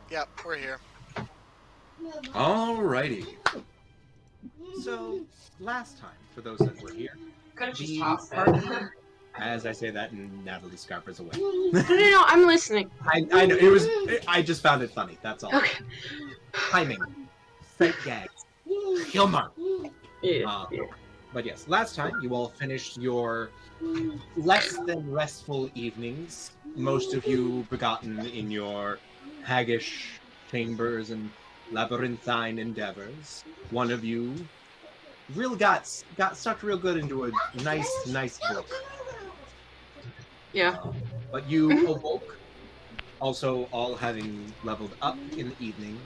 Yep, we're here. Alrighty. So, last time, for those that were here, the party, as I say that, and Natalie scarpers away. No, I'm listening. I know, I just found it funny, that's all. Okay. Timing. Sight gags. Humor. Yeah. But yes, last time you all finished your less than restful evenings. Most of you begotten in your haggish chambers and labyrinthine endeavors. One of you got sucked real good into a nice book. Yeah. But you awoke, also all having leveled up in the evening.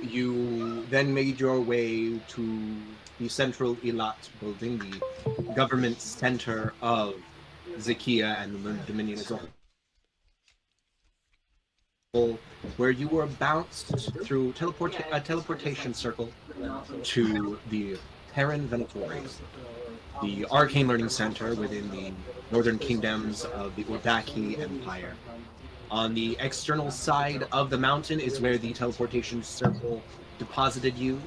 You then made your way to the Central Elat building, the government center of Zakia and the Dominion as a whole, where you were bounced through a teleportation circle to the Terran Venatorium, the arcane learning center within the northern kingdoms of the Urdaki Empire. On the external side of the mountain is where the teleportation circle deposited you.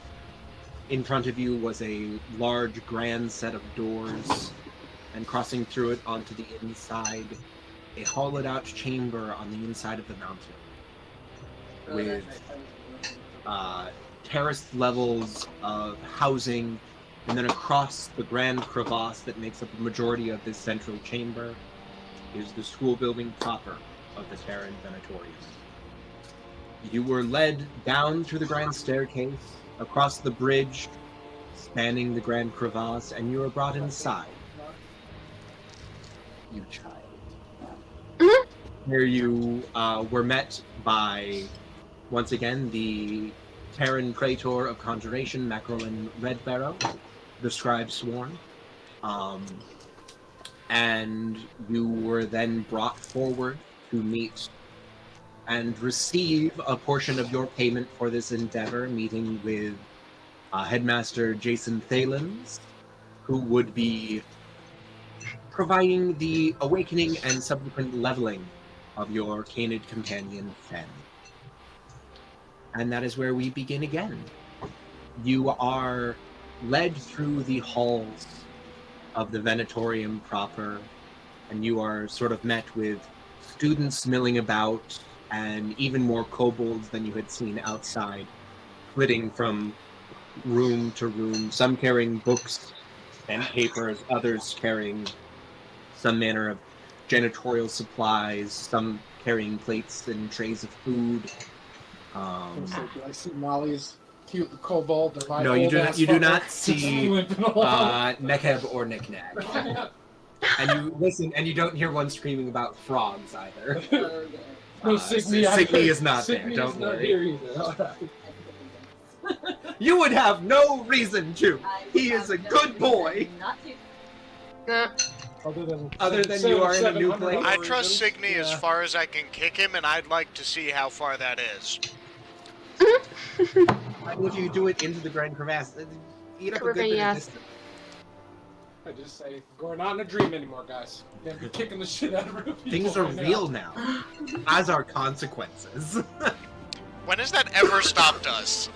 In front of you was a large, grand set of doors, and crossing through it onto the inside, a hollowed-out chamber on the inside of the mountain, with terraced levels of housing, and then across the grand crevasse that makes up the majority of this central chamber is the school building proper of the Terran Venatorium. You were led down through the grand staircase, across the bridge, spanning the grand crevasse, and you were brought inside. You child. Here you were met by, once again, the Terran Praetor of Conjuration, Macrolin Redbarrow, the Scribe Sworn. And you were then brought forward to meet and receive a portion of your payment for this endeavor, meeting with Headmaster Jason Thalens, who would be providing the awakening and subsequent leveling of your canid companion, Fen. And that is where we begin again. You are led through the halls of the Venatorium proper, and you are sort of met with students milling about, and even more kobolds than you had seen outside, flitting from room to room, some carrying books and papers, others carrying some manner of janitorial supplies, some carrying plates and trays of food. Do I see Molly's cute kobold? No, you do not see Nekeb or Knickknack. And you listen, and you don't hear one screaming about frogs either. No, Signy is not there, don't worry. Here either. You would have no reason to. He is a good boy. Other than you are in a new place. I trust Signy as far as I can kick him, and I'd like to see how far that is. If you do it into the grand crevasse, eat up a good bit of distance. I just say, we're not in a dream anymore, guys. You're gonna be kicking the shit out of people. Things are real now, as are consequences. When has that ever stopped us?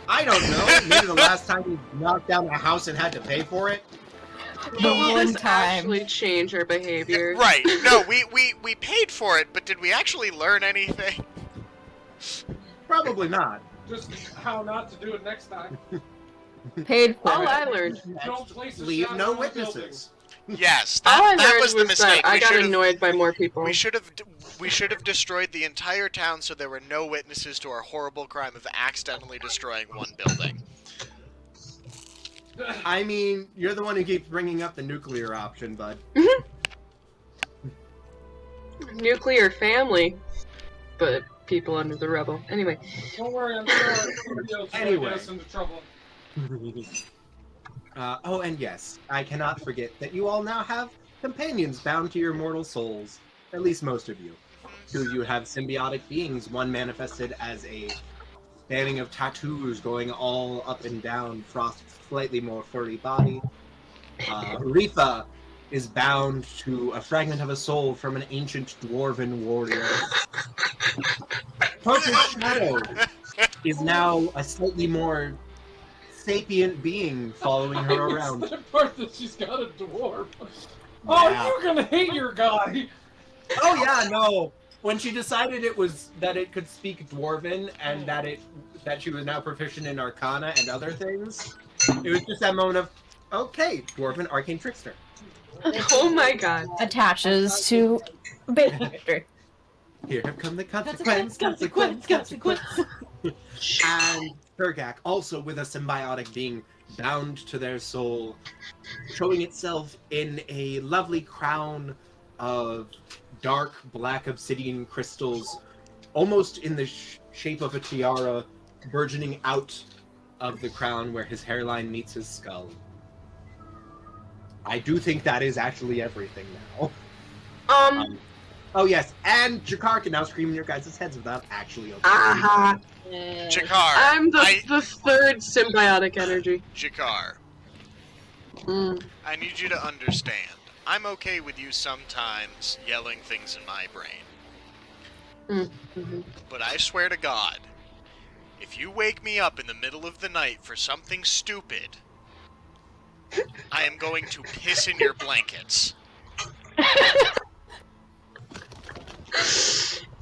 I don't know. Maybe the last time we knocked down a house and had to pay for it. The one time actually change our behavior. Right. No, we paid for it, but did we actually learn anything? Probably not. Just how not to do it next time. Paid for all I learned. Leave no witnesses. Yes, all I that learned was the mistake. I got annoyed by more people. We should have destroyed the entire town so there were no witnesses to our horrible crime of accidentally destroying one building. I mean, you're the one who keeps bringing up the nuclear option, bud. Nuclear family, but people under the rubble. Anyway. Don't worry, I'm sure anyway. Get us into trouble. Oh, and yes, I cannot forget that you all now have companions bound to your mortal souls. At least most of you. Two of you have symbiotic beings, one manifested as a spanning of tattoos going all up and down Frost's slightly more furry body. Retha is bound to a fragment of a soul from an ancient dwarven warrior. Focus Shadow is now a slightly more sapient being following her around. It's the part that she's got a dwarf. Oh, Yeah. you're gonna hate your guy. Oh yeah, no. When she decided that it could speak Dwarven and that she was now proficient in Arcana and other things, it was just that moment of, okay, Dwarven Arcane Trickster. Oh my god. Attaches to Victor. Here have come the consequence. And Turgak, also with a symbiotic being bound to their soul, showing itself in a lovely crown of dark black obsidian crystals, almost in the shape of a tiara, burgeoning out of the crown where his hairline meets his skull. I do think that is actually everything now. Oh yes, and Jakar can now scream in your guys' heads without actually opening. Aha. Jakar. I'm the third symbiotic energy. Jakar, I need you to understand. I'm okay with you sometimes yelling things in my brain. Mm-hmm. But I swear to God, if you wake me up in the middle of the night for something stupid, I am going to piss in your blankets.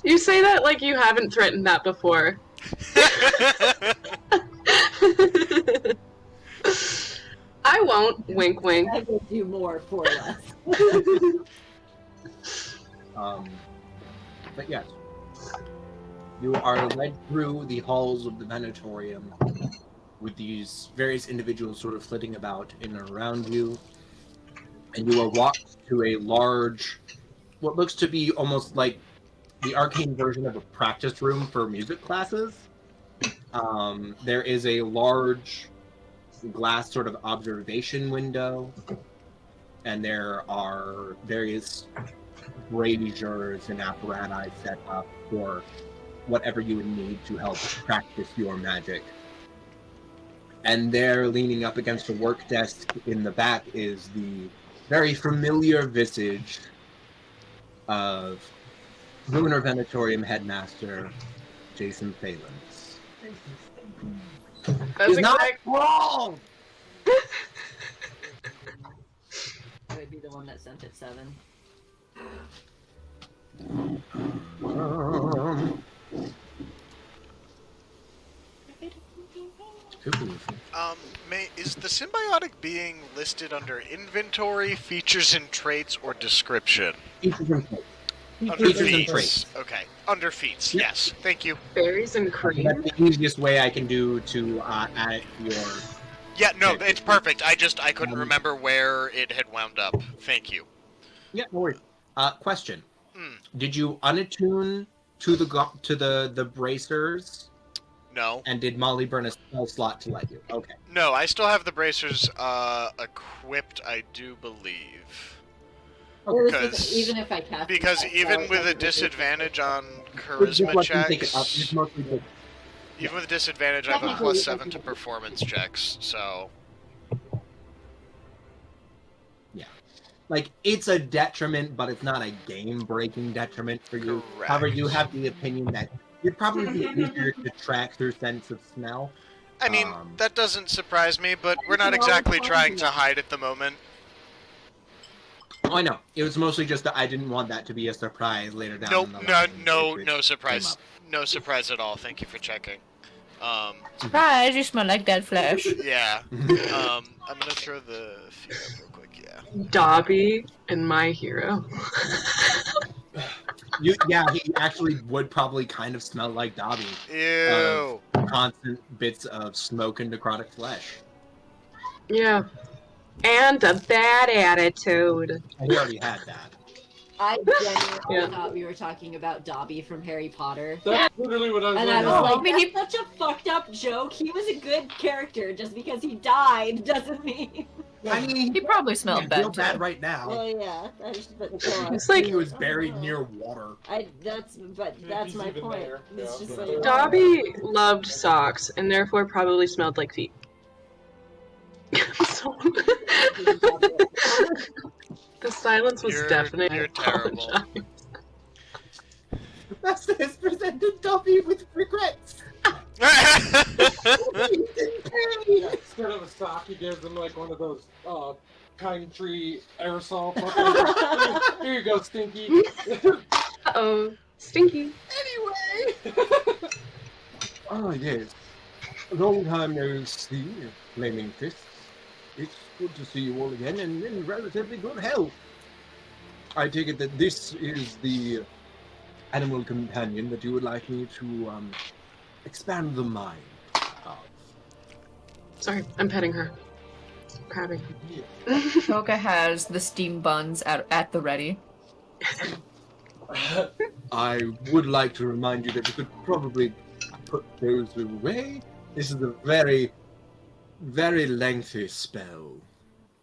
You say that like you haven't threatened that before. I won't. Wink, wink. I will do more for less. But yes, you are led through the halls of the Venatorium with these various individuals sort of flitting about in and around you, and you are walked to a large, what looks to be almost like the arcane version of a practice room for music classes. There is a large glass sort of observation window, and there are various braziers and apparatus set up for whatever you would need to help practice your magic. And there, leaning up against a work desk in the back, is the very familiar visage of Lunar Venatorium headmaster Jason Phalens. That's He's not exact- wrong! I would be the one that sent it 7. Is the symbiotic being listed under inventory, features and traits, or description? Features and traits. Under Features and feats. traits. Okay. Under feats, Yep. yes. Thank you. Berries and cream. That's the easiest way I can do to add your... Yeah, no, it's perfect. I couldn't Um, remember where it had wound up. Thank you. Yeah, no worries. Question. Hmm. Did you unattune to the bracers? No. And did Molly burn a spell slot to let you? Okay. No, I still have the bracers equipped, I do believe. Because even if I cast Because it, even I'll with a take it. disadvantage on Just charisma let me take it up. checks, It's mostly just... even with a disadvantage, I have a Technically, +7 to performance checks, so... Like, it's a detriment, but it's not a game-breaking detriment for you. Correct. However, you have the opinion that it'd probably be easier to track through sense of smell. I mean, that doesn't surprise me, but we're not exactly trying to hide at the moment. Oh, I know. It was mostly just that I didn't want that to be a surprise later down Nope, the line. no surprise. No surprise at all. Thank you for checking. Surprise, you smell like dead flesh. Yeah. I'm gonna throw the feed up real quick, yeah. Dobby and my hero. Yeah, he actually would probably kind of smell like Dobby. Ew. Constant bits of smoke and necrotic flesh. Yeah. And a bad attitude. And he already had that. I genuinely Yeah. thought we were talking about Dobby from Harry Potter. That's literally what I was And like. I was Oh, like, that's such a fucked up joke. He was a good character. Just because he died doesn't mean... I mean, He probably smelled I bad. feel bad too. right now. Well, yeah. But It's like He was buried near water. that's he's my even point. there. It's Yeah. just like... Dobby loved socks and therefore probably smelled like feet. So- The silence was deafening. You're I terrible. apologize. Master has presented Dobby with regrets. Instead of a sock, he gives him like one of those pine tree aerosol fucking. Here you go, Stinky. Uh-oh. Stinky. Anyway. Ah, yes. Long time no see, flaming fists. It's good to see you all again and in relatively good health. I take it that this is the animal companion that you would like me to expand the mind of. Sorry, I'm petting her. Crabbing. Toka has the steam buns at the ready. I would like to remind you that you could probably put those away. This is a very, very lengthy spell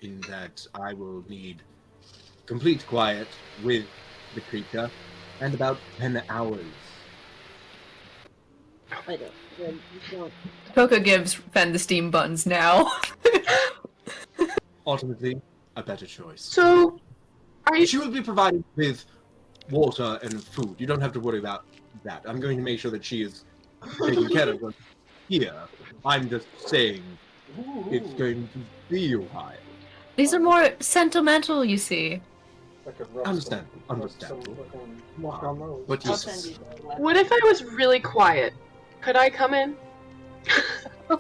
in that I will need complete quiet with the creature and about 10 hours. I don't. Toka gives Fen the steam buns now. Ultimately, a better choice. So, are you... She will be provided with water and food. You don't have to worry about that. I'm going to make sure that she is taken care of here. I'm just saying it's going to be a while. These are more sentimental, you see. Understandable. But I'll yes, send you the letter. What if I was really quiet? Could I come in? so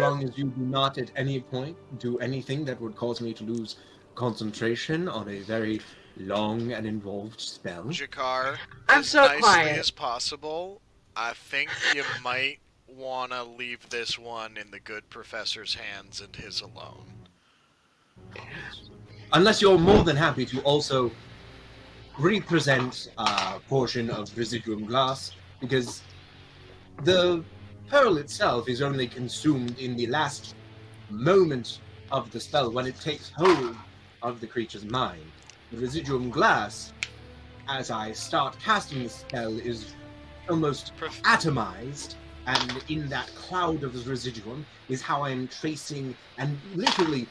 long as you do not at any point do anything that would cause me to lose concentration on a very long and involved spell. Jakar, I'm as so nicely quiet. as possible, I think you might want to leave this one in the good professor's hands and his alone. Unless you're more than happy to also represent a portion of residuum glass, because the pearl itself is only consumed in the last moment of the spell when it takes hold of the creature's mind. The residuum glass, as I start casting the spell, is almost atomized, and in that cloud of the residuum is how I am tracing and literally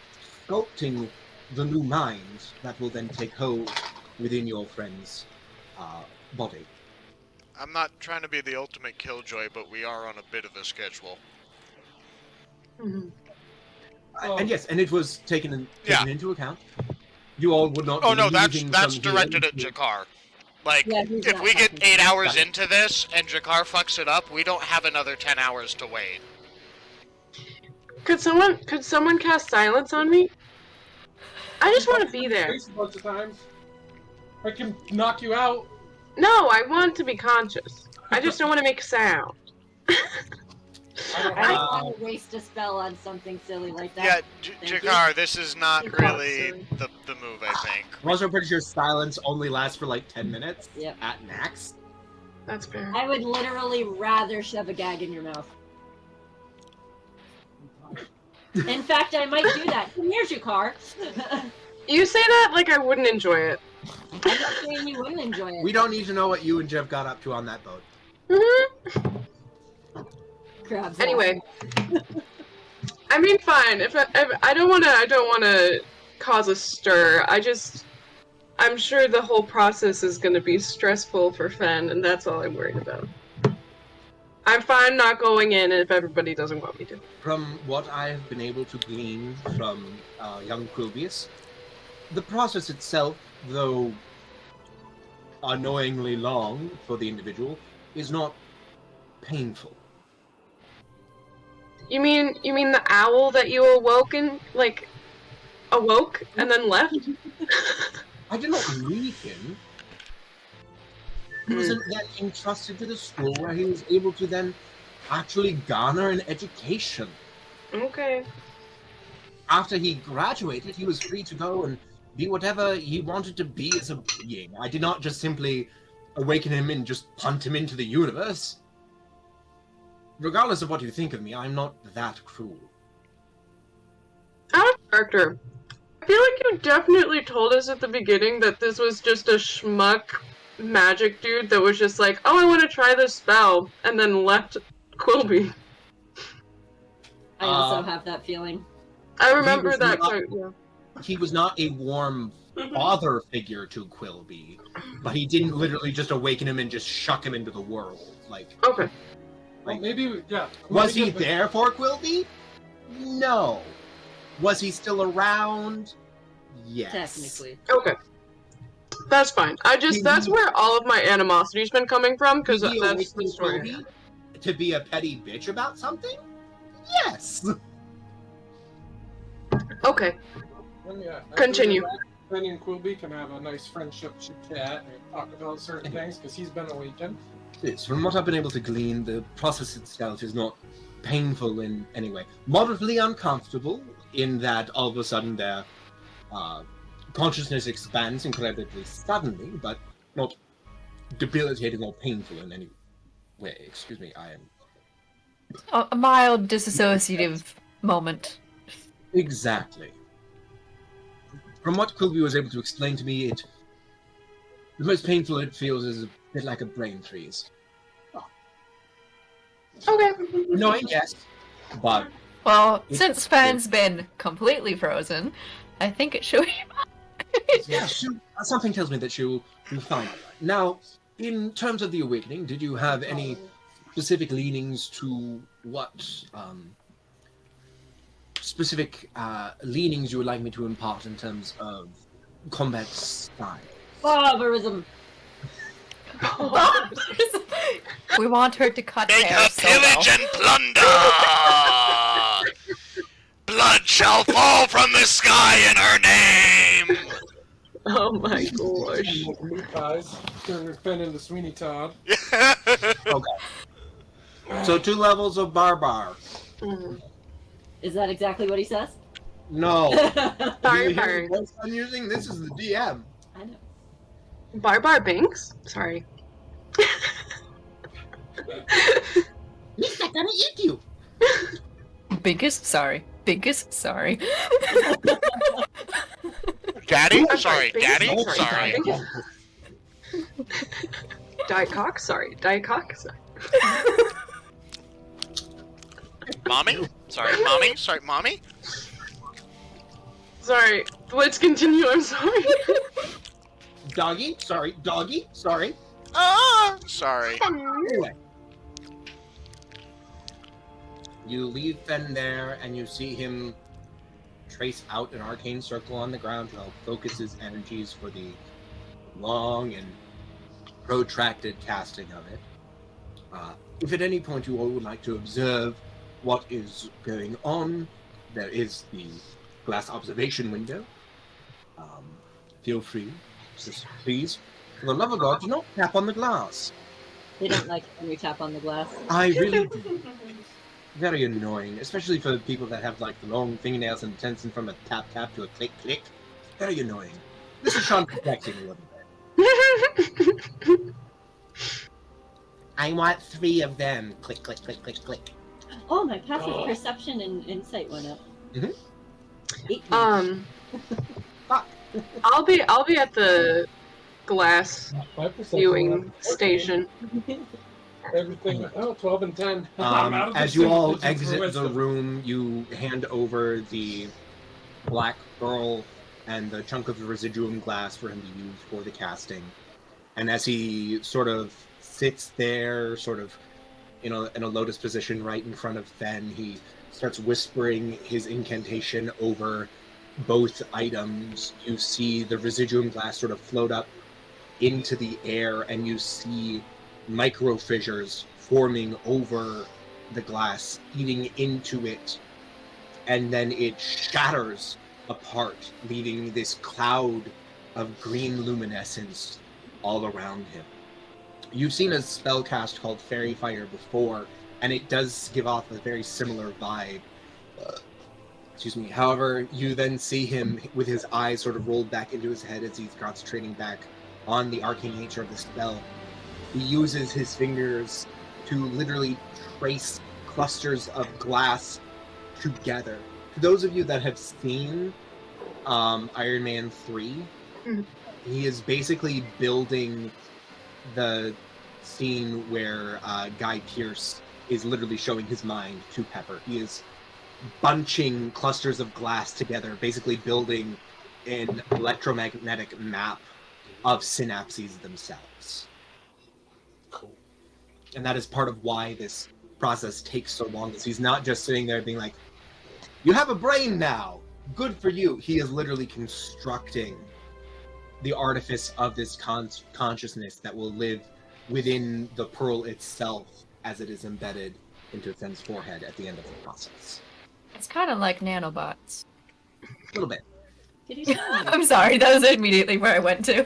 sculpting the new mind that will then take hold within your friend's body. I'm not trying to be the ultimate killjoy, but we are on a bit of a schedule. Mhm. And yes, and it was taken Yeah. into account. You all would not. Oh be no, that's leaving from directed here at Jakar. Like, Yeah, he's if not we get fucking- 8 hours into this and Jakar fucks it up, we don't have another 10 hours to wait. Could someone cast silence on me? I just want to be there. A bunch of times. I can knock you out. No, I want to be conscious. I just don't want to make sound. I don't want to waste a spell on something silly like that. Yeah, Thank you. Jakar, this is not You really thought the move, I think. I'm also pretty sure silence only lasts for like 10 minutes Yep. at max. That's fair. I would literally rather shove a gag in your mouth. In fact, I might do that. Come here, Jakar. You say that like I wouldn't enjoy it. I'm not saying you wouldn't enjoy it. We don't need to know what you and Jeff got up to on that boat. Mhm. Crabs. Anyway, I mean, fine. If I don't want to cause a stir. I'm sure the whole process is going to be stressful for Fen, and that's all I'm worried about. I'm fine not going in if everybody doesn't want me to. From what I have been able to glean from young Quilvius, the process itself, though annoyingly long for the individual, is not painful. You mean the owl that you awoke and left? I did not leave him. He was then entrusted to the school where he was able to then actually garner an education. Okay. After he graduated, he was free to go and be whatever he wanted to be as a being. I did not just simply awaken him and just punt him into the universe. Regardless of what you think of me, I'm not that cruel. Out of character. I feel like you definitely told us at the beginning that this was just a schmuck magic dude that was just like, oh, I want to try this spell, and then left Quilby. I also have that feeling. I remember was that not- part, yeah. he was not a warm father figure to Quilby, but he didn't literally just awaken him and just shuck him into the world. Like, Okay. Well, maybe, yeah. was he there for Quilby? No. Was he still around? Yes. Technically. Okay. That's fine. That's where all of my animosity's been coming from, because Did he that's the awaken story. Quilby to be a petty bitch about something? Yes. Okay. And yeah, Continue. Penny and Quilby can have a nice friendship chat and talk about certain things because he's been awakened. Yes, from what I've been able to glean, the process itself is not painful in any way. Moderately uncomfortable in that all of a sudden their consciousness expands incredibly suddenly, but not debilitating or painful in any way. Excuse me, I am... A mild disassociative moment. Exactly. From what Quilby was able to explain to me, the most painful it feels is a bit like a brain freeze. Okay. Annoying, yes, but Well, It's- since Fan's been completely frozen, I think it should. yeah, something tells me that she'll be fine. Now, in terms of the awakening, did you have any specific leanings to what specific leanings you would like me to impart in terms of combat style? Barbarism. We want her to cut Make hair her so well. pillage and plunder! Blood shall fall from the sky in her name! Oh my gosh. Blue ties, turn Finn into Sweeney Todd. Okay. So 2 levels of Barbar. Mhm. Is that exactly what he says? No. Sorry, Do you hear Barry. the voice I'm using? This is the DM. I know. Barbar Binks? Sorry. Lisa, gonna eat you. Biggest sorry. Biggest sorry. Daddy? I'm Sorry, Daddy? Binks? Sorry. Binks? Diet Cock? Sorry. Diet Cock? Sorry. Mommy? Sorry, Mommy? Sorry, Mommy? Sorry. Let's continue. I'm sorry. Doggy? Sorry. Doggy? Sorry. Ah! Sorry. Anyway. You leave Fen there, and you see him trace out an arcane circle on the ground to help focus his energies for the long and protracted casting of it. If at any point you all would like to observe what is going on, there is the glass observation window. Feel free. Just please, for the love of God, do not tap on the glass. They don't like it when we tap on the glass. I really do. Very annoying, especially for people that have like long fingernails and tension from a tap tap to a click click. Very annoying. This is Sean protecting a little bit. I want 3 of them. Click click click click click. Oh, my passive perception and insight went up. Mhm. 18. I'll be at the glass 5% viewing station. Everything. Oh, 12 and 10. I'm out of the As you all single digits for exit the wisdom. room, you hand over the black girl and the chunk of the residuum glass for him to use for the casting. And as he sort of sits there, sort of in a lotus position right in front of Fen, he starts whispering his incantation over both items. You see the residuum glass sort of float up into the air, and you see micro fissures forming over the glass, eating into it, and then it shatters apart, leaving this cloud of green luminescence all around him. You've seen a spell cast called Fairy Fire before, and it does give off a very similar vibe. Excuse me. However, you then see him with his eyes sort of rolled back into his head as he's concentrating back on the arcane nature of the spell. He uses his fingers to literally trace clusters of glass together. For those of you that have seen Iron Man 3, he is basically building the scene where Guy Pearce is literally showing his mind to Pepper. He is bunching clusters of glass together, basically building an electromagnetic map of synapses themselves. Cool. And that is part of why this process takes so long, is he's not just sitting there being like, you have a brain now, good for you. He is literally constructing the artifice of this consciousness that will live within the pearl itself as it is embedded into Fenn's forehead at the end of the process. It's kind of like nanobots. A little bit. Did you say I'm sorry, that was immediately where I went to.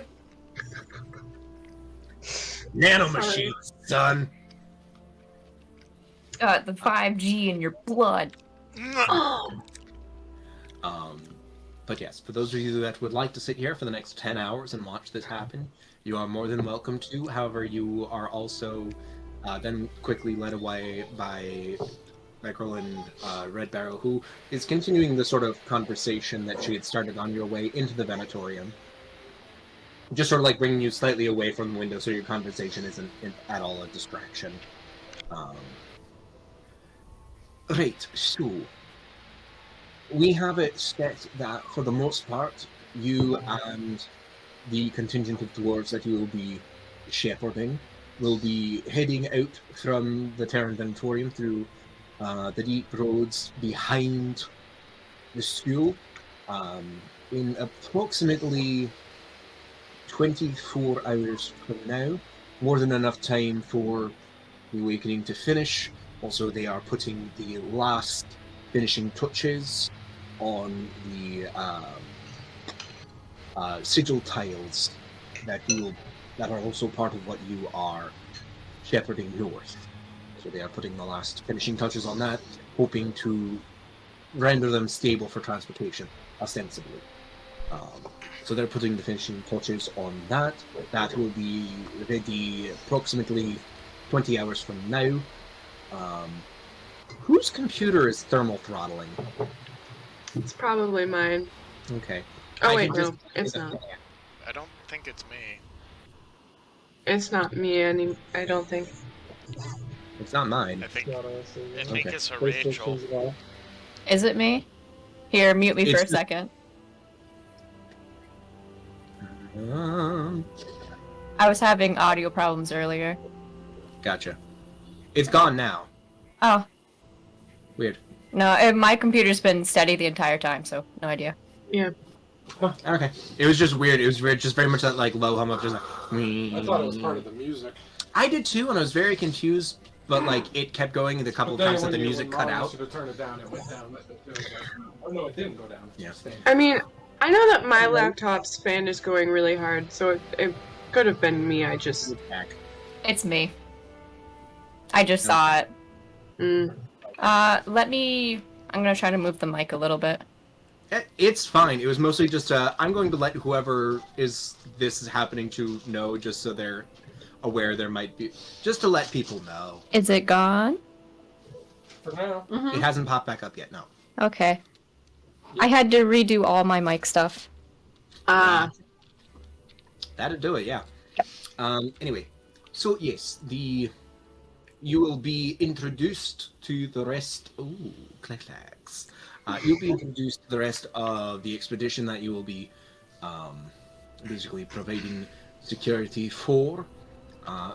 Nanomachines, son. The 5G in your blood. But yes, for those of you that would like to sit here for the next 10 hours and watch this happen, you are more than welcome to. However, you are also then quickly led away by Michael and Red Barrow, who is continuing the sort of conversation that she had started on your way into the Venatorium. Just sort of like bringing you slightly away from the window so your conversation isn't at all a distraction. Right, so we have it set that for the most part, you and the contingent of dwarves that you will be shepherding will be heading out from the Terran Venatorium through the deep roads behind the school in approximately 24 hours from now. More than enough time for the awakening to finish. Also, they are putting the last finishing touches on the sigil tiles that are also part of what you are shepherding north. So they are putting the last finishing touches on that, hoping to render them stable for transportation, ostensibly. So they're putting the finishing touches on that. That will be ready approximately 20 hours from now. Whose computer is thermal throttling? It's probably mine. Okay. Oh I wait, can no, just- it's not. I don't think it's me. It's not me I don't think. It's not mine. I think Not us, I yeah. think Okay. it's a Rachel. PlayStation's well. Is it me? Here, mute me for It's a just- second. Um, I was having audio problems earlier. gotcha. It's gone now. Oh, Weird. no, my computer's been steady the entire time, so no idea. Okay. It was just weird. It was weird. Just very much that like low hum of just like. I thought it was part of the music. I did too, and I was very confused. But like it kept going the couple of But then times that the when music when cut Mario out. should have turned it down. It went down. It was like, oh no, it didn't go down. Yeah. I mean, I know that my laptop's fan is going really hard, so it could have been me. I just. Back. It's me. I just saw it. Mm. I'm gonna try to move the mic a little bit. It's fine. It was mostly just I'm going to let whoever this is happening to know, just so they're aware there might be, just to let people know. Is it gone? For now. Mm-hmm. It hasn't popped back up yet. No. Okay. I had to redo all my mic stuff. That'd do it. Yeah. Anyway, so yes, you will be introduced to the rest. Ooh, clacks. You'll be introduced to the rest of the expedition that you will be basically providing security for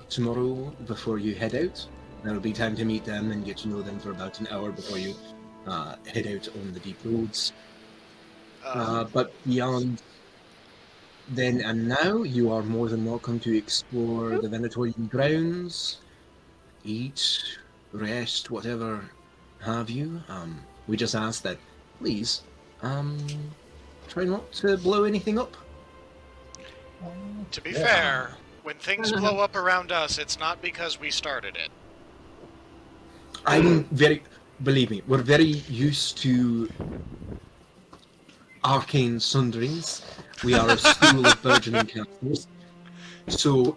tomorrow before you head out. There'll be time to meet them and get to know them for about an hour before you head out on the deep roads. But beyond then and now, you are more than welcome to explore the Venatorian grounds, eat, rest, whatever have you. We just ask that, please, try not to blow anything up. To be Yeah. fair, when things blow up around us, it's not because we started it. Believe me, we're very used to arcane sunderings. We are a school of burgeoning casters. So,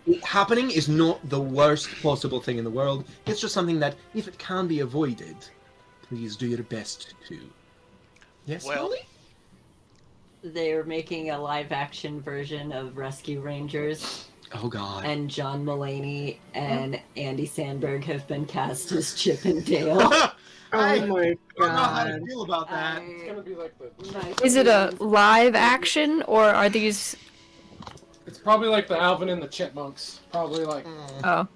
it happening is not the worst possible thing in the world. It's just something that, if it can be avoided, please do your best to. Yes, Well- Molly? They're making a live-action version of Rescue Rangers, Oh god. and John Mulaney and Andy Samberg have been cast as Chip and Dale. I Oh my don't know how to god. feel about that. It's gonna be like the. Nice. Is it a live action or are these? It's probably like the Alvin and the Chipmunks. Probably like. Oh,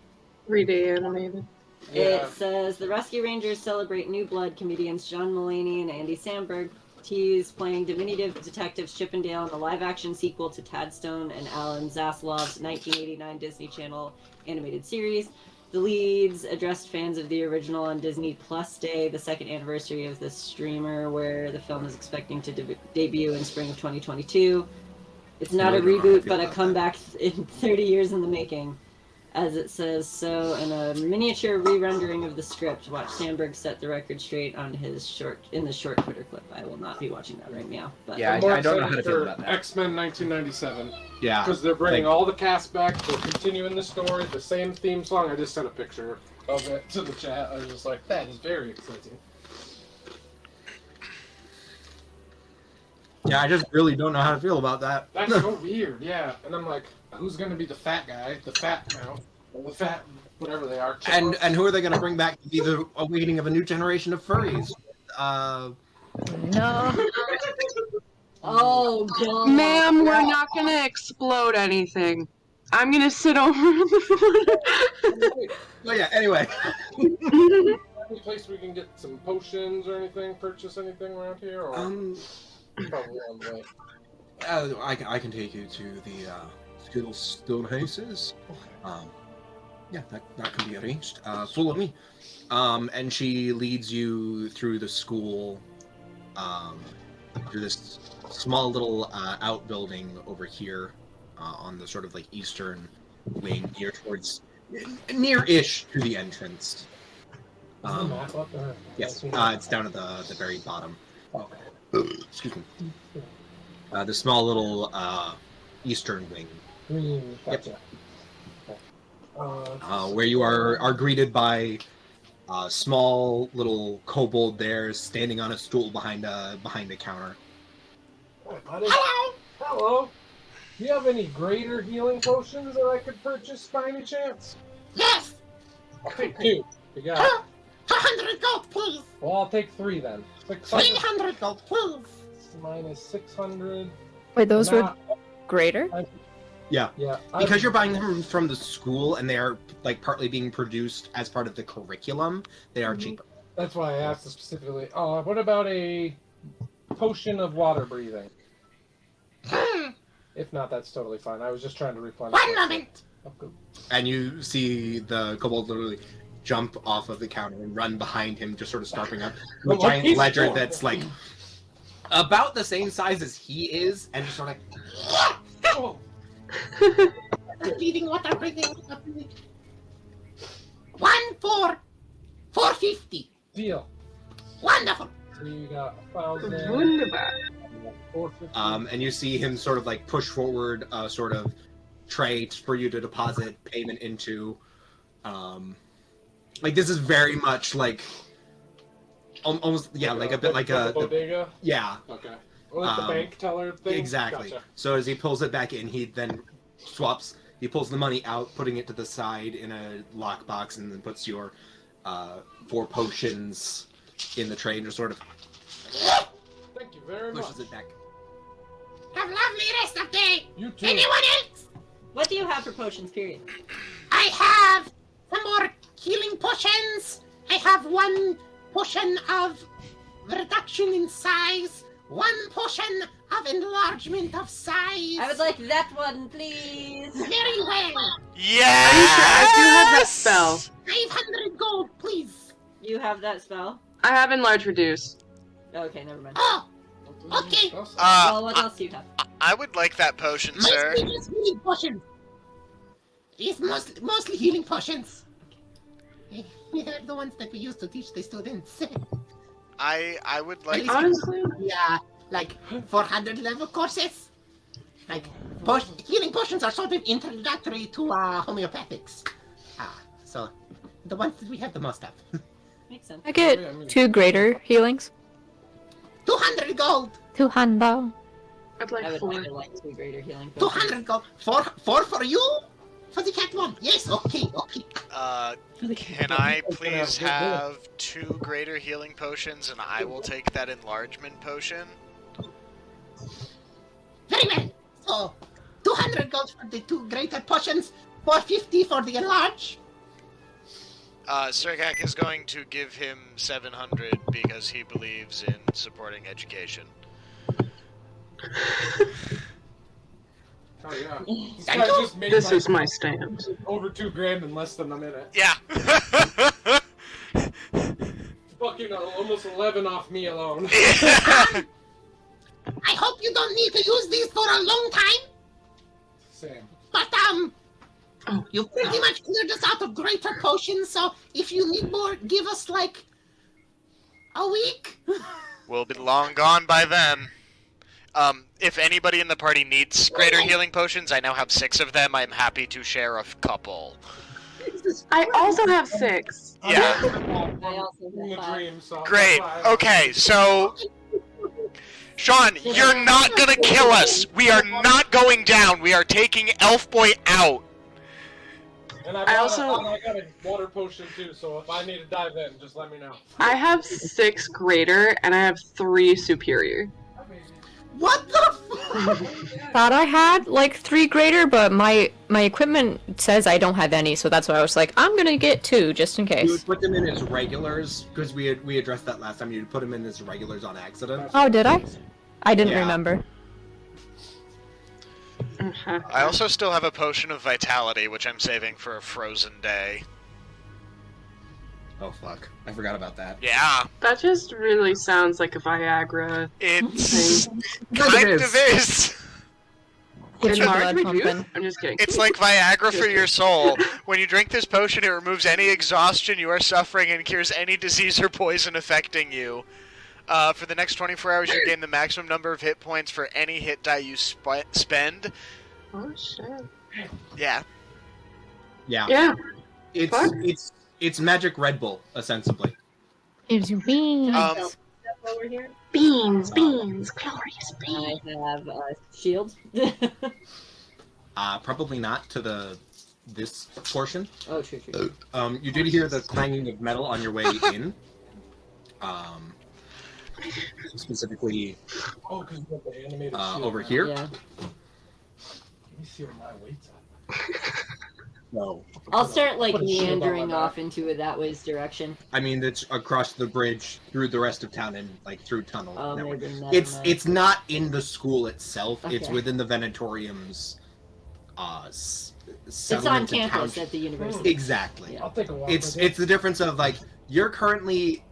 3D animated. It says the Rescue Rangers celebrate New Blood comedians John Mulaney and Andy Samberg tease playing diminutive detectives Chippendale in the live-action sequel to Tadstone and Alan Zaslav's 1989 Disney Channel animated series. The leads addressed fans of the original on Disney Plus Day, the second anniversary of the streamer, where the film is expecting to debut in spring of 2022. It's not a reboot, but a comeback in 30 years in the making. As it says so in a miniature re-rendering of the script. Watch Sandberg set the record straight on his short Twitter clip. I will not be watching that right now. But Yeah, I'm more I don't know how to excited feel for about that. X-Men 1997. Yeah. Because they're bringing Like- all the cast back. They're continuing the story. The same theme song. I just sent a picture of it to the chat. I was just like, that is very exciting. Yeah, I just really don't know how to feel about that. That's so weird. Yeah. And I'm like, who's going to be the fat guy? The fat mouse? Or the fat whatever they are. And who are they going to bring back to be the awakening of a new generation of furries? no. oh god, Ma'am, we're not gonna explode anything. I'm gonna sit over the Oh yeah. Anyway. Any place we can get some potions or anything? Purchase anything around here? Or probably on the way. I can take you to the Stonehouses. Yeah, that can be arranged. Follow me. And she leads you through the school, through this small little outbuilding over here on the sort of like eastern wing, near-ish to the entrance. Is the map up there? Yes, it's down at the very bottom. Okay. Excuse me. The small little eastern wing. Green. Gotcha. Where you are greeted by a small little kobold there standing on a stool behind a counter. Hi, buddy. Hello. Hello. Do you have any greater healing potions that I could purchase by any chance? Yes! I'll take 2. You got it. 200 gold, please! Well, I'll take 3 then. 600 300 gold, please! minus 600. Wait, those were Nah, greater? Yeah, yeah. because you're buying them from the school and they are like partly being produced as part of the curriculum. They are cheaper. That's why I asked specifically. What about a potion of water breathing? If not, that's totally fine. I was just trying to replenish. One moment! And you see the kobold literally jump off of the counter and run behind him, just sort of starting up to a Oh, giant he's ledger strong. that's like about the same size as he is, and just sort of like, Oh, Breathing, water breathing, water breathing. 1 for 450. deal. Wonderful! So you got 1,000. Wunderbar. 450. and you see him sort of like push forward a sort of tray for you to deposit payment into. Like this is very much like almost like a bit like a bodega. yeah, Okay. Like the bank teller thing. exactly. Gotcha. So as he pulls it back in, he then swaps. He pulls the money out, putting it to the side in a lockbox, and then puts your 4 potions in the tray and just sort of Thank you very much. pushes it back. Have a lovely rest of day! You too. Anyone else? What do you have for potions? Period. I have some more healing potions. I have 1 potion of reduction in size, 1 potion of enlargement of size. I would like that one, please. Very well. Yes! Are you sure? I do have that spell. 500 gold, please. You have that spell? I have enlarge reduce. Okay, never mind. Oh, okay. Well, what else do you have? I would like that potion, My sir. previous healing potion is mostly healing potions. They're the ones that we use to teach the students. I would like. Honestly, Yeah, like 400 level courses. Like, healing potions are sort of introductory to homeopathics. So, the ones that we have the most of. Makes sense. I get 2 greater healings. 200 gold! 200. I'd I like would 4. either like 2 greater healing potions. 200 gold! 4 for you? For the cat one. Yes, okay. Can I please have 2 greater healing potions, and I will take that enlargement potion? Very well. So, 200 gold for the 2 greater potions, 450 for the enlarge. Sirkak is going to give him 700 because he believes in supporting education. Oh yeah. This Thank guy you. just made This is my stand. over $2,000 in less than a minute. Yeah. Fucking almost 11 off me alone. I hope you don't need to use these for a long time. Sam. But, you pretty much cleared us out of greater potions, so if you need more, give us, like, a week. We'll be long gone by then. If anybody in the party needs greater healing potions, I now have 6 of them. I'm happy to share a couple. I also have 6. Yeah. I also In the have 5. dream, so Great. that's why I- Okay, so... Sean, you're not gonna kill us! We are not going down! We are taking Elf Boy out! And I got a water potion too, so if I need to dive in, just let me know. I have 6 greater, and I have 3 superior. What the Thought I had like 3 greater, but my equipment says I don't have any, so that's why I was like, I'm gonna get 2 just in You case. would put them in as regulars, because we addressed that last time. You'd put them in as regulars on accident. Oh, did I? I didn't Yeah. remember. Uh-huh. I also still have a potion of vitality, which I'm saving for a frozen day. Oh fuck, I forgot about that. Yeah, That just really sounds like a Viagra it's thing. kind of is. Get your blood Enlargement juice? pumping. I'm just kidding. It's like Viagra for your soul. When you drink this potion, it removes any exhaustion you are suffering and cures any disease or poison affecting you. For the next 24 hours, you gain the maximum number of hit points for any hit die you spend. Oh shit. Yeah. Yeah, Yeah. Fuck. it's magic Red Bull, ostensibly. It's beans. Over here. Beans, glorious beans. I have a shield. Probably not to this portion. Oh, true. You did hear the clanging of metal on your way in. Specifically Oh, because you got the animated shield over now. here. Yeah. Let me see what my weight's at. No, I'll start like Put a shield on my meandering back. off into that way's direction. I mean it's across the bridge through the rest of town and like through tunnel. Oh, network. maybe not. It's not in the school itself. It's Okay. within the Venatorium's It's on settlement and campus township. at the university. Exactly. Yeah. I'll take a walk. It's with it. the difference of like you're currently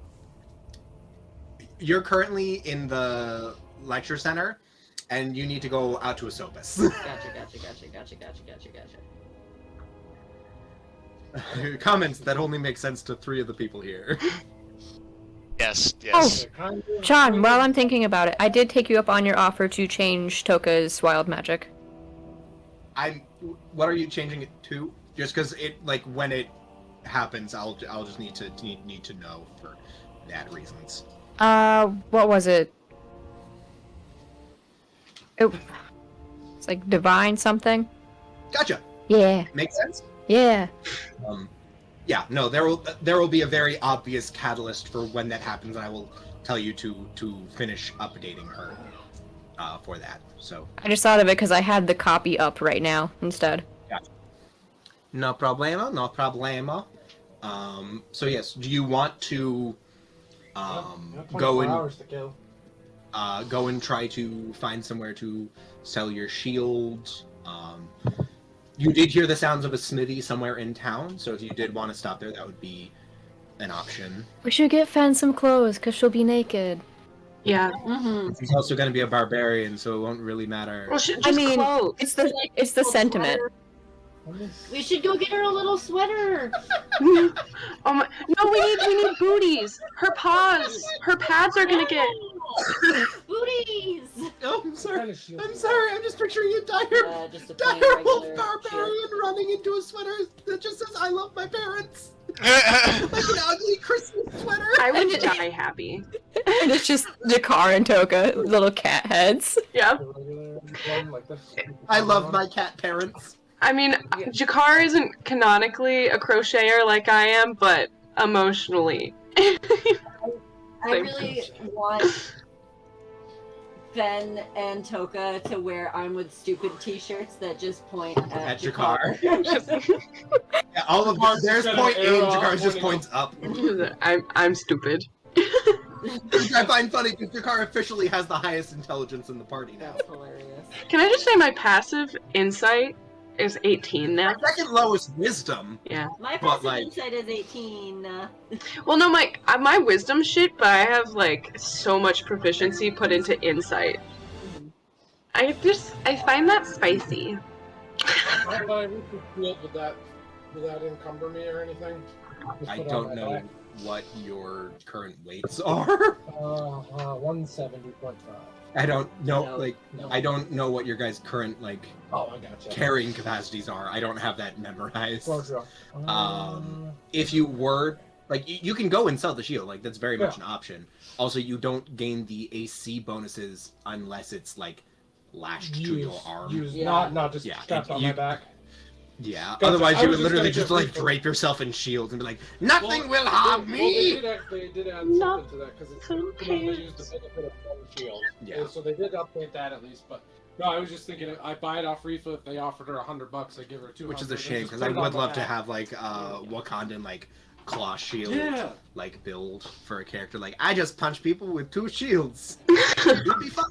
in the lecture center and you need to go out to a Sopus. Gotcha. Comments that only make sense to 3 of the people here. Yes. Yeah, kind of. Sean, while I'm thinking about it, I did take you up on your offer to change Toka's wild magic. What are you changing it to? Just because it like when it happens, I'll just need to know for that reasons. What was it? It's like divine something. Gotcha. Yeah. Makes sense. Yeah. Yeah. No, there will be a very obvious catalyst for when that happens, and I will tell you to finish updating her for that. So. I just thought of it because I had the copy up right now instead. Gotcha. No problema. So yes, do you want to Yeah, 24 go and hours to kill. go and try to find somewhere to sell your shield? You did hear the sounds of a smithy somewhere in town, so if you did want to stop there, that would be an option. We should get Fen some clothes because she'll be naked. Yeah. Mm-hmm. She's also going to be a barbarian, so it won't really matter. Well, just I mean, clothes. it's the sentiment. We should go get her a little sweater. Oh my! No, we need booties. Her pads are gonna get. Booties. Oh, I'm What sorry. kind of shield I'm is sorry. I'm just picturing a dire Just a plain wolf regular barbarian shield. running into a sweater that just says "I love my parents," like an ugly Christmas sweater. I would die happy. And it's just Jakar and Toka, little cat heads. Yeah. The regular one, like this. I love my cat parents. I mean, Jakar isn't canonically a crocheter like I am, but emotionally. I really want Ben and Toka to wear "I'm with stupid" T-shirts that just point at Jakar. Jakar. Yeah, all of Jakar's there's just got point an A and arrow Jakar just pointing points up. I'm stupid. Which I find funny because Jakar officially has the highest intelligence in the party now. That's hilarious. Can I just say my passive insight is 18 now? My second lowest wisdom. Yeah. My But, passive like- insight is 18. Well, no, my wisdom shit, but I have like so much proficiency put into insight. I find that spicy. But I reach the shield with that. Would that encumber me or anything? Just I put it don't on my know back. what your current weights are. 170.5. I don't know, No. like, No. I don't know what your guys' current, like, Oh, I gotcha. carrying capacities are. I don't have that memorized. Roger. If you were, like, you can go and sell the shield, like, that's very much Yeah. an option. Also, you don't gain the AC bonuses unless it's, like, lashed to your arm. Yeah. Not just Yeah, strapped on you- my back. Yeah, Gotcha. otherwise I you was would just literally gonna just, get like, refill. drape yourself in shields and be like, nothing will Well, harm they me! did add Not something to that because it's they used the benefit of one shield. Yeah. So they did update that at least. But no, I was just thinking I buy it off Rifa. If they offered her $100, I give her 200. Which is a and shame, just because put I it on would my love to back. have, like, Wakandan, like, claw shield, Yeah. like, build for a character. Like, I just punch people with 2 shields. It'd be fun.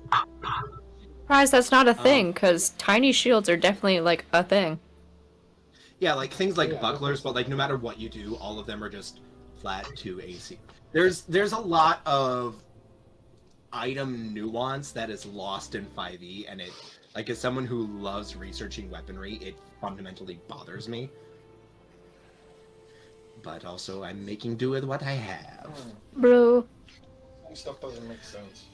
Surprised that's not a thing, because tiny shields are definitely like a thing. Yeah, like, things like Yeah, bucklers, but, like, no matter what you do, all of them are just flat 2 AC. There's a lot of item nuance that is lost in 5e, and it, like, as someone who loves researching weaponry, it fundamentally bothers me. But also, I'm making do with what I have. Bro. Some stuff doesn't make sense.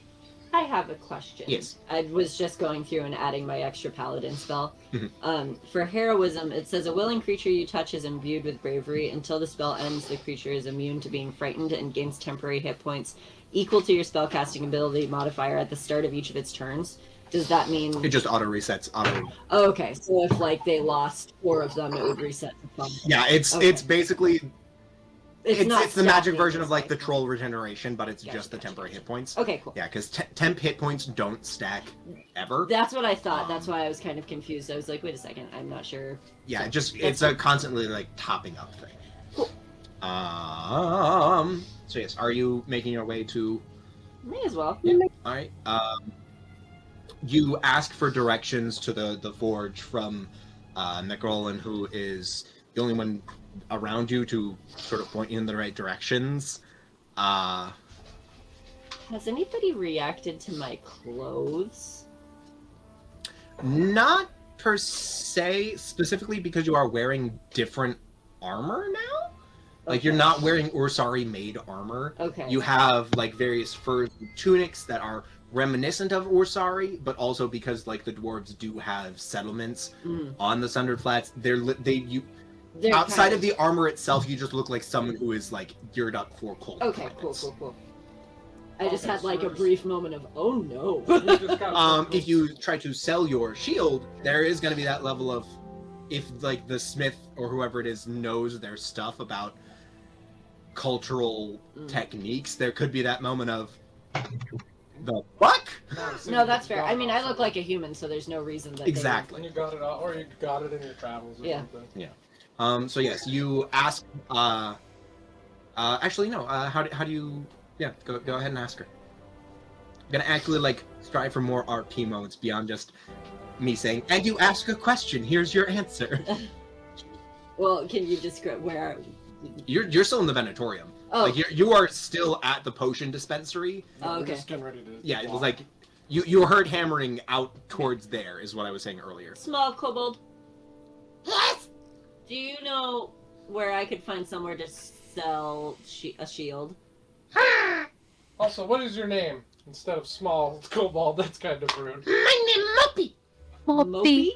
I have a question. Yes. I was just going through and adding my extra paladin spell. Mhm. For heroism, it says a willing creature you touch is imbued with bravery. Until the spell ends, the creature is immune to being frightened and gains temporary hit points equal to your spellcasting ability modifier at the start of each of its turns. Does that mean? It just auto resets. Oh, okay, so if like they lost 4 of them, it would reset the spell. Yeah, it's Okay. basically not it's the magic stacking, version of it's like the troll regeneration, but it's Gotcha, just the gotcha, temporary gotcha. hit points. Okay, cool. Yeah, because temp hit points don't stack ever. That's what I thought. That's why I was kind of confused. I was like, wait a second, I'm not sure. Yeah, So, just that's it's a constantly like topping up thing. Cool. So yes, are you making your way to? May as well. Yeah. All right. You ask for directions to the forge from Necrolin, who is the only one around you to sort of point you in the right directions. Has anybody reacted to my clothes? Not per se, specifically because you are wearing different armor now. Like you're Okay. not wearing Ursari made armor. Okay. You have like various furs and tunics that are reminiscent of Ursari, but also because like the dwarves do have settlements Mm. on the Sundered Flats, they're They're outside kind of the armor itself, you just look like someone who is like geared up for cold Okay, climates. cool. I just Okay, had like a so brief moment of, oh no. If you try to sell your shield, there is going to be that level of, if like the smith or whoever it is knows their stuff about cultural techniques, there could be that moment of, the fuck? No, that's fair. I mean, I look like a human, so there's no reason that Exactly. And you got it out, or you got it in your travels or Yeah. something. So yes, you ask. Actually, no. How do you? Yeah, go ahead and ask her. I'm gonna actually like strive for more RP moments beyond just me saying, "And you ask a question. Here's your answer." Well, can you describe where? You're still in the Venatorium. Oh, Like you are still at the potion dispensary. Oh, We're okay. just getting ready to. Yeah, it was like you heard hammering out towards there is what I was saying earlier. small kobold. Yes! Do you know where I could find somewhere to sell a shield? Also, what is your name instead of small kobold? That's kind of rude. My name Moppy. Moppy.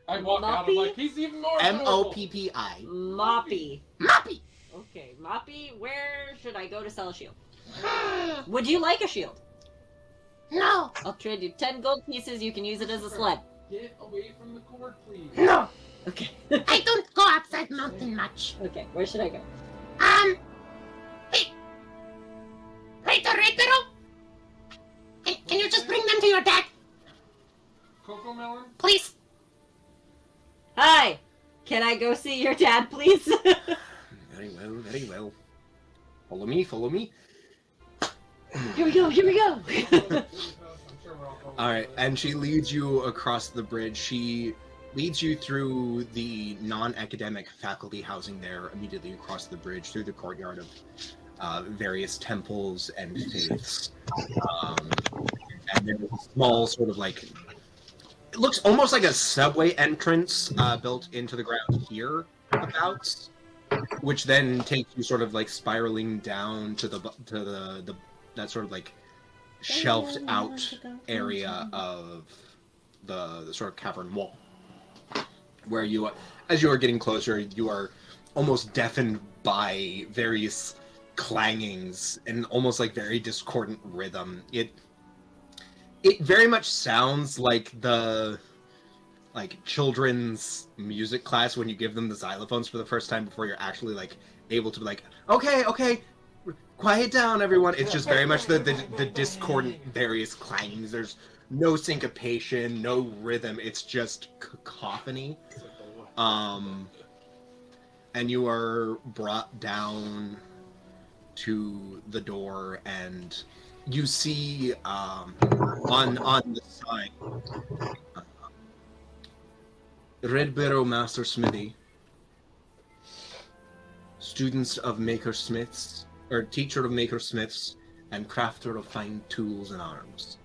I walk out. I'm like, he's even more. Moppi. Moppy. Moppy. Okay, Moppy. Where should I go to sell a shield? Would you like a shield? No. I'll trade you 10 gold pieces. You can use it as a sled. Get away from the cord, please. No, Okay. I don't go outside mountain much. Okay, where should I go? Hey, Red Barrel? Can you just bring them to your dad, Coco Melon? please? Hi! Can I go see your dad, please? Very well, very well. Follow me, follow me. Here we go, here we go! Alright, and she leads you across the bridge. She leads you through the non-academic faculty housing there, immediately across the bridge, through the courtyard of various temples and faiths. And there's a small sort of like... It looks almost like a subway entrance built into the ground here, about, which then takes you sort of like spiraling down to the that sort of like shelved out area of the sort of cavern wall, where you, as you are getting closer, you are almost deafened by various clangings and almost like very discordant rhythm. It very much sounds like the children's music class when you give them the xylophones for the first time before you're actually like able to be like, okay, quiet down, everyone. It's just very much the discordant various clangings. There's no syncopation, no rhythm. It's just cacophony. And you are brought down to the door, and you see on the sign, Red Barrow Master Smithy, students of makersmiths, or teacher of makersmiths, and crafter of fine tools and arms.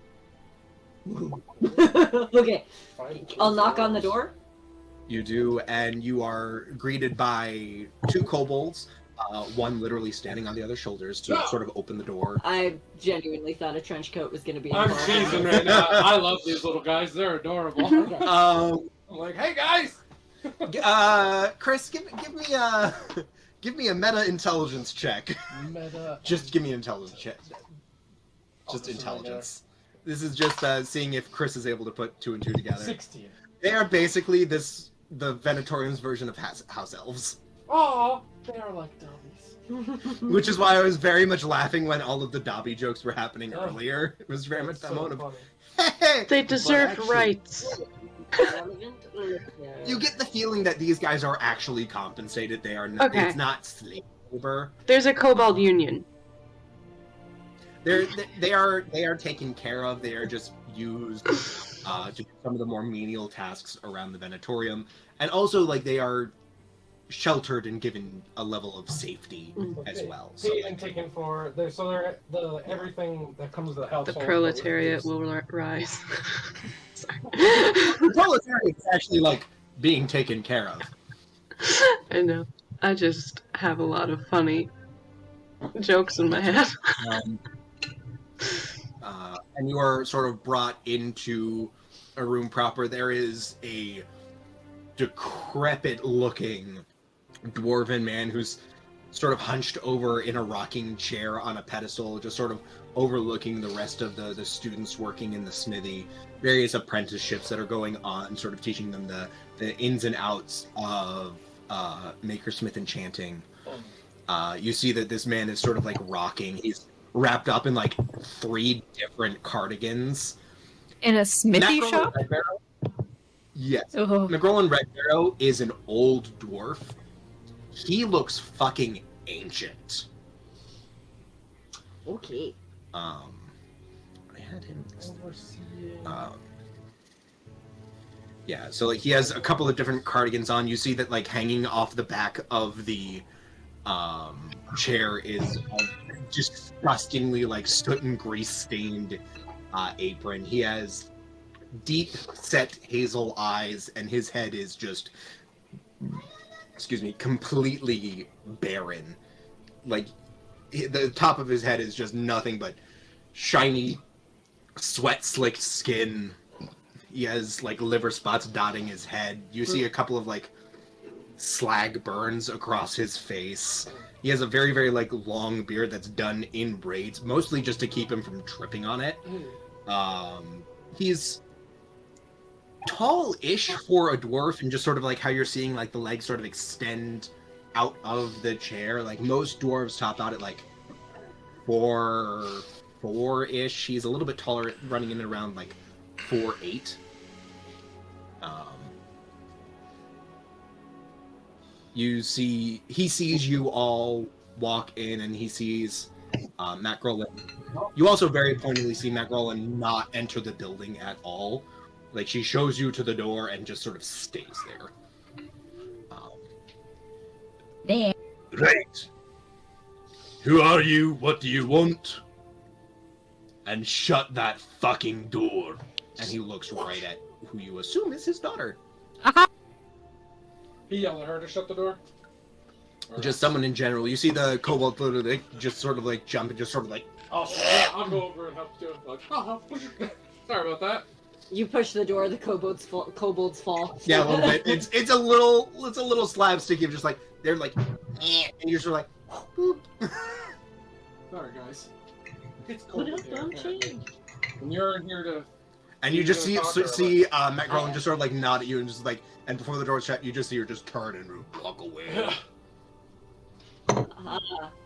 Okay, I'll knock on the door. You do, and you are greeted by two kobolds, one literally standing on the other's shoulders to sort of open the door. I genuinely thought a trench coat was going to be I'm involved. cheesing right now. I love these little guys. They're adorable. I'm like, hey guys! Chris, give me a meta intelligence check. Meta. Just give me an intelligence check. Just intelligence. This is just seeing if Chris is able to put 2 and 2 together. 16. They are basically the Venatorium's version of house elves. Oh, they are like dummies. Which is why I was very much laughing when all of the Dobby jokes were happening Oh. earlier. It was very much that So moment funny. of, hey, They but deserve actually, rights. You get the feeling that these guys are actually compensated. They are not, Okay. It's not slave labor. There's a kobold union. They are taken care of. They are just used to do some of the more menial tasks around the Venatorium, and also like they are sheltered and given a level of safety as well. So Paid and taken for. They're the everything that comes to the household. The proletariat will rise. Sorry. the proletariat is actually like being taken care of. I know. I just have a lot of funny jokes in my head. And you are sort of brought into a room proper. There is a decrepit-looking dwarven man who's sort of hunched over in a rocking chair on a pedestal, just sort of overlooking the rest of the students working in the smithy, various apprenticeships that are going on, sort of teaching them the ins and outs of makersmith enchanting. You see that this man is sort of like rocking. He's wrapped up in like 3 different cardigans. In a smithy Necrolin shop? Red Barrow? Yes. Oh. Negrolin Red Barrow is an old dwarf. He looks fucking ancient. Okay. I had him. Yeah, so like he has a couple of different cardigans on. You see that like hanging off the back of the chair is a disgustingly like soot and grease stained apron. He has deep set hazel eyes, and his head is just, completely barren. Like the top of his head is just nothing but shiny, sweat slicked skin. He has like liver spots dotting his head. You see a couple of like slag burns across his face. He has a very, very like long beard that's done in braids, mostly just to keep him from tripping on it. He's tall-ish for a dwarf, and just sort of like how you're seeing like the legs sort of extend out of the chair. Like most dwarves top out at like 4'ish. He's a little bit taller, running in and around like 4'8". You see, he sees you all walk in, and he sees Matt Grolan. You also very pointedly see Matt Grolan not enter the building at all. Like, she shows you to the door and just sort of stays there. There. Right. Who are you? What do you want? And shut that fucking door. And he looks right at who you assume is his daughter. He yelled at her to shut the door? Just someone in general. You see the kobold literally just sort of like jump and just sort of like... Oh, yeah, I'll go over and help you. Like, sorry about that. You push the door, the kobolds fall. Yeah, a little bit. It's a little slapsticky of just like, they're like, eh, and you're sort of like, boop. Sorry, guys. It's Put cold up, in here. don't change. When you're in here to... And you just see Matt Garland just sort of like nod at you and just like, and before the door's shut, you just see her just turn and walk away.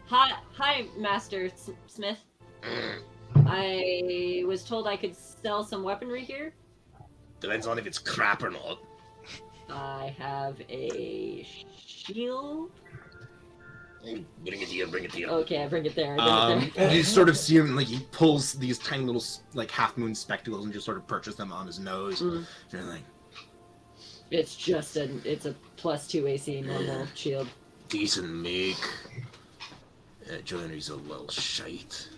Hi, Master Smith. I was told I could sell some weaponry here. Depends on if it's crap or not. I have a shield. Bring it here, bring it here. Okay, I bring it there. You sort of see him, like, he pulls these tiny little, like, half-moon spectacles and just sort of perches them on his nose. Mm. You're like, It's just it's a +2 AC normal shield. decent make. Joinery's a little shite.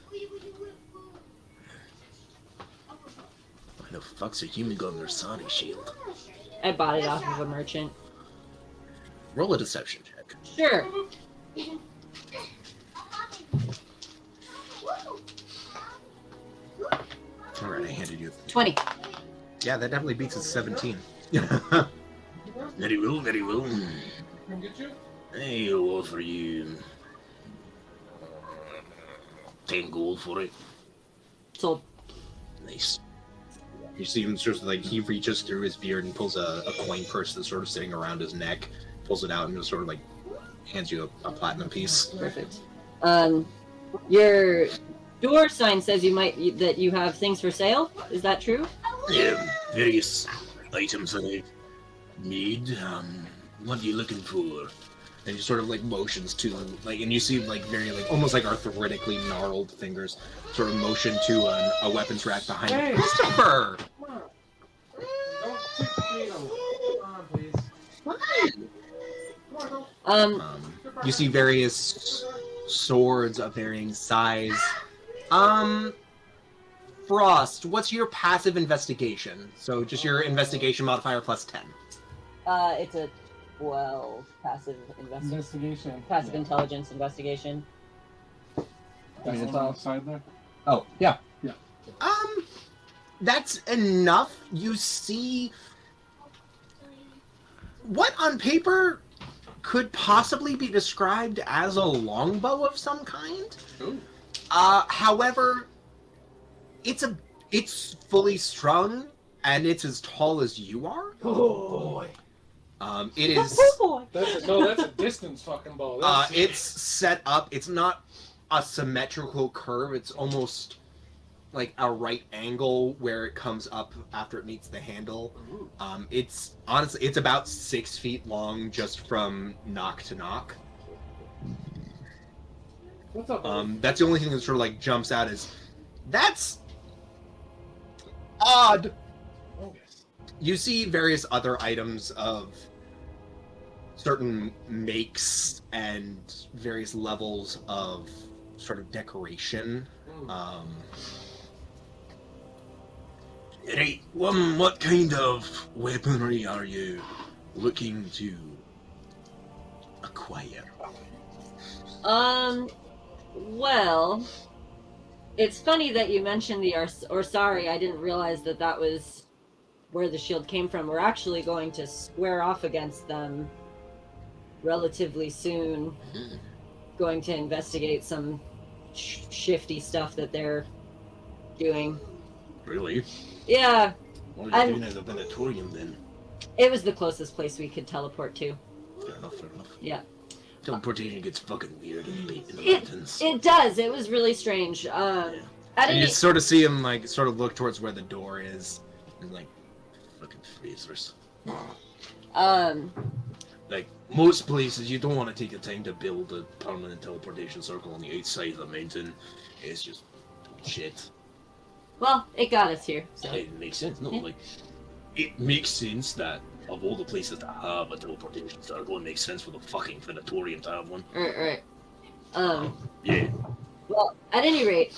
Why the fuck's a human got their Sonic shield? I bought it off of a merchant. Roll a deception check. Sure. Alright, I handed you. 20. Yeah, that definitely beats his 17. Very well, very well. Come get you? I'll offer you 10 gold for it. Sold. Nice. You see him sort of like, he reaches through his beard and pulls a coin purse that's sort of sitting around his neck, pulls it out and just sort of like hands you a platinum piece. Perfect. Your door sign says that you have things for sale. Is that true? Yeah, various items that I've made. What are you looking for? And he sort of like motions to like, and you see like very like almost like arthritically gnarled fingers sort of motion to a weapons rack behind Hey. him. Christopher! Come on. Don't take the potato. Come on, please. Come on, don't. You see various swords of varying size. Frost, what's your passive investigation? So just your investigation modifier plus 10. It's a 12 passive Investigation. passive intelligence investigation. That's the one on the side there? Oh, yeah. Yeah. That's enough. You see what on paper could possibly be described as a longbow of some kind. Ooh. However, it's fully strung and it's as tall as you are. Oh, boy. It is. That's a distance fucking bow. It's set up. It's not a symmetrical curve. It's almost like a right angle where it comes up after it meets the handle. It's honestly, it's about 6 feet long just from knock to knock. What's up? That's the only thing that sort of like jumps out is that's odd. Oh, yes. You see various other items of certain makes and various levels of sort of decoration. Right, what kind of weaponry are you looking to acquire? Well, it's funny that you mentioned the Orsari. I didn't realize that was where the shield came from. We're actually going to square off against them relatively soon. Going to investigate some shifty stuff that they're doing. Really? Yeah, What are I'm- you doing at the Venatorium then? It was the closest place we could teleport to. Fair enough, fair enough. Yeah. Teleportation gets fucking weird in the It, mountains. it does. It was really strange. At And any, you sort of see him, like, sort of look towards where the door is. And, like, fucking freezers. Like, most places, you don't want to take the time to build a permanent teleportation circle on the outside of the mountain. It's just shit. well, it got us here. So It makes sense. No, Yeah. like, it makes sense that of all the places to have a teleportation circle, it makes sense for the fucking Venatorium to have one. right. Yeah. Well, at any rate,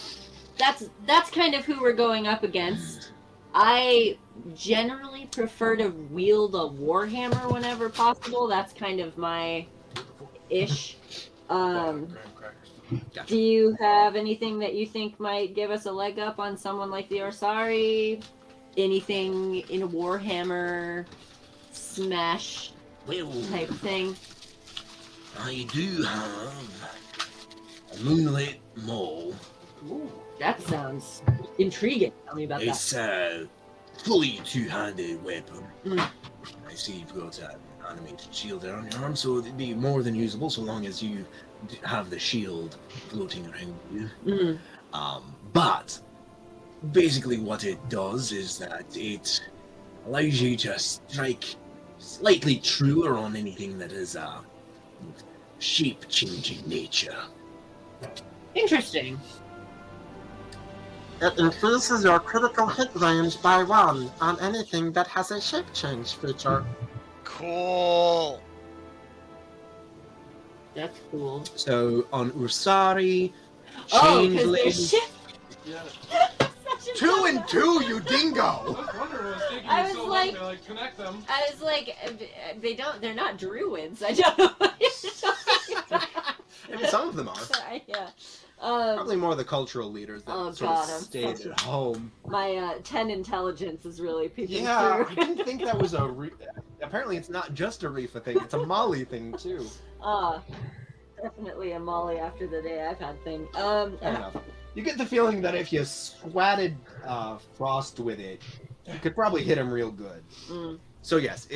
that's kind of who we're going up against. I generally prefer to wield a warhammer whenever possible. That's kind of my ish. Do you have anything that you think might give us a leg up on someone like the Orsari? Anything in a warhammer smash Well, type thing? I do have a moonlit maul. Ooh, that sounds intriguing. Tell me about that. It's a fully two-handed weapon. Mm. I see you've got an animated shield there on your arm, so it'd be more than usable so long as you have the shield floating around you. Mm. But basically what it does is that it allows you to strike slightly truer on anything that is shape-changing nature. Interesting. It increases your critical hit range by 1 on anything that has a shape change feature. Cool. That's cool. So on Ursari, Oh, because Changeling... they're shift. Yeah. Such a 2 dumb- and 2, you dingo! I was wondering, I was taking I you was so like- long to like connect them. I was like, they're not druids. I don't know what you're talking about. I mean, some of them are. Yeah. Probably more the cultural leaders that Oh, sort God, of I'm stayed such at home. My 10 intelligence is really peeking Yeah, I through. didn't think that was apparently it's not just a Rifa thing, it's a Molly thing too. Definitely a Molly after the day I've had thing. Fair enough. You get the feeling that if you swatted Frost with it, you could probably hit him real good. Mm. So yes,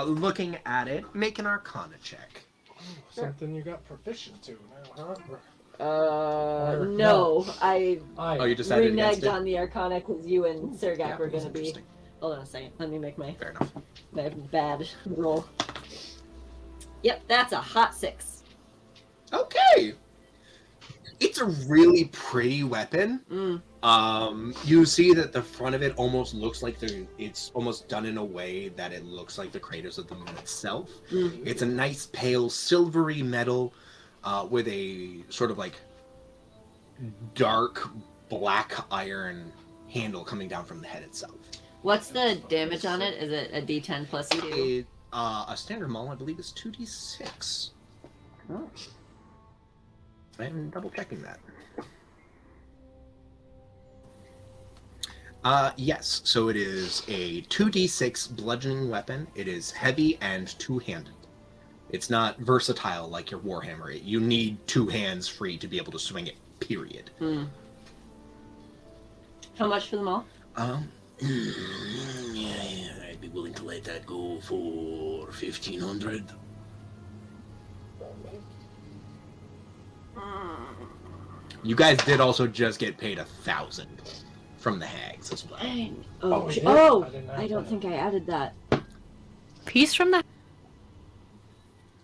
looking at it, make an Arcana check. Something you got proficient to now, huh? No, I Oh, you decided against reneged it? on the Arcana because you and Sergak Yeah, were that's gonna be. interesting. Hold on a second. Let me make my Fair enough. bad roll. Yep, that's a hot 6. Okay. It's a really pretty weapon. Mm. You see that the front of it almost looks like it's almost done in a way that it looks like the craters of the moon itself. Mm. It's a nice pale silvery metal with a sort of like dark black iron handle coming down from the head itself. What's the damage on it? Is it a D10 plus 2? A standard maul, I believe, is 2d6. Oh. I'm double checking that. Yes, so it is a 2d6 bludgeoning weapon. It is heavy and two-handed. It's not versatile like your Warhammer. You need 2 hands free to be able to swing it, period. Hmm. How much for them all? Yeah, I'd be willing to let that go for 1,500. You guys did also just get paid 1,000 from the hags as well. Oh, we did? Oh, I didn't I add don't that. think I added that. Piece from the.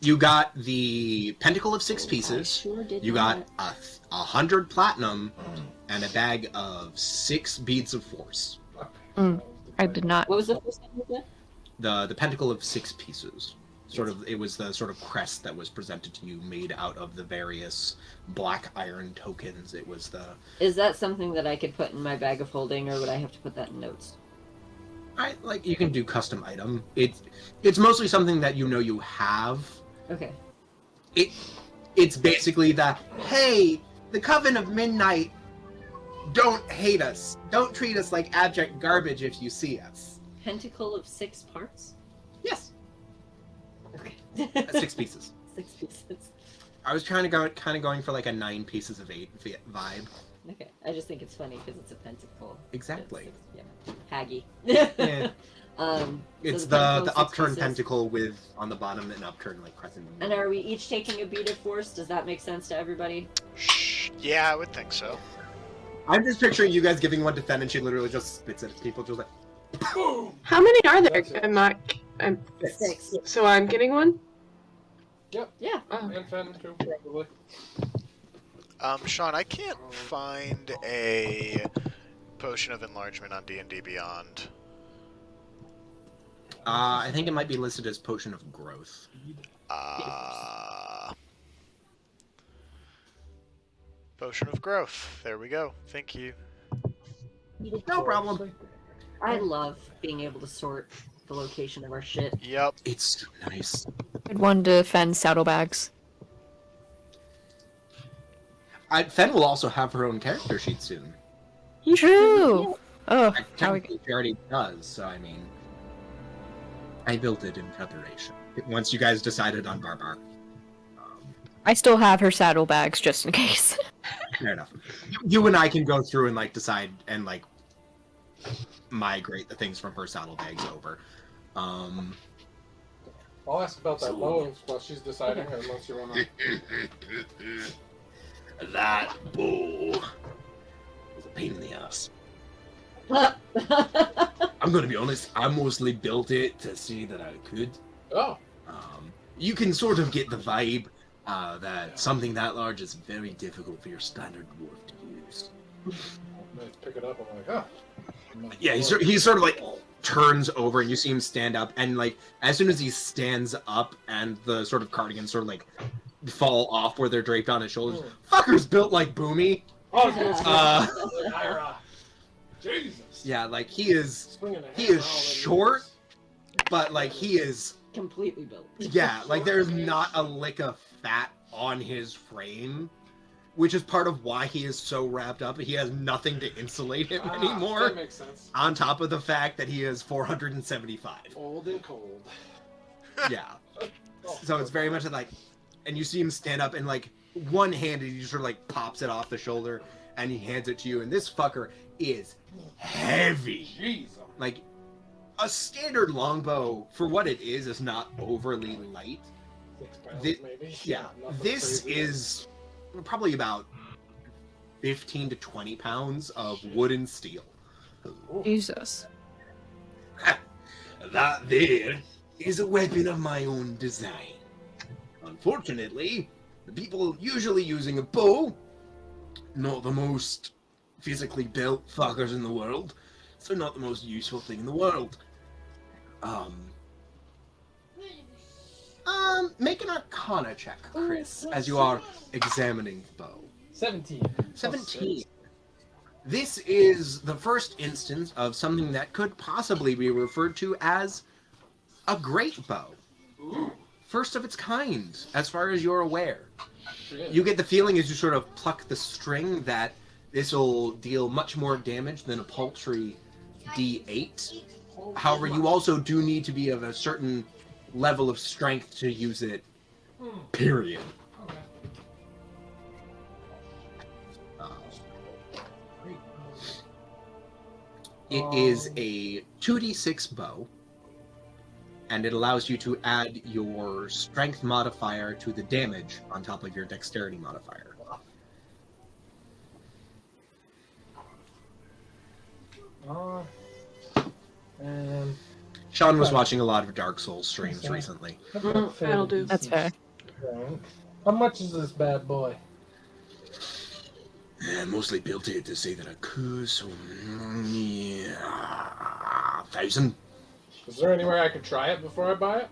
You got the pentacle of 6 I pieces. sure did You not. got 100 platinum and a bag of 6 beads of force. I did not. What was the first thing you said? The pentacle of 6 pieces. It was the sort of crest that was presented to you, made out of the various black iron tokens. It was the. Is that something that I could put in my bag of holding, or would I have to put that in notes? You can do custom item. It's mostly something that you know you have. Okay. It's basically hey, the Coven of Midnight don't hate us. Don't treat us like abject garbage if you see us. Pentacle of 6 parts? Yes. Okay. 6 pieces. 6 pieces. I was trying to go kind of going for like a 9 pieces of 8 vibe. Okay. I just think it's funny because it's a pentacle. Exactly. Yeah. Haggy. Yeah. It's so the pentacle's 6 upturned pieces. pentacle with on the bottom an upturned like crescent. And are we each taking a bead of force? Does that make sense to everybody? Shh. Yeah, I would think so. I'm just picturing you guys giving one to Fen, and she literally just spits at people, just like. Boom! How many are there? That's it. I'm 6. so I'm getting one. Yep. Yeah. Oh. And Fen too, probably. Sean, I can't find a potion of enlargement on D&D Beyond. I think it might be listed as potion of growth. Potion of growth. There we go. Thank you. No problem. I love being able to sort the location of our shit. Yep. It's nice. I'd one to defend saddlebags. Fen will also have her own character sheet soon. True. Oh, how we... Technically, she already does. So I mean, I built it in preparation. Once you guys decided on Barbar. I still have her saddlebags just in case. Fair enough. You and I can go through and like decide and like migrate the things from her saddlebags over. I'll ask about that bow while she's deciding, unless you want to. That bow is a pain in the ass. I'm gonna be honest. I mostly built it to see that I could. Oh. You can sort of get the vibe that something that large is very difficult for your standard dwarf to use. I pick it up. I'm like, oh. Yeah, he sort of like turns over, and you see him stand up, and like as soon as he stands up, and the sort of cardigans sort of like fall off where they're draped on his shoulders. Fucker's built like Boomy. Oh, it's Ira. Jesus. Yeah, like he is short, but like he is Completely built. yeah, like there's not a lick of fat on his frame, which is part of why he is so wrapped up. He has nothing to insulate him anymore. That makes sense. On top of the fact that he is 475. Old and cold. Yeah. So it's very much like, and you see him stand up and like one-handed, he sort of like pops it off the shoulder and he hands it to you. And this fucker is heavy. Jesus. Like a standard longbow for what it is not overly light. 6 pounds, maybe. Yeah, nothing this crazy. is probably about 15 to 20 pounds of wood and steel. Jesus. That there is a weapon of my own design. Unfortunately, the people usually using a bow, not the most physically built fuckers in the world, so not the most useful thing in the world. Make an Arcana check, Chris, as you are examining the bow. 17. 17. This is the first instance of something that could possibly be referred to as a great bow. First of its kind, as far as you're aware. You get the feeling as you sort of pluck the string that this will deal much more damage than a paltry D8. However, you also do need to be of a certain level of strength to use it, period. It is a 2d6 bow, and it allows you to add your strength modifier to the damage on top of your dexterity modifier. Sean was watching a lot of Dark Souls streams recently. That'll do. That's fair. How much is this bad boy? I mostly built it to say that I could, so yeah, 1,000. Is there anywhere I could try it before I buy it?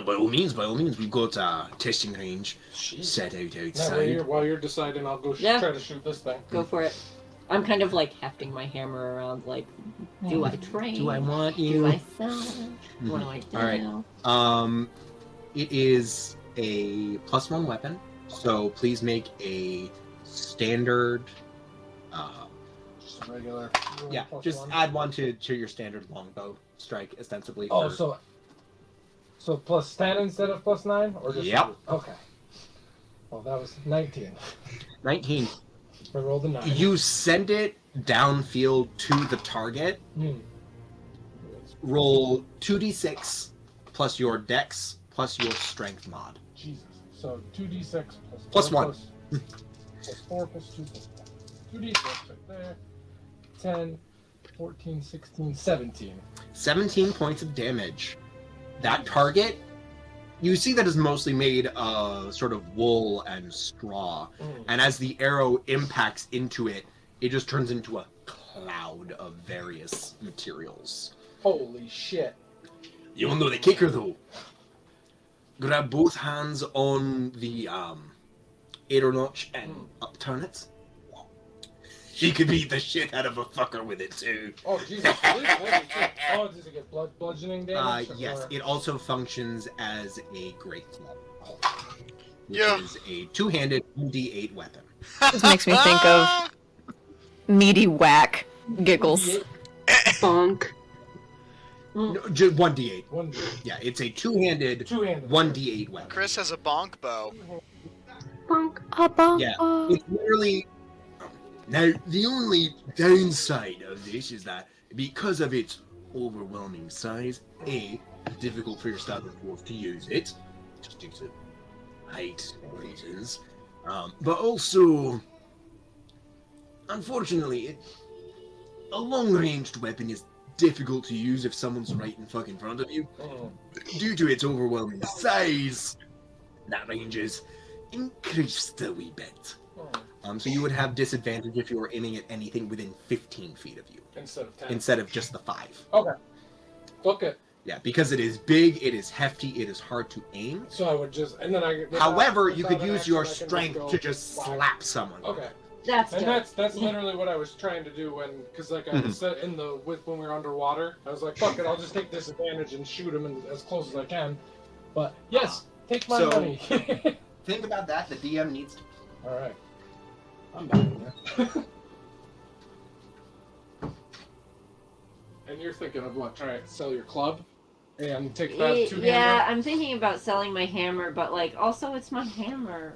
By all means, we've got a testing range set out That way, outside. while you're deciding, I'll go Yeah. try to shoot this thing. Go for it. I'm kind of like hefting my hammer around, like, do I train? Do I want Do you? I sell? What do I do? All right. It is a +1 weapon, so please make a standard. Just regular. Yeah, just +1. add one to your standard longbow strike, ostensibly. Oh, for... so +10 instead of +9, or just Yep. Okay. Well, that was 19. 19. I rolled a 9. You send it downfield to the target. Roll 2d6 plus your dex plus your strength mod. Jesus. So 2d6 Plus 1. Plus 4 plus 2 plus 1. 2d6 right there. 10, 14, 16, 17. 17 points of damage. That target, you see that is mostly made of sort of wool and straw. And as the arrow impacts into it, it just turns into a cloud of various materials. Holy shit. You know the kicker though. Grab both hands on the arrow notch and upturn it. She could beat the shit out of a fucker with it too. Oh Jesus! Oh, does it get bludgeoning damage? Yes, it also functions as a great club, which Yeah. is a two-handed 1d8 weapon. This makes me think of meaty whack giggles. Bonk. No, just 1d8. 1d8. Yeah, it's a two-handed 1d8 weapon. Chris has a bonk bow. Bonk. Yeah, it's literally. Now, the only downside of this is that because of its overwhelming size, A, it's difficult for your standard dwarf to use it, just due to height reasons, but also, unfortunately, a long-ranged weapon is difficult to use if someone's right in fucking front of you. Due to its overwhelming size, that range is increased a wee bit. So you would have disadvantage if you were aiming at anything within 15 feet of you. Instead of 10. Instead of just the 5. Okay. Okay. Yeah, because it is big, it is hefty, it is hard to aim. So I would just, and then However, you could without an use your action, I can strength go to just whack. slap someone. Okay. That's And dope. that's literally what I was trying to do because like I said when we were underwater, I was like, fuck it, I'll just take disadvantage and shoot him as close as I can. But yes, take my So- money. Think about that, the DM needs to... All right. I'm back in there. And you're thinking of what? Try to sell your club and take that two-hander? Yeah, I'm thinking about selling my hammer, but like also it's my hammer.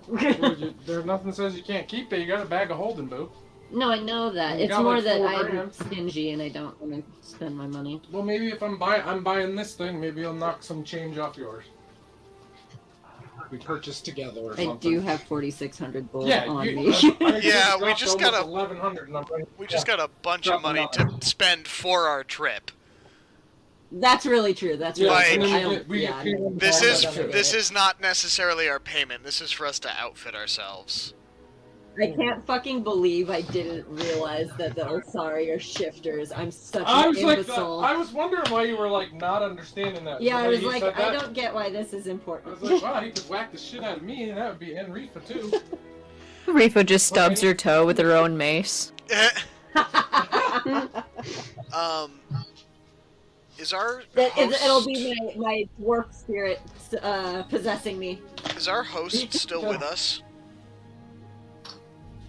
There's nothing says you can't keep it. You got a bag of holding, boo. No, I know that. You It's got, more like, that 4 I'm grand. stingy and I don't want to spend my money. Well, maybe if I'm buying this thing, maybe I'll knock some change off yours. We purchase together or I something. do have 4,600 gold Yeah, on you, me. Yeah, we just got a- 1,100, and I'm ready. We just got a bunch of money to spend for our trip. That's really true. That's Yeah, Like- really and true. then we Yeah, get no, This that's is true. this is not necessarily our payment. This is for us to outfit ourselves. I can't fucking believe I didn't realize that the Osari are shifters. I'm such I an was like, imbecile. I was wondering why you were like not understanding that. Yeah, The I way was you like, said I that, don't get why this is I important. was like, wow, he could whack the shit out of me, and that would be Enrifa too. Rifa just stubs her toe with her own mace. Is our It'll host, be my dwarf spirit possessing me. is our host still with us?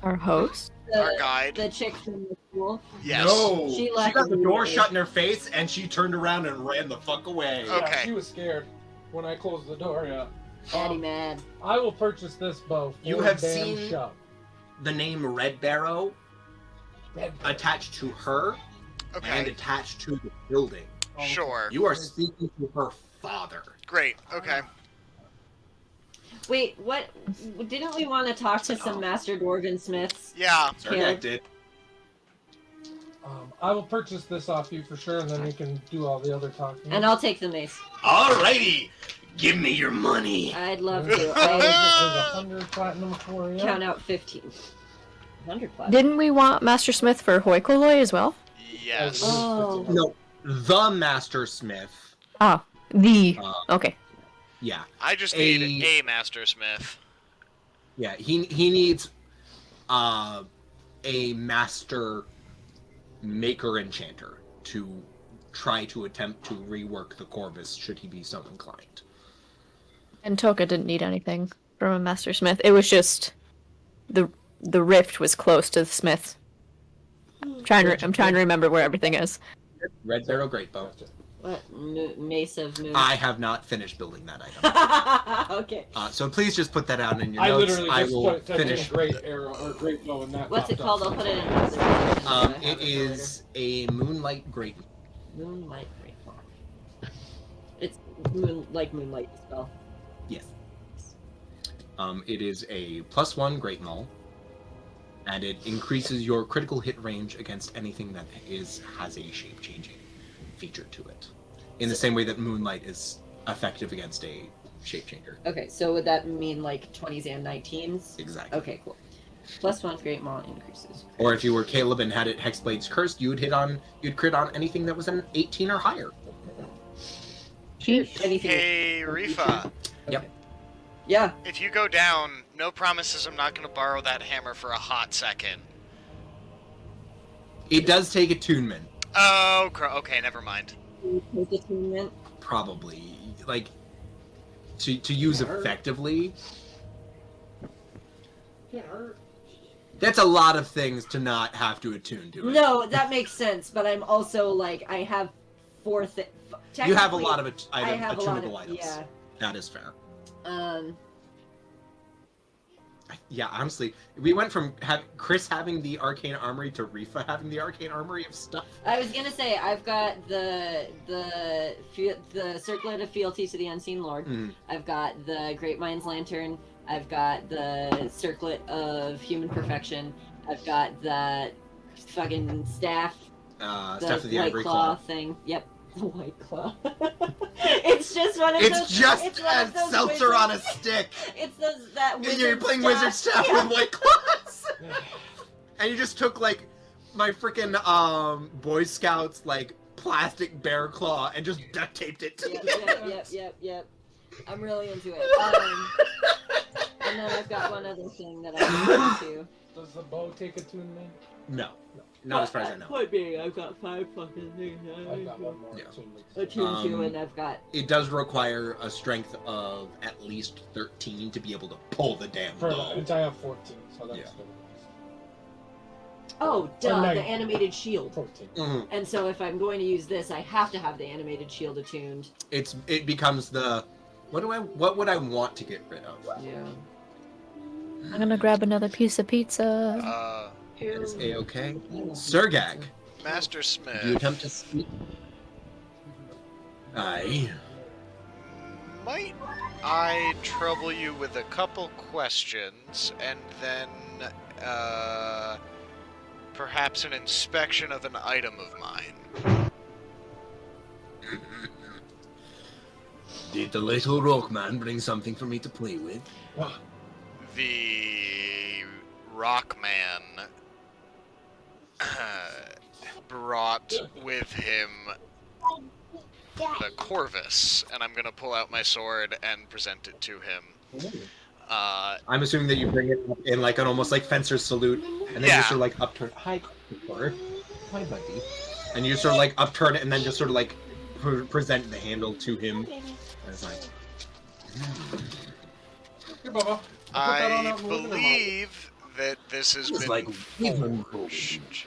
Our host? Our guide? The chick from the school. Yes. No! She She left got the door immediately. shut in her face, and she turned around and ran the fuck away. Okay. Yeah, she was scared when I closed the door. Yeah. Daddy mad. I will purchase this bow. You for have damn seen- shove. The name Red Barrow Red attached to her and Okay. attached to the building. Oh, Sure. You are speaking to her father. Great. Okay. Wait, what? Didn't we want to talk to some Master Dwarven Smiths? Yeah. Zerdak did. I will purchase this off you for sure, and then we can do all the other talking. And I'll take the mace. Alrighty! Give me your money! I'd love There's to. there's I 100 platinum for you. count out 15. 100 plus. Didn't we want Master Smith for Hoikoloi as well? Yes. Oh. No, the Master Smith. Oh, the. Uh, Okay. Yeah, I just need a Master Smith. yeah. He needs a master maker enchanter to try to attempt to rework the Corvus should he be so inclined. And Toka didn't need anything from a Master Smith. It was just the rift was close to the Smith. I'm trying to remember where everything is. Red Barrel Great Bow. Gotcha. What? Mace of Moon. I have not finished building that item. Okay. So please just put that out in your I notes. literally I just will put finish. a great arrow or great bow, and that. What's it popped called? up. I'll put it in another. It is a Moonlight Great. Moonlight Great Maul. It's Moonlight spell. Yes. It is a +1 Great Maul, and it increases your critical hit range against anything that has a shape-changing feature to it. In the same way that Moonlight is effective against a shape-changer. Okay, so would that mean like 20s and 19s? Exactly. Okay, cool. +1 Great Maul increases. Or if you were Caleb and had it Hexblade's Cursed, you'd crit on anything that was an 18 or higher. Anything. Hey, Rifa. Yep. Yeah. If you go down, no promises I'm not going to borrow that hammer for a hot second. It does take attunement. Oh, okay, never mind. Take attunement. Probably. Like, to use effectively. That's a lot of things to not have to attune to it. No, that makes sense, but I'm also like, I have 4 things. You have a lot of I have a lot attunable of, items. yeah. That is fair. Um, Yeah, honestly, we went from Chris having the arcane armory to Rifa having the arcane armory of stuff. I was gonna say I've got the circlet of fealty to the unseen lord. Mm. I've got the great mind's lantern. I've got the circlet of human perfection. I've got that fucking staff. Staff of the white Ivory claw Claw. thing. Yep, the white claw. It's just one of It's those. just it's one a of those seltzer wizard- on a stick. It's that wizard You're playing staff. wizard stuff Yeah. with white claws. And you just took like my freaking Boy Scouts like plastic bear claw and just duct taped it to Yep. I'm really into it. And then I've got one other thing that I'm into. Does the bow take attunement? No, not as far as I know. Point being, I've got 5 fucking things I've got one more Yeah. attunement. attuned to, and I've got. It does require a strength of at least 13 to be able to pull the damn bow. I have 14, so that's Yeah. good. Oh, duh, no. the animated shield. 14. Mhm. And so if I'm going to use this, I have to have the animated shield attuned. It becomes the what would I want to get rid of? Yeah. I'm gonna grab another piece of pizza. That is a-okay. Sergak, Master do you Smith. attempt to speak? Aye. Might I trouble you with a couple questions, and then, perhaps an inspection of an item of mine? Did the little rock man bring something for me to play with? The Rockman brought with him the Corvus, and I'm gonna pull out my sword and present it to him. I'm assuming that you bring it up in like an almost like fencer's salute, and then Yeah. you sort of like upturn. Hi, Christopher. Hi, buddy. And you sort of like upturn it, and then just sort of like present the handle to him. And it's like, Here, Bubba. I believe that this has it's been like forged.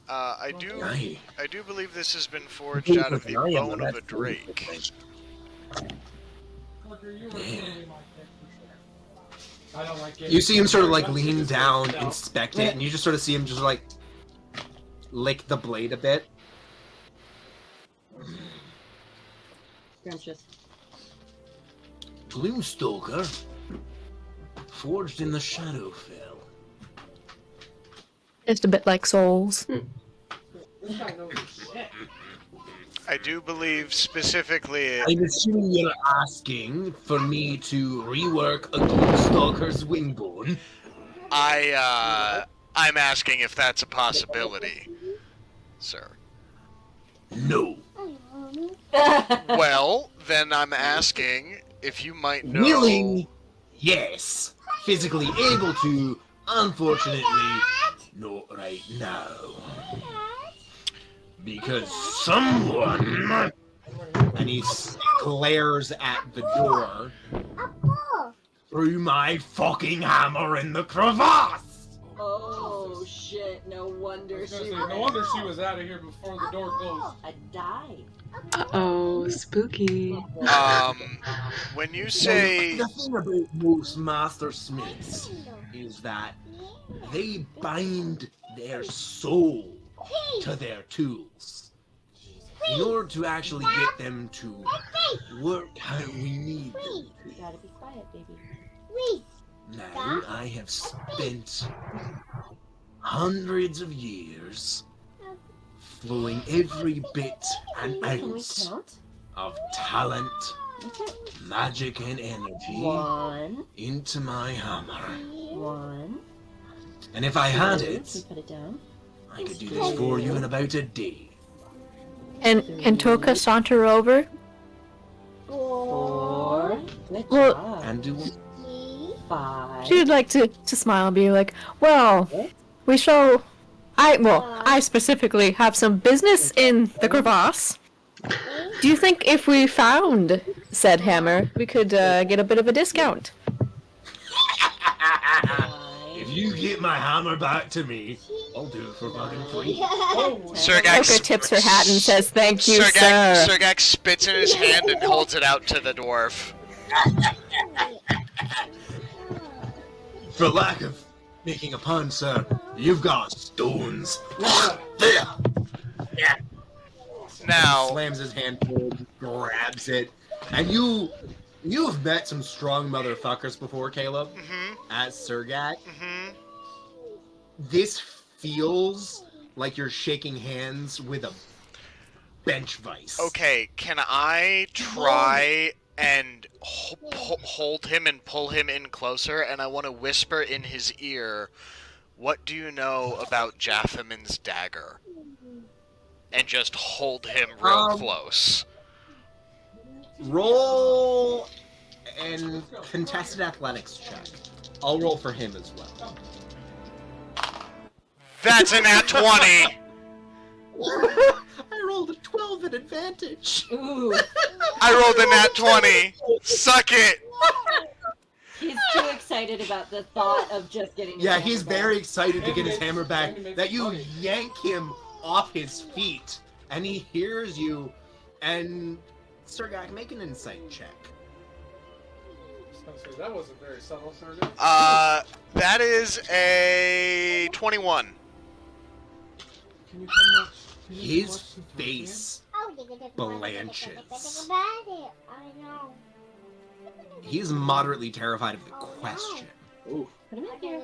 I Aye. do believe this has been forged out of the bone of a drake. I don't like it. You see him sort of like lean down, inspect it, and you just sort of see him just like lick the blade a bit. Scrumptious. Gloomstalker, forged in the Shadowfell. Just a bit like souls. I do believe specifically I'm assuming you're asking for me to rework a Gloomstalker's wingbone. I'm asking if that's a possibility, sir. No. Well, then I'm asking if you might know. Willing, yes. Physically able to, unfortunately, not right now. Because someone... And he glares at the door. Threw my fucking hammer in the crevasse! Oh, shit. shit, no wonder she No wonder she was out of here before the door closed. I died. Uh-oh, spooky. When you say The thing about most master smiths is that they bind their soul to their tools in order to actually get them to work how we need them You gotta be quiet, baby. Now, I have spent hundreds of years flowing every bit and Can we ounce count? of talent, Okay. magic, and energy 1, into my hammer. 1. And if I had Can it, put it down? I could do this for you in about a day. And can Toka saunter over? 4. Good Well- job. And do 5. She'd like to smile and be like, well, we shall... I specifically have some business in the crevasse. Do you think if we found said hammer, we could get a bit of a discount? If you get my hammer back to me, I'll do it for fucking free. Sergak Toka tips her hat and says, thank you, sir. Sergak spits in his hand and holds it out to the dwarf. For lack of making a pun, sir, you've got stones. There. Now, Slams his hand forward, grabs it, and you've met some strong motherfuckers before, Caleb. At Sergat. This feels like you're shaking hands with a bench vice. okay, can I try and hold him and pull him in closer? And I want to whisper in his ear, what do you know about Jaffamin's dagger? And just hold him real close. Roll and contested athletics check. I'll roll for him as well. That's an at 20! I rolled a 12 at advantage. Ooh. I rolled an at 20! Suck it! He's too excited about the thought of just getting his Yeah, hammer he's back. very excited to get his hammer back that you yank him off his feet, and he hears you, and Sergak, make an insight check. That wasn't very subtle, Sergey. That is a 21. Can you come up? His face blanches. He's moderately terrified of the question. Put him in here.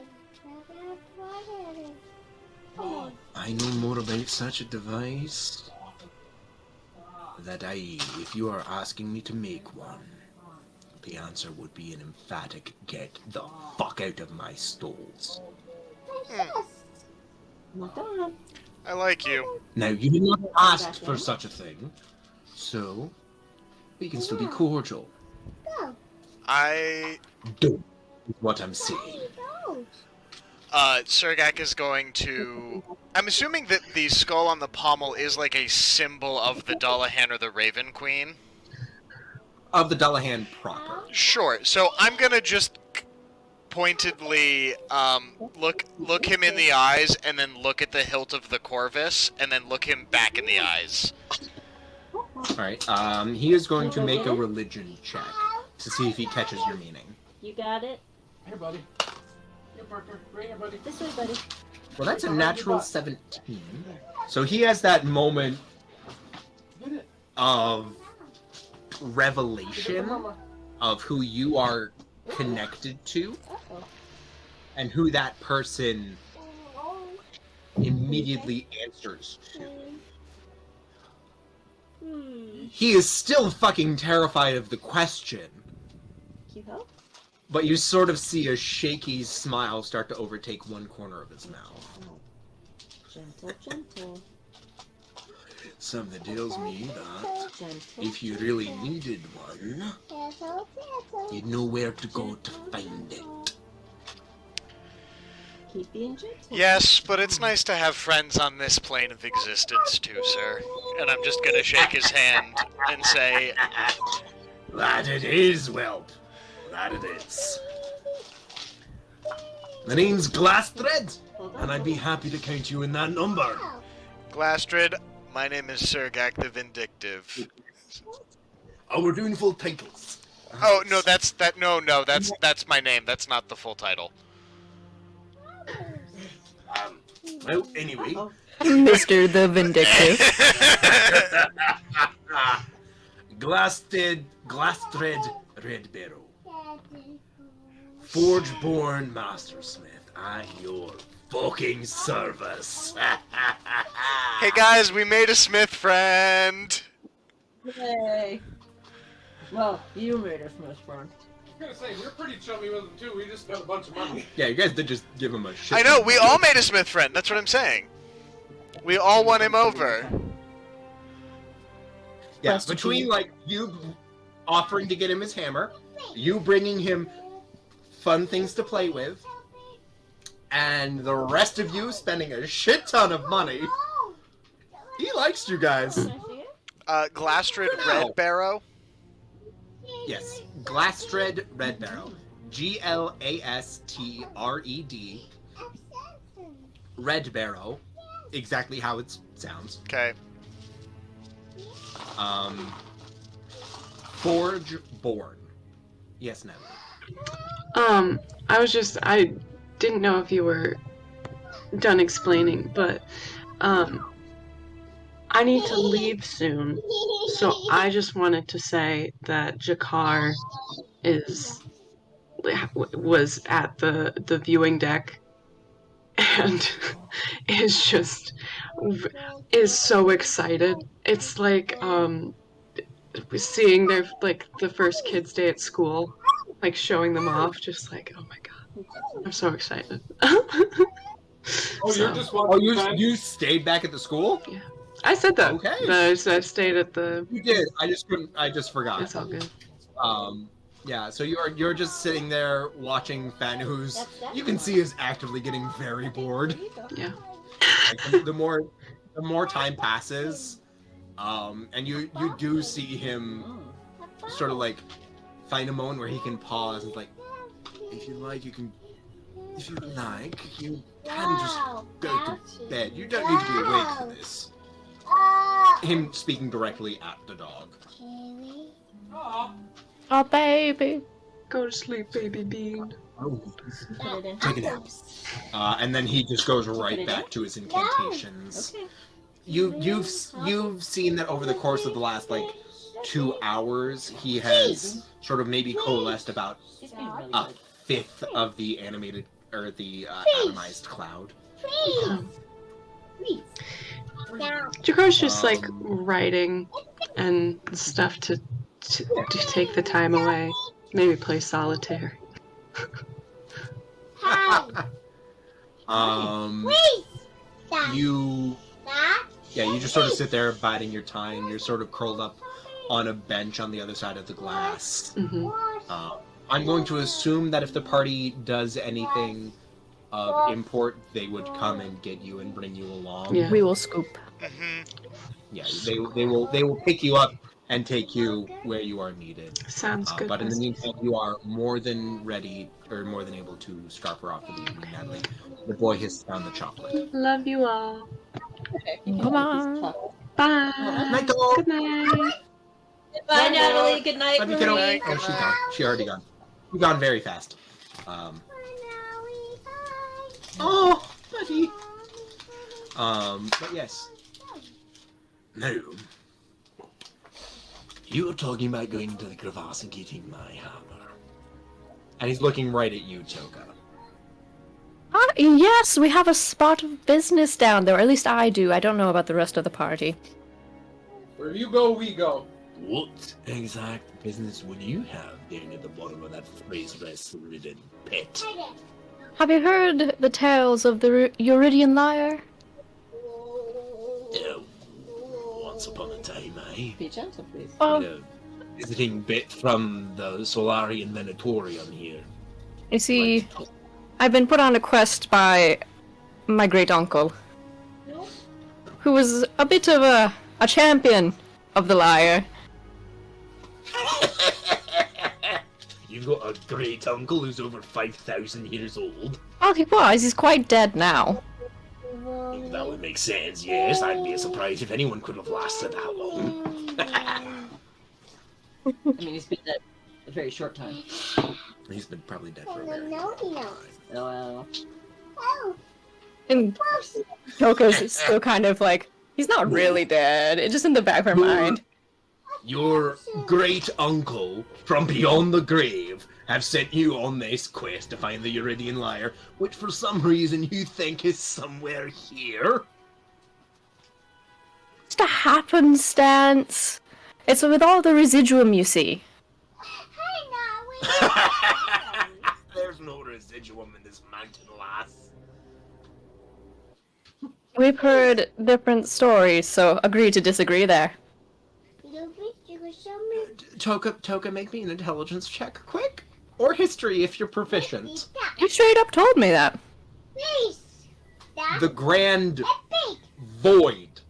I know more about such a device that if you are asking me to make one, the answer would be an emphatic get the fuck out of my stalls. Not done. I like you. Now, you did not ask for such a thing, so we can still be cordial. Don't is what I'm saying. Sergak is going to... I'm assuming that the skull on the pommel is like a symbol of the Dullahan or the Raven Queen. Of the Dullahan proper. Sure, so I'm gonna just pointedly look him in the eyes, and then look at the hilt of the Corvus, and then look him back in the eyes. Alright, he is going to make a religion check to see if he catches your meaning. You got it. Here, buddy. Here, Parker. Right here, buddy. This way, buddy. Well, that's a natural 17. So he has that moment of revelation of who you are connected to and who that person immediately answers to. He is still fucking terrified of the question, Can you help? but you sort of see a shaky smile start to overtake one corner of his mouth. Gentle, gentle. Something tells me that Gentle. if you really needed one, you'd know where to go to find it. Keep being gentle. Yes, but it's nice to have friends on this plane of existence too, sir. And I'm just gonna shake his hand and say, That it is, whelp. That it is. The name's Glass Thread. Well done. and I'd be happy to count you in that number. Glastrid, my name is Sergak the Vindictive. Oh, we're doing full titles. Oh no, that's my name. That's not the full title. Well, anyway. Oh, Mr. the Vindictive. Glastred Redbarrow. Forge-born mastersmith at your fucking service. Hey guys, we made a smith friend. yay. Well, you made us, Miss Brown. I was gonna say, we're pretty chummy with them too. We just spent a bunch of money. Yeah, you guys did just give him a shit. I know, we all made a smith friend. That's what I'm saying. We all won him over. Yeah, between like you offering to get him his hammer, you bringing him fun things to play with, and the rest of you spending a shit ton of money. He likes you guys. Can I see it? Glastrid Wow. Redbarrow. Yes, Glastred Redbarrow. Glastred. Redbarrow. Exactly how it sounds. Okay. Forge born. Yes, no. I didn't know if you were done explaining, but I need to leave soon, so I just wanted to say that Jakar was at the viewing deck and is so excited. It's like seeing their the first kids' day at school, like showing them off, just like, oh my god, I'm so excited. Oh, So- you're just watching. You stayed back at the school? I said that. Okay. That I stayed at the. You did. I just forgot. It's all good. Yeah, so you're just sitting there watching Fen, who's you can see is actively getting very bored. Yeah. Like, the more time passes, and you do see him sort of like find a moment where he can pause and like, if you like, you can just go to bed. You don't need to be awake for this. Him speaking directly at the dog. Aw. Oh, baby. Go to sleep, baby bean. Oh, Put it in. take a nap. And then he just goes Put right it back in? to his incantations. Okay. You've seen that over the course of the last like 2 hours, he has sort of maybe coalesced about She's being really a good. fifth of the animated or the atomized cloud. Jakar's just like Um, writing and stuff to take the time away. Maybe play solitaire. You just sort of sit there biding your time. You're sort of curled up on a bench on the other side of the glass. Hmm. I'm going to assume that if the party does anything of import, they would come and get you and bring you along. Yeah. We will scoop. Hmm. Yeah, they will pick you up and take you where you are needed. Sounds good. But in the meantime, you are more than ready or more than able to start her off for the evening, Natalie. The boy has found the chocolate. Love you all. Bye-bye. Bye. Night, dog. Good night. Bye, Natalie. Good night, Love you, kiddo. Marie. Oh, she's gone. She already gone. She's gone very fast. Oh, buddy. But yes. No. You were talking about going into the crevasse and getting my hammer. And he's looking right at you, Toka. Ah, yes, we have a spot of business down there. At least I do. I don't know about the rest of the party. Where you go, we go. What exact business would you have down at the bottom of that phrase-ridden pit? Have you heard the tales of the Euridian Lyre? Once upon a time, eh? Be gentle, please. Oh, A visiting bit from the Solarian Venatorium here. you see, I've been put on a quest by my great uncle, who was a bit of a champion of the lyre. You've got a great uncle who's over 5,000 years old. Well, he was. He's quite dead now. That would make sense, yes. I'd be surprised if anyone could have lasted that long. I mean, he's been dead a very short time. He's been probably dead for a very long time. Oh, And Toka's still kind of like, he's not really dead. It's just in the back of her mind. Your great uncle from beyond the grave have sent you on this quest to find the Iridian Lyre, which for some reason you think is somewhere here. Just a happenstance. It's with all the residuum you see. There's no residuum in this mountain, lass. We've heard different stories, so agree to disagree there. Toka, make me an intelligence check, quick. Or history if you're proficient. You straight up told me that. The Grand Void.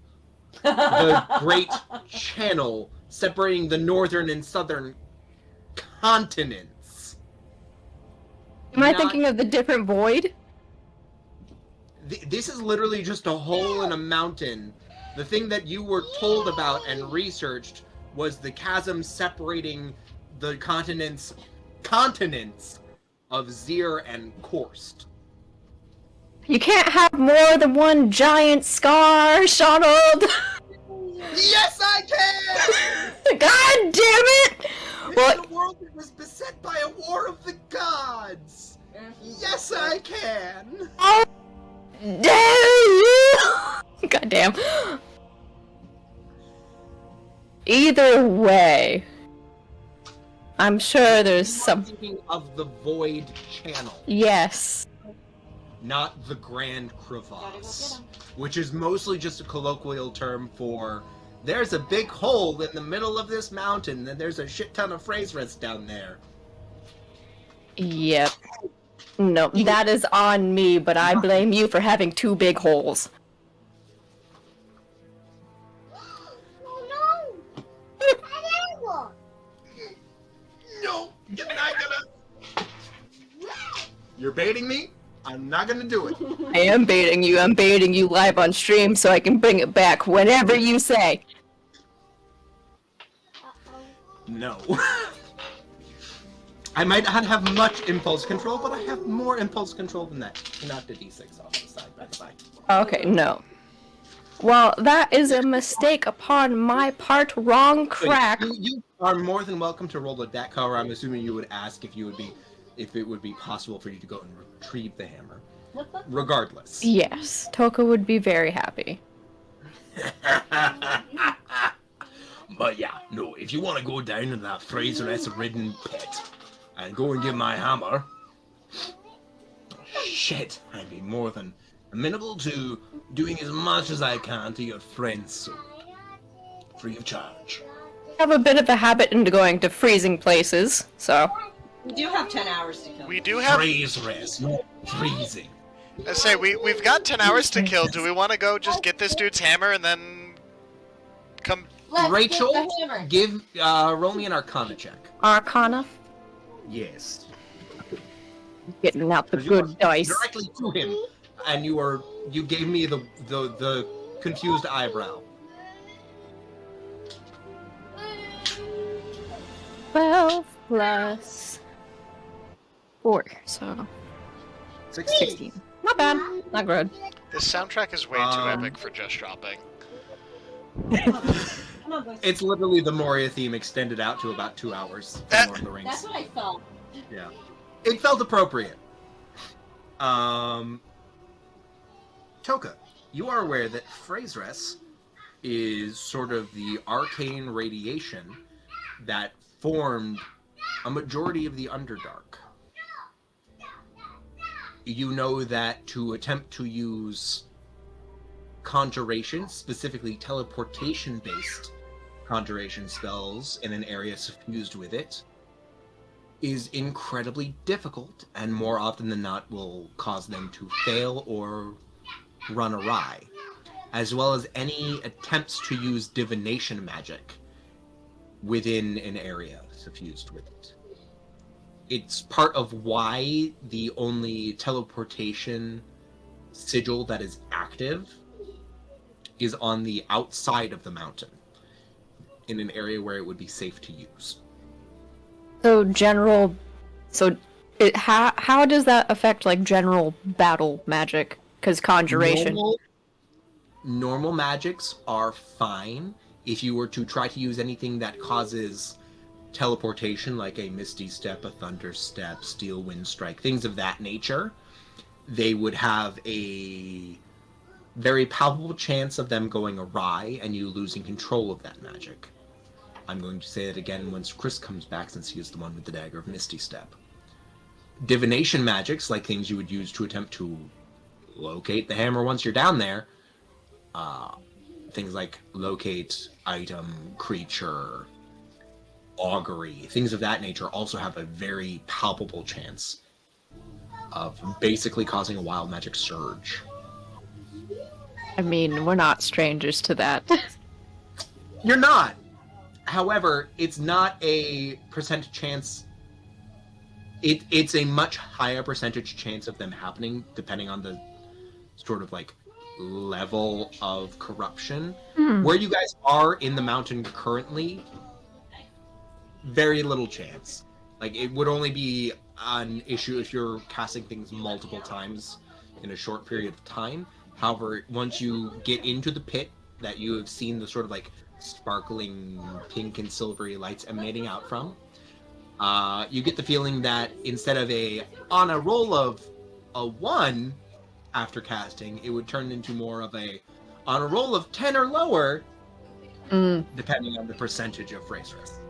The Great Channel separating the northern and southern continents. Am I Not- thinking of the different void? This is literally just a hole in a mountain. The thing that you were told about and researched was the chasm separating the continents of Zir and Korst. You can't have more than one giant scar, Shonald! Yes, I can! God damn it! In a world that was beset by a war of the gods. Yes, I can. Oh, damn you! God damn. Either way, I'm sure there's some. Thinking of the Void Channel, Yes. not the Grand Crevasse, which is mostly just a colloquial term for there's a big hole in the middle of this mountain and there's a shit ton of phrase rest down there. Yep. No, that is on me, but I blame you for having two big holes. No, you're not gonna. You're baiting me? I'm not gonna do it. I am baiting you. I'm baiting you live on stream so I can bring it back whenever you say. No. I might not have much impulse control, but I have more impulse control than that. Knocked a d6 off the side, by the way. Okay, no. Well, that is a mistake upon my part. Wrong crack. You are more than welcome to roll a deck. However, I'm assuming you would ask if it would be possible for you to go and retrieve the hammer. Regardless. Yes, Toka would be very happy. But yeah, no, if you want to go down to that Fraser-ridden pit and go and get my hammer, shit, I'd be more than amenable to doing as much as I can to your friend's soul. Free of charge. I have a bit of a habit into going to freezing places, so. We do have 10 hours to kill. We do have. Freeze rest, not freezing. I say we've got 10 hours to kill. Do we want to go just get this dude's hammer and then come? Rachel, get the hammer. give roll me an Arcana check. Arcana? Yes. Getting out the You are good dice. directly to him, and you gave me the confused eyebrow. 12 plus 4, so 16. not bad, not good. This soundtrack is way too epic for just dropping. Come on, boys. It's literally the Moria theme extended out to about 2 hours. for Lord of the Rings. That's what I felt. Yeah. It felt appropriate. Toka, you are aware that Fraseress is sort of the arcane radiation that formed a majority of the Underdark. You know that to attempt to use conjuration, specifically teleportation-based conjuration spells in an area suffused with it, is incredibly difficult, and more often than not will cause them to fail or run awry, as well as any attempts to use divination magic within an area suffused with it. it's part of why the only teleportation sigil that is active is on the outside of the mountain, in an area where it would be safe to use. So how does that affect like general battle magic? Because conjuration. Normal magics are fine. If you were to try to use anything that causes teleportation, like a Misty Step, a Thunder Step, Steel Wind Strike, things of that nature, they would have a very palpable chance of them going awry and you losing control of that magic. I'm going to say it again once Chris comes back, since he is the one with the dagger of Misty Step. Divination magics, like things you would use to attempt to locate the hammer once you're down there, things like locate item, creature, augury, things of that nature also have a very palpable chance of basically causing a wild magic surge. I mean, we're not strangers to that. You're not! However, it's not a percent chance. It's a much higher percentage chance of them happening, depending on the sort of like level of corruption. Where you guys are in the mountain currently, very little chance. Like, it would only be an issue if you're casting things multiple times in a short period of time. However, once you get into the pit that you have seen the sort of like sparkling pink and silvery lights emanating out from, you get the feeling that instead of on a roll of a 1 after casting, it would turn into more of on a roll of 10 or lower, depending on the percentage of phrase risk.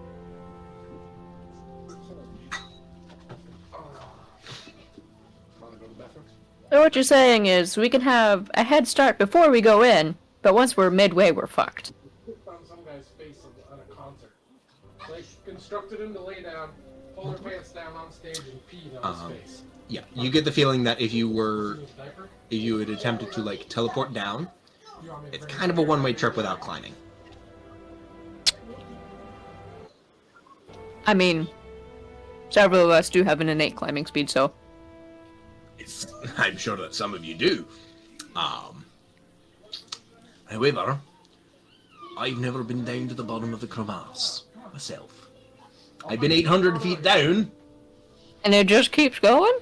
So what you're saying is we can have a head start before we go in, but once we're midway, we're fucked. On some guy's face at a concert. Like, instructed him to lay down, pull their pants down on stage, and peed on his face. Yeah, you get the feeling that if you had attempted to like teleport down, it's kind of a one-way trip without climbing. I mean, several of us do have an innate climbing speed, so... I'm sure that some of you do. However, I've never been down to the bottom of the crevasse myself. I've been 800 feet down. And it just keeps going?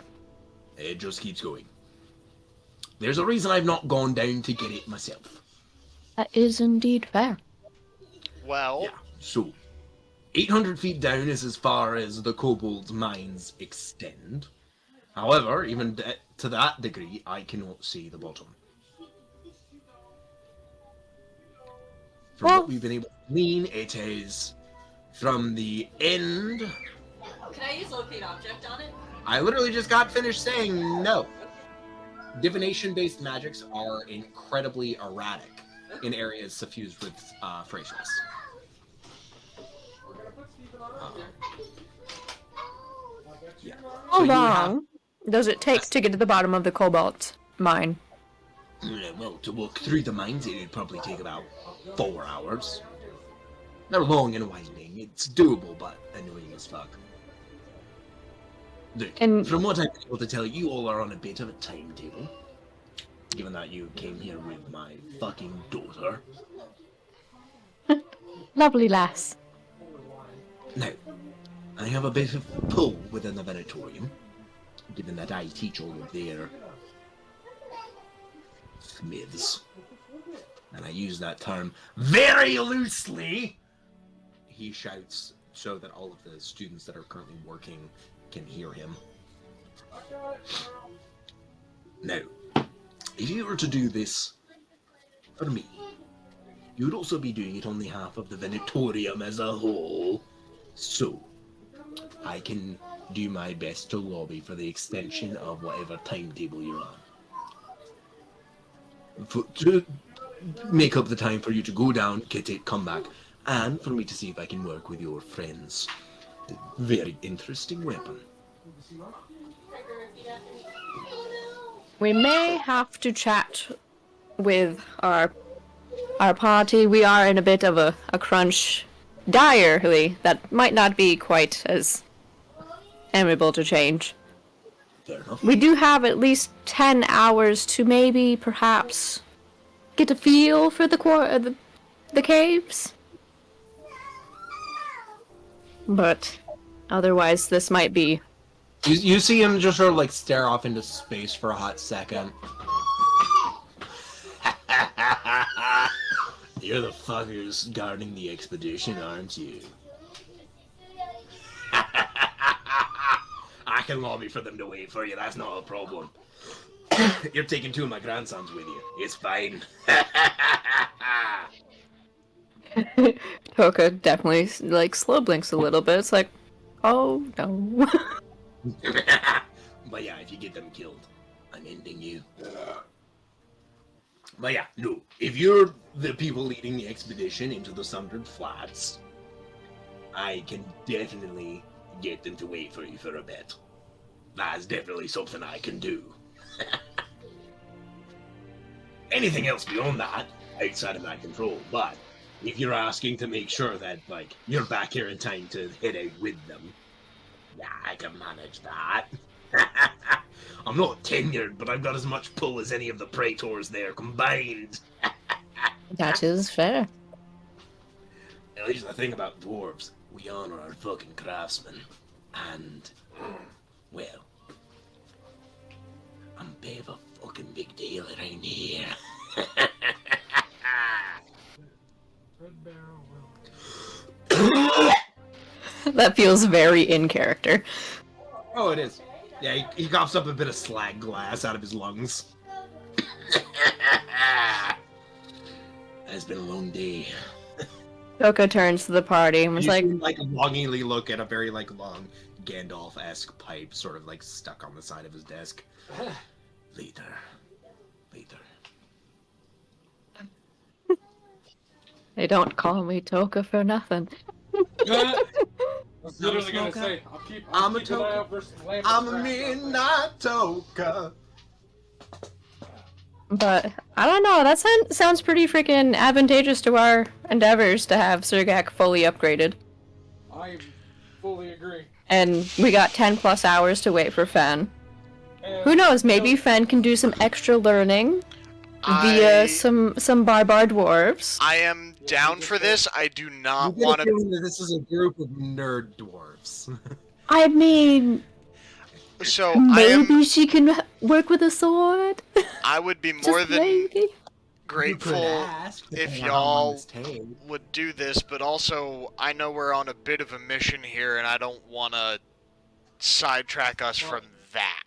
It just keeps going. There's a reason I've not gone down to get it myself. That is indeed fair. Well, Yeah, so 800 feet down is as far as the kobold's mines extend. However, even to that degree, I cannot see the bottom. From what we've been able to glean, it is from the end. Can I use locate object on it? I literally just got finished saying no. Divination-based magics are incredibly erratic in areas suffused with phrases. Yeah. How So you long does it take to get to the bottom of the cobalt mine? Well, to walk through the mines, it would probably take about 4 hours. They're long and winding. It's doable, but annoying as fuck. Look, And- from what I've been able to tell, you all are on a bit of a timetable. Given that you came here with my fucking daughter. Lovely lass. Now, I have a bit of pull within the Venatorium, given that I teach all of their smiths. And I use that term very loosely. He shouts so that all of the students that are currently working can hear him. Now, if you were to do this for me, you would also be doing it on behalf of the Venatorium as a whole. So, I can do my best to lobby for the extension of whatever timetable you're on. To make up the time for you to go down, get it, come back, and for me to see if I can work with your friends. Very interesting weapon. We may have to chat with our party. We are in a bit of a crunch. Direly, that might not be quite as amenable to change. Fair enough. We do have at least 10 hours to maybe, perhaps, get a feel for the caves. But otherwise, this might be. You see him just sort of like stare off into space for a hot second. You're the fuckers guarding the expedition, aren't you? I can lobby for them to wait for you, that's not a problem. You're taking 2 of my grandsons with you. It's fine. Toka definitely like slow blinks a little bit. It's like, oh no. But yeah, if you get them killed, I'm ending you. But yeah, no. If you're the people leading the expedition into the Sundered Flats, I can definitely get them to wait for you for a bit. That's definitely something I can do. Anything else beyond that, outside of my control, but if you're asking to make sure that, like, you're back here in time to head out with them, yeah, I can manage that. I'm not tenured, but I've got as much pull as any of the praetors there combined. That is fair. At least the thing about dwarves, we honor our fucking craftsmen. And, well, I'm a bit of a fucking big deal around here. Red Barrel. That feels very in character. Oh, it is. Yeah, he coughs up a bit of slag glass out of his lungs. It's been a long day. Toka turns to the party and was You like, see, longingly look at a very long Gandalf-esque pipe, sort of like stuck on the side of his desk. Later. they don't call me Toka for nothing. I was literally gonna say, I'm a keep an eye Toka. out for Lambert I'm a Craft. midnight Toka. But I don't know. That sounds pretty freaking advantageous to our endeavors to have Surgak fully upgraded. I fully agree. And we got 10 plus hours to wait for Fen. And, Who knows? Maybe Fen can do some extra learning via some barbar dwarves. I am down for this. I do You not get a want to. feeling that this is a group of nerd dwarves. I mean, So I am. maybe she can work with a sword. I would be more Just than maybe. grateful if y'all would do this, but also I know we're on a bit of a mission here, and I don't want to sidetrack us from that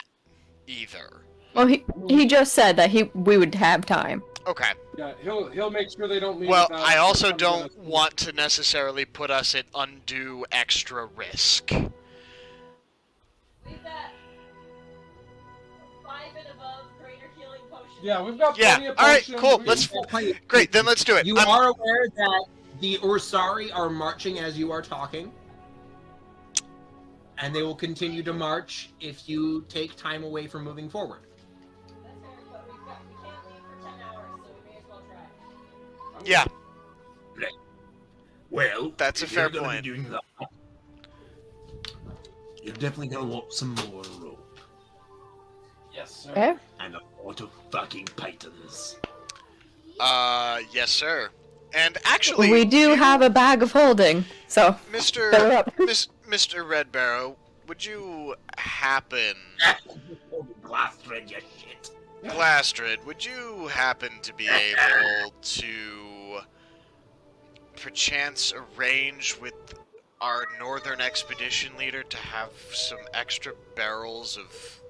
either. Well, he just said that we would have time. Okay. yeah, he'll make sure they don't leave. Well, without I also coming don't to us. want to necessarily put us at undue extra risk. We've got 5 and above greater healing potions. Yeah, we've got Yeah, plenty of all right, potions. cool, We- let's- Great, then let's do it. You I'm- are aware that the Ursari are marching as you are talking. And they will continue to march if you take time away from moving forward. That's fair, but we can't leave for 10 hours, so we may as well try. Yeah, Well, That's a if fair you're gonna point. be doing that, you're definitely gonna want some more rope Yes, sir. Okay. and a lot of fucking pythons. yes, sir. And actually, We do have a bag of holding, so Mr. fill her up. Mr. Red Barrow, would you happen, Glass thread, you shit. Glastrid, would you happen to be able to, perchance, arrange with our northern expedition leader to have some extra barrels of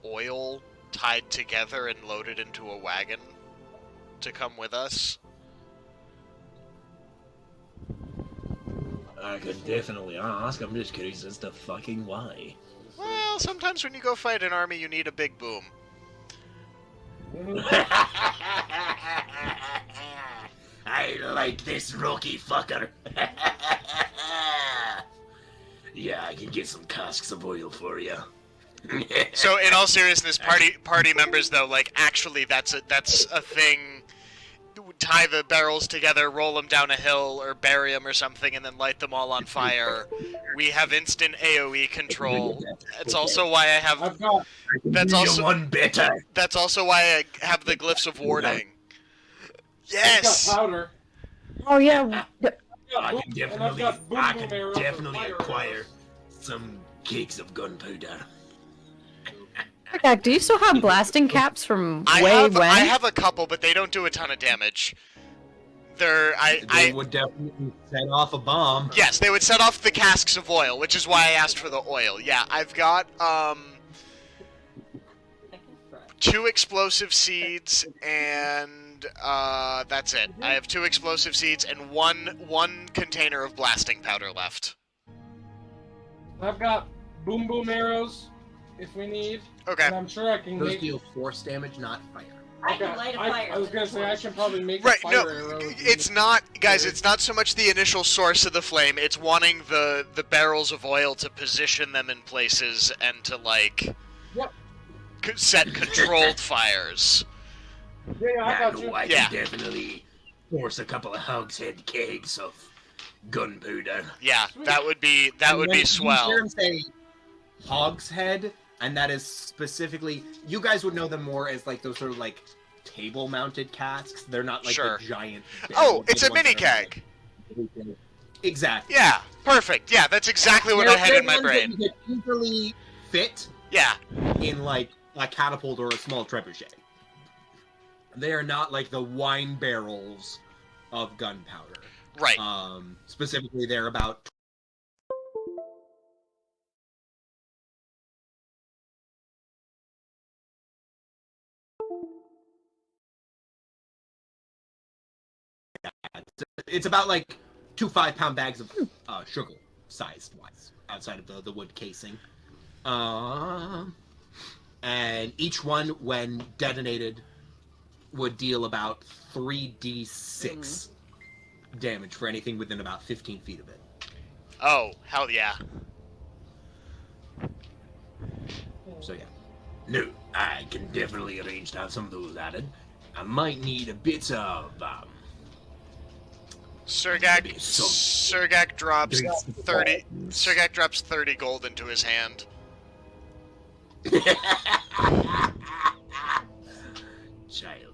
oil tied together and loaded into a wagon to come with us? I could definitely ask. I'm just curious as to fucking why. Well, sometimes when you go fight an army, you need a big boom. I like this rocky fucker. Yeah, I can get some casks of oil for you. So, in all seriousness, party members, though, like, actually, that's a thing tie the barrels together, roll them down a hill, or bury them or something, and then light them all on fire. We have instant AoE control. That's also why I have. I've got. That's also one better. That's also why I have the glyphs of warding. I've Yes. got powder. Oh yeah. I And I've got boom I boom can arrows and definitely fire acquire arrows. some cakes of gunpowder. Jack, do you still have blasting caps from I way have when? I have a couple, but they don't do a ton of damage. They would definitely set off a bomb. Yes, they would set off the casks of oil, which is why I asked for the oil. Yeah, I've got 2 explosive seeds and that's it. I have 2 explosive seeds and one container of blasting powder left. I've got boom boom arrows if we need. Okay. And I'm sure I can Those make. deal force damage, not fire. I can light a fire. I was gonna say I can probably make Right, fire no, arrows. it's not, guys, it's not so much the initial source of the flame, it's wanting the barrels of oil to position them in places and to, like, Yep. set controlled fires. Yeah, I got you. I Yeah. can definitely force a couple of hogshead kegs of gunpowder. Yeah, Sweet. that would be And when be you swell. hear him say hogshead, and that is specifically, you guys would know them more as like those sort of like table-mounted casks. They're not like Sure. the giant. Oh, it's a ones mini that are, keg. like- Exactly. Yeah, perfect. Yeah, that's exactly what I had in my They're brain. ones that you could easily fit Yeah, in like a catapult or a small trebuchet. They are not like the wine barrels of gunpowder. right. Specifically, they're about. It's about like 2 5-pound bags of sugar, sized wise, outside of the wood casing. And each one, when detonated, would deal about 3d6 damage for anything within about 15 feet of it. Oh, hell yeah. So yeah. No, I can definitely arrange to have some of those added. I might need a bit of Surgak drops Drinks. 30. Surgak drops 30 gold into his hand. Child.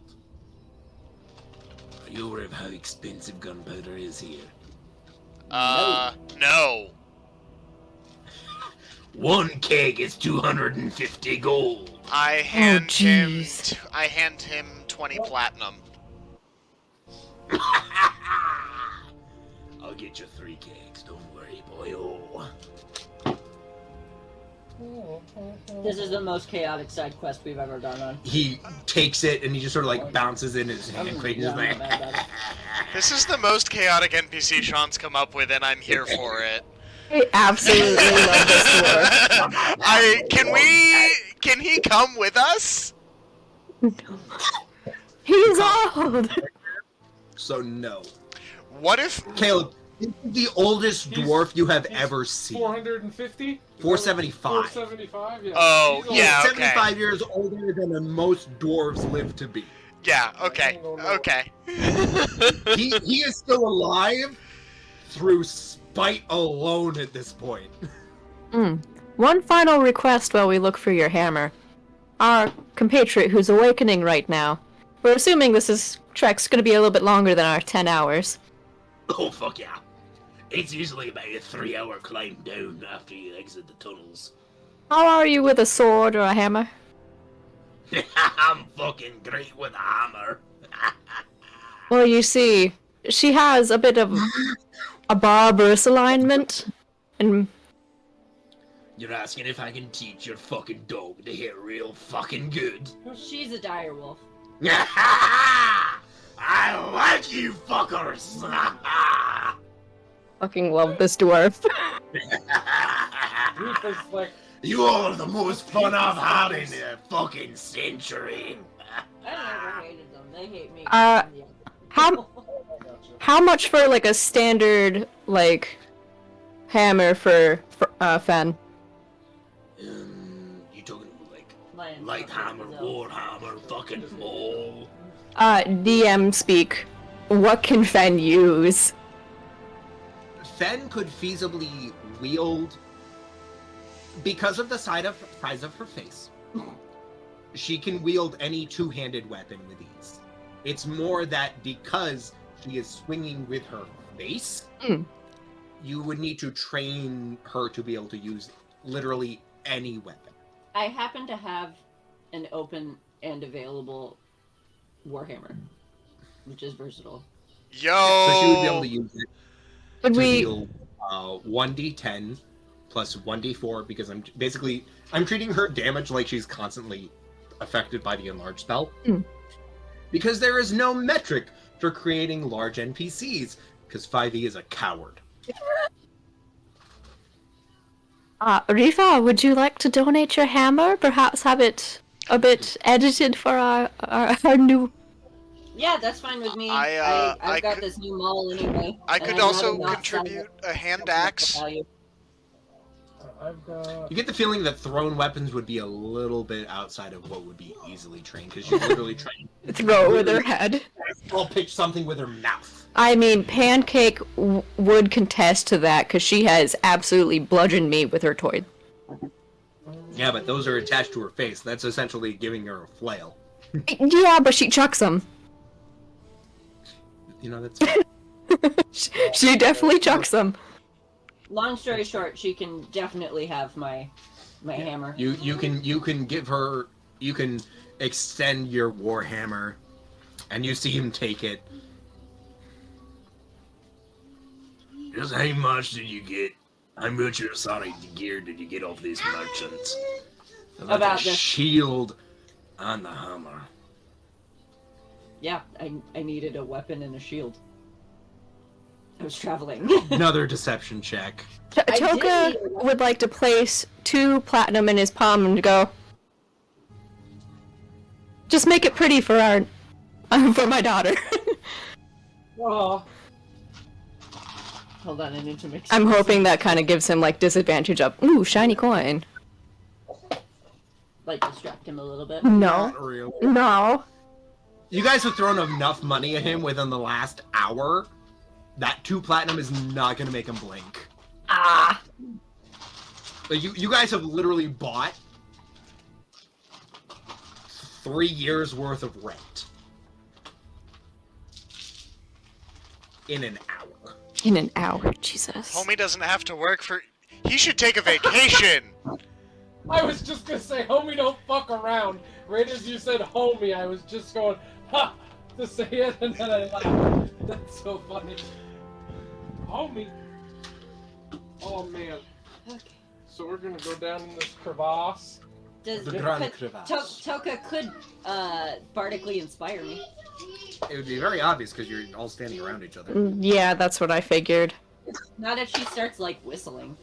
Are you aware of how expensive gunpowder is here? No. One keg is 250 gold. I hand him. jeez. I hand him 20 platinum. I'll get you 3 kegs, don't worry, boy. This is the most chaotic side quest we've ever done on. He takes it and he just sort of like bounces in his hand. Quick, Yeah, just I'm like, not bad about it. This is the most chaotic NPC Sean's come up with, and I'm here for it. I absolutely love this dwarf. Can he come with us? He's old. So no. What if? Caleb, this is the oldest dwarf you have ever seen. 450? 475. 475, yeah. Oh, He's old. yeah. okay. 75 years older than most dwarves live to be. Yeah. Okay. Okay. He is still alive through spite alone at this point. One final request while we look for your hammer. Our compatriot who's awakening right now. We're assuming trek's gonna be a little bit longer than our 10 hours. Oh, fuck yeah. It's usually about a 3-hour climb down after you exit the tunnels. How are you with a sword or a hammer? I'm fucking great with a hammer. Well, you see, she has a bit of a barbarous alignment, and You're asking if I can teach your fucking dog to hit real fucking good? She's a direwolf. I like you fuckers! fucking love this dwarf. Ruth is like, You all are the most fun I've had in a fucking century. I never hated them. They hate me. How how much for like a standard like hammer for Fen? You talking like Lion light fucker hammer, is war hammer, fucking maul? DM speak. What can Fen use? Fen could feasibly wield, because of the size of her face, she can wield any two-handed weapon with ease. It's more that because she is swinging with her face, you would need to train her to be able to use literally any weapon. I happen to have an open and available Warhammer, which is versatile. Yo! So she would be able to use it Would to we? deal 1d10 plus 1d4, because I'm treating her damage like she's constantly affected by the enlarge spell. Because there is no metric for creating large NPCs, because 5e is a coward. Riva, would you like to donate your hammer? Perhaps have it a bit edited for our new. Yeah, that's fine with me. I I've got could- this new maul anyway. I and could I'd also rather not sell contribute it. a hand axe. I've got. You get the feeling that thrown weapons would be a little bit outside of what would be easily trained, because you literally train. Throw it with her head. I'll pitch something with her mouth. I mean, Pancake would contest to that because she has absolutely bludgeoned me with her toy. Yeah, but those are attached to her face. That's essentially giving her a flail. Yeah, but she chucks them. You know, that's She definitely chucks them. Long story short, she can definitely have my hammer. you can give her, you can extend your warhammer, and you see him take it. Just how much did you get? How much of Sonic gear did you get off these merchants? About the this. shield on the hammer. Yeah, I needed a weapon and a shield. I was traveling. Another deception check. I Toka did. would like to place 2 platinum in his palm and go. Just make it pretty for our, for my daughter. Oh, Hold on, I need to make. I'm hoping that kind of gives him like disadvantage of ooh shiny coin. Like distract him a little bit. No, Not really. no. You guys have thrown enough money at him within the last hour that 2 platinum is not going to make him blink. Ah. Like, you guys have literally bought 3 years worth of rent in an hour. In an hour, Jesus. Homie doesn't have to work for. He should take a vacation. I was just gonna say, homie, don't fuck around. Right as you said homie, I was just going, ha, to say it, and then I laughed. That's so funny. Homie. Oh man. Okay. So we're gonna go down in this crevasse. Does The Grand could, Crevasse. Toka could bardically inspire me. It would be very obvious because you're all standing around each other. Yeah, that's what I figured. Not if she starts like whistling.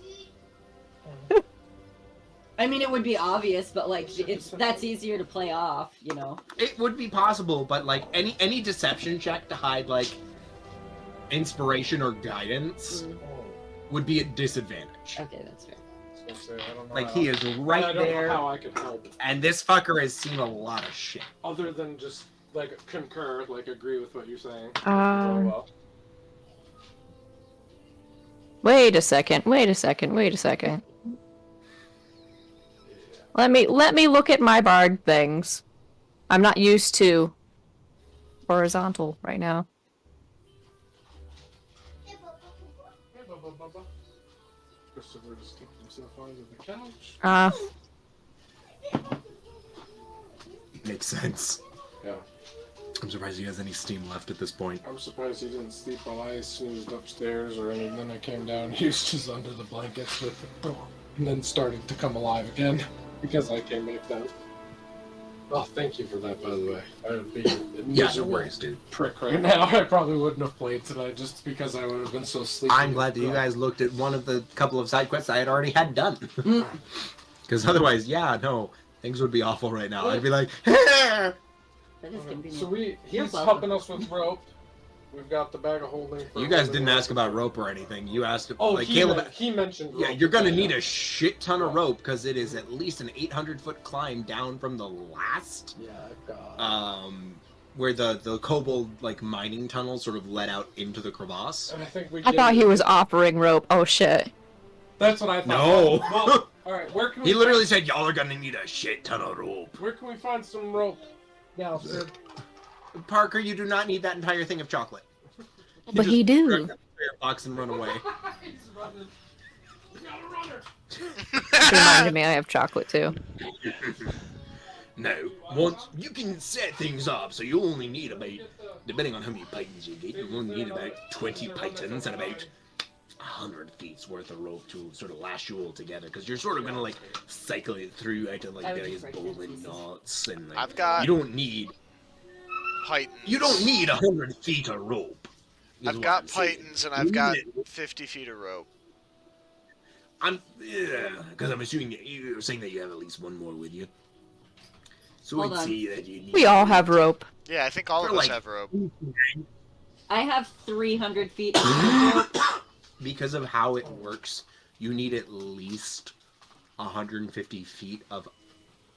I mean, it would be obvious, but like that's easier to play off, you know. It would be possible, but like any deception check to hide like inspiration or guidance would be at disadvantage. Okay, that's fair. I was gonna say, I don't know Like how- he is right I don't there, know how I could help, and this fucker has seen a lot of shit. other than just like concur, like agree with what you're saying. Um, well. Wait a second. Let me look at my bard things. I'm not used to horizontal right now. Christopher just kicked himself onto the couch. Makes sense. Yeah. I'm surprised he has any steam left at this point. I'm surprised he didn't sleep while I snoozed upstairs, or and then I came down and he was just under the blankets with it, and then started to come alive again because I came back down. Oh, thank you for that, by the way. I would be a Yeah, no miserable worries, dude. prick right now. I probably wouldn't have played tonight just because I would have been so sleepy. I'm glad that you guys looked at one of the couple of side quests I had already had done. Because otherwise, yeah, no, things would be awful right now. I'd be like, That is Okay, convenient. so You're he's welcome. helping us with rope. We've got the bag of holding. For you guys holding didn't rope. ask about rope or anything. You asked, Oh, like he, Caleb. he mentioned. Yeah, rope. you're gonna need a shit ton of rope because it is at least an 800-foot climb down from the last Yeah, I've got. where the kobold like mining tunnel sort of led out into the crevasse. And I think we. I thought he was offering rope. Oh shit. That's what I thought. No. Well, all right. Where can we? He literally said, "Y'all are gonna need a shit ton of rope." Where can we find some rope? Now, sir. Parker, you do not need that entire thing of chocolate. But he do. Grab that spirit box and run away. He's running. We got a runner. Reminded me I have chocolate too. No, once you can set things up, so you only need about, depending on how many pythons you get, you only need about 20 pythons and about 100 feet's worth of rope to sort of lash you all together, because you're sort of gonna like cycle it through out of like various bowling knots, and like, I've got- you don't need Pythons. 100 feet of rope. is I've what got I'm saying. pythons and You I've need got it. 50 feet of rope. Because I'm assuming you're saying that you have at least one more with you. So Hold we'd on. see that you need. We all have rope. Yeah, I think all of For, us like- have rope. I have 300 feet of rope. Because of how it works, you need at least 150 feet of,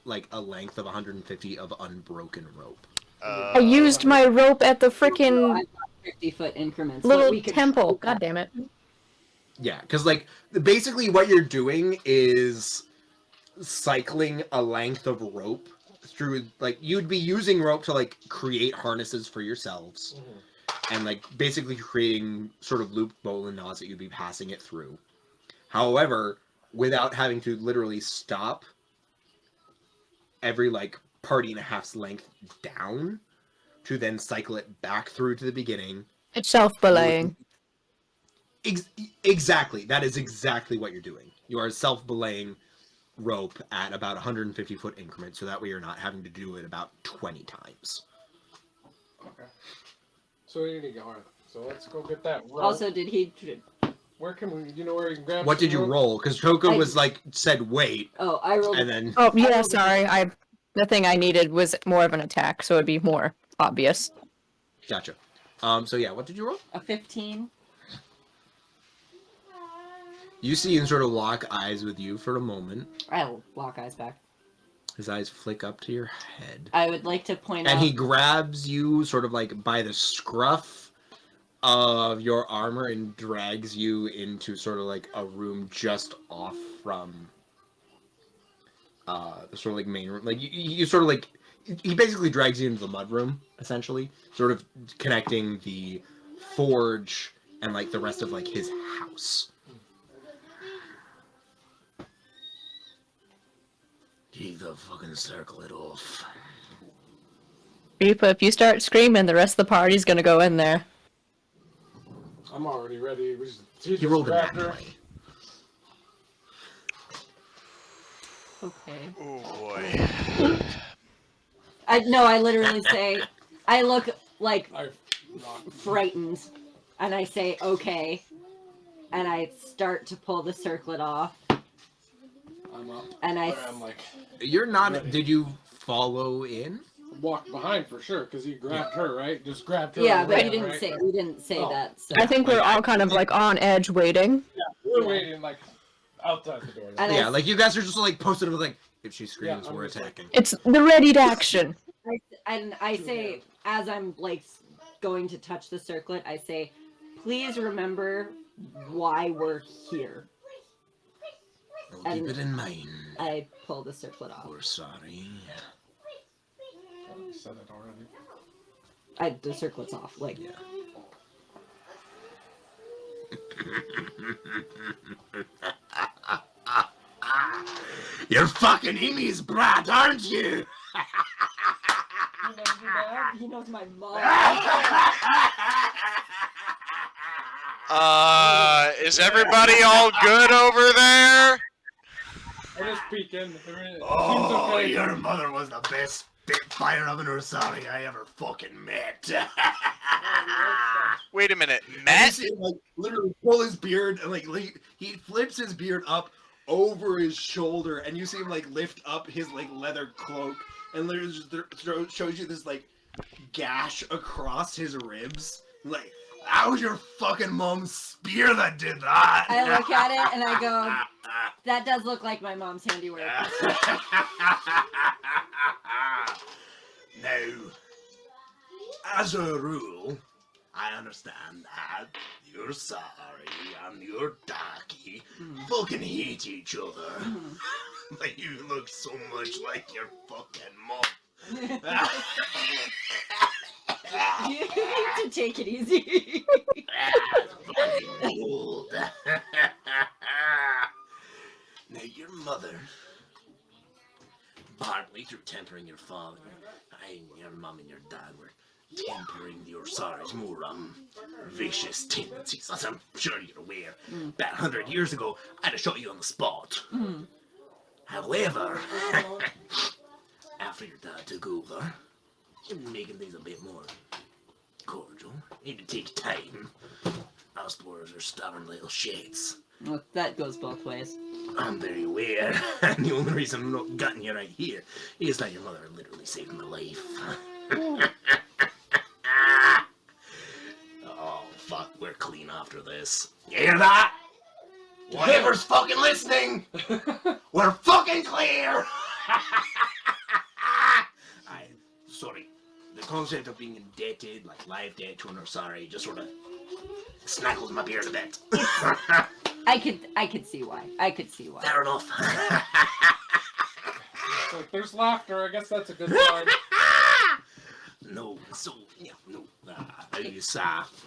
like, a length of 150 of unbroken rope. I used my rope at the frickin' 50-foot increments. but little we could- temple. God damn it. Yeah, because, like, basically what you're doing is cycling a length of rope through, like, you'd be using rope to, like, create harnesses for yourselves. And, like, basically creating sort of looped bowline knots that you'd be passing it through. However, without having to literally stop every, like, party and a half's length down to then cycle it back through to the beginning. It's self-belaying. Exactly. That is exactly what you're doing. You are self-belaying rope at about 150-foot increments, so that way you're not having to do it about 20 times. Okay. So we need to go. All right. So let's go get that rope. Also, did he? Where can we? You know where you can grab? What some did you rope? roll? Because Choco was like, said wait, Oh, I rolled. and then... Oh, yeah, sorry. The thing I needed was more of an attack, so it'd be more obvious. Gotcha. So yeah, what did you roll? A 15. You see him sort of lock eyes with you for a moment. I'll lock eyes back. His eyes flick up to your head. I would like to point And out. he grabs you sort of like by the scruff of your armor and drags you into sort of like a room just off from the sort of like main room. Like you sort of like, he basically drags you into the mud room, essentially, sort of connecting the forge and like the rest of like his house. Keep the fucking circle it off. Reaper, if you start screaming, the rest of the party's gonna go in there. I'm already ready. He rolled a nat her. 20. Okay. Oh boy. I literally say, I look like I've knocked. frightened, and I say okay, and I start to pull the circlet off, I'm up. and I'm like You're not. Ready. Did you follow in? walk behind for sure because he grabbed her, right? Just grabbed her. yeah, and but ran, you didn't right? say we didn't say Oh. that. So. I think we're all kind of like on edge waiting. Yeah, we're waiting like outside the door. And Yeah, like you guys are just like posted with like, if she screams, Yeah, I'm we're just like- attacking. It's the ready to action. I say, as I'm like going to touch the circlet, I say, please remember why we're here. I'll keep And- it in mind. I pull the circlet off. We're sorry. I said it already. The circlet's off. Like, Yeah. You're fucking Amy's brat, aren't you? he knows my mom. Is everybody all good over there? I just peek in. Seems Oh, okay. your mother was the best spitfire of an Ursari I ever fucking met. Wait a minute, And you Matt? see him, like, literally pull his beard and like he flips his beard up over his shoulder, and you see him like lift up his like leather cloak, and literally just shows you this like gash across his ribs. Like, that was your fucking mom's spear that did that. I look at it and I go, that does look like my mom's handiwork. No. as a rule, I understand that you're sorry and you're darky. Fucking hate each other. But you look so much like your fucking mom. You need to take it easy. Fucking old. Now your mother, partly through tempering your father, your mom and your dad were tempering your sorry's more vicious tendencies, as I'm sure you're aware. About 100 years ago, I'd have shot you on the spot. However, after your dad took over, you've been making things a bit more cordial. Need to take time. Us dwarves are stubborn little shits. Well, that goes both ways. I'm very aware, and the only reason I'm not getting you right here is that your mother literally saved my life. Oh, fuck, we're clean after this. You hear that? Whatever's fucking listening, we're fucking clear! Sorry, the concept of being indebted, like live debt to an sorry, just sort of snaggles my beard a bit. I could see why. I could see why. Fair enough. So if there's laughter, I guess that's a good sign. No, so, yeah, no. Can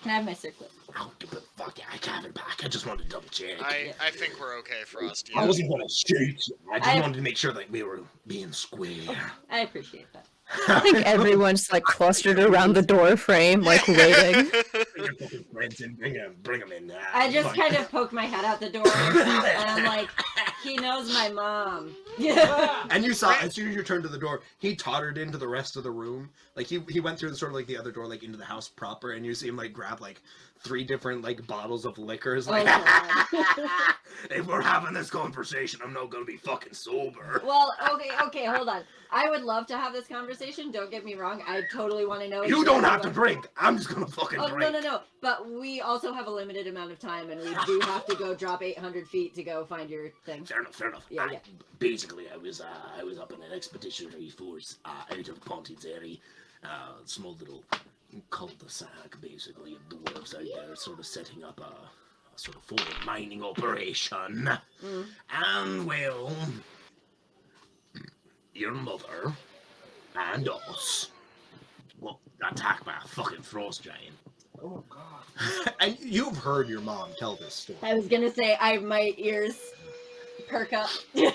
I have my circlet? Oh, but fuck yeah, I can have it back. I just wanted to double check. I think we're okay, Frost. I Yeah. wasn't gonna shoot. I just wanted to make sure that we were being square. I appreciate that. I think everyone's like clustered around the door frame, like waiting. Bring your fucking friends in. Bring them in. I just kind of poke my head out the door, and I'm like, he knows my mom. And you saw, as soon as you turned to the door, he tottered into the rest of the room. Like, he went through sort of like the other door, like into the house proper, and you see him like grab like 3 different like bottles of liquors. Like, if we're having this conversation, I'm not gonna be fucking sober. Well, okay, hold on. I would love to have this conversation. Don't get me wrong. I totally want to know. You don't have to drink. I'm just gonna fucking Oh, drink. no. But we also have a limited amount of time, and we do have to go drop 800 feet to go find your thing. Fair enough. Yeah. Basically, I was up in an expeditionary force out of Pondicherry, small little cul-de-sac, basically, of dwarves out there, sort of setting up a sort of forward mining operation. And, well, your mother and us got attacked by a fucking frost giant. Oh god. and you've heard your mom tell this story. I was gonna say, my ears perk up. Nah,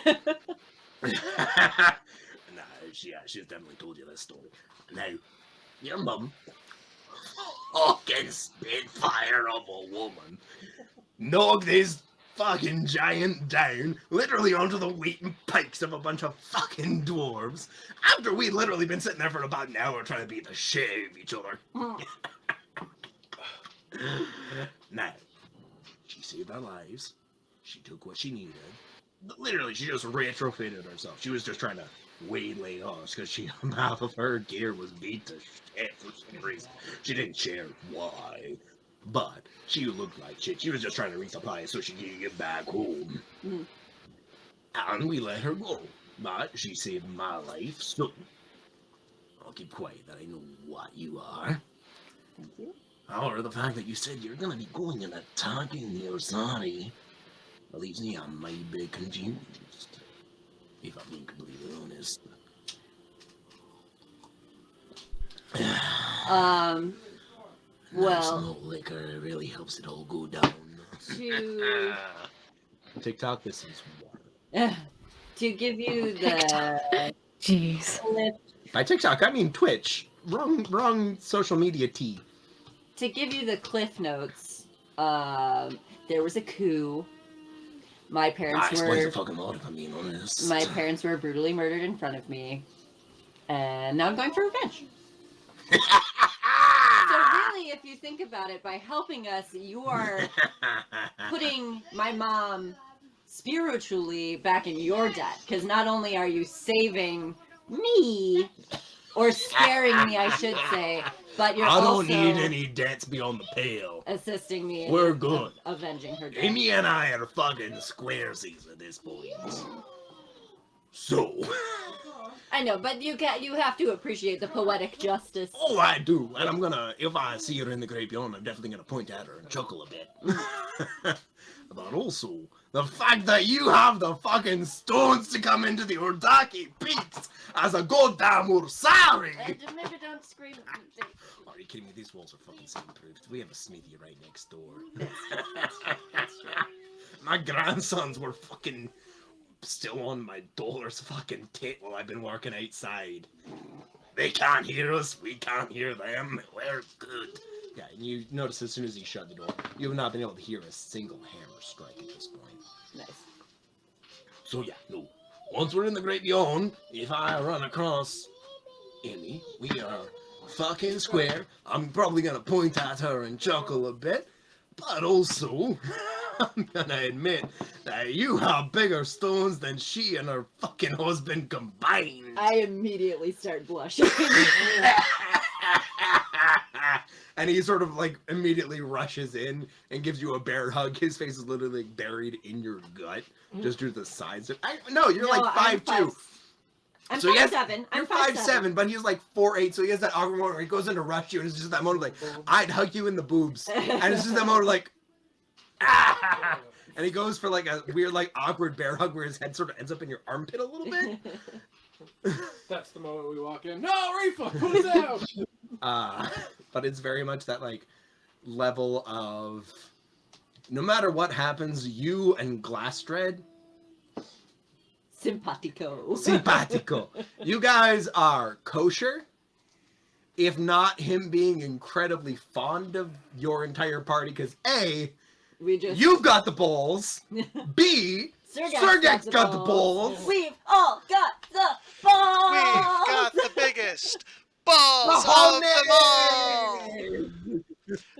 she's definitely told you this story. Now, your mum, fucking spitfire of a woman, knocked this fucking giant down, literally onto the wheaten pikes of a bunch of fucking dwarves, after we'd literally been sitting there for about an hour trying to beat the shit out of each other. Now, she saved our lives. She took what she needed. Literally, she just retrofitted herself. She was just trying to waylay us because half of her gear was beat to shit for some reason. She didn't share why, but she looked like shit. She was just trying to resupply so she could get back home. And we let her go. But she saved my life, so I'll keep quiet that I know what you are. Thank you. Or the fact that you said you're gonna be going and attacking the Orsani leaves me a mighty bit confused, if I'm being completely honest. Well, Nice liquor really helps it all go down. TikTok, this is water. To give you the Jeez. clip, By TikTok, I mean Twitch. Wrong social media tea. to give you the cliff notes, there was a coup. My parents Explains were a fucking lot, if I'm being honest. my parents were brutally murdered in front of me, and now I'm going for revenge. So really, if you think about it, by helping us, you are putting my mom spiritually back in your debt. Because not only are you saving me, or scaring me, I should say, but you're I don't also need any debts beyond the pale. assisting me in We're good. avenging her death. Amy and I are fucking squaresies at this point. So, I know, but you have to appreciate the poetic justice. Oh, I do, and I'm gonna, if I see her in the great beyond, I'm definitely gonna point at her and chuckle a bit. But also, the fact that you have the fucking stones to come into the Ordaki Peaks as a goddamn Ursari! Maybe don't scream. Are you kidding me? These walls are fucking soundproofed. We have a smithy right next door. That's true. My grandsons were fucking still on my daughter's fucking tit while I've been working outside. They can't hear us, we can't hear them. We're good. Yeah, and you notice as soon as he shut the door, you have not been able to hear a single hammer strike at this point. Nice. So yeah, no. Once we're in the great beyond, if I run across Emmy, we are fucking square. I'm probably gonna point at her and chuckle a bit, but also, I'm gonna admit that you have bigger stones than she and her fucking husband combined. I immediately start blushing. And he sort of like immediately rushes in and gives you a bear hug. His face is literally like, buried in your gut, just due to the size of. No, you're like 5'2". I'm So 5'7". You're 5'7", but he's like 4'8", so he has that awkward moment where he goes in to rush you, and it's just that moment like, I'd hug you in the boobs, and it's just that moment like, ah! And he goes for like a weird like awkward bear hug where his head sort of ends up in your armpit a little bit. That's the moment we walk in. No, Reefa, who's out? But it's very much that like level of no matter what happens, you and Glassdread, simpatico. You guys are kosher, if not him being incredibly fond of your entire party, because A, you've got the balls, B, Sergek's got the balls. We've all got the balls! We've got the biggest balls of them all!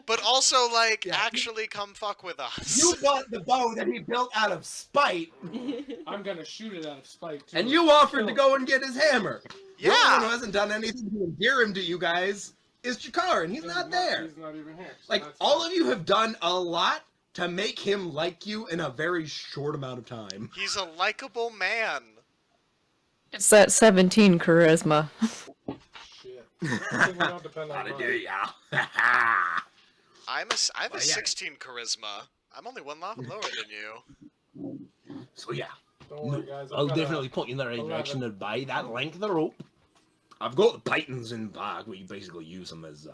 But also, like, actually come fuck with us. You got the bow that he built out of spite. I'm gonna shoot it out of spite, too. And you offered to go and get his hammer. Yeah. The only one who hasn't done anything to endear him to you guys is Chikar, and he's not there. He's not even here. So Like, all of you have done a lot to make him like you in a very short amount of time. He's a likable man. It's that 17 charisma. Shit. I think we don't depend on mine. I have a yeah. 16 charisma. I'm only one lower than you. So yeah, Don't worry, guys. I'll definitely point you in the right direction to buy that length of the rope. I've got the pythons in back. We basically use them as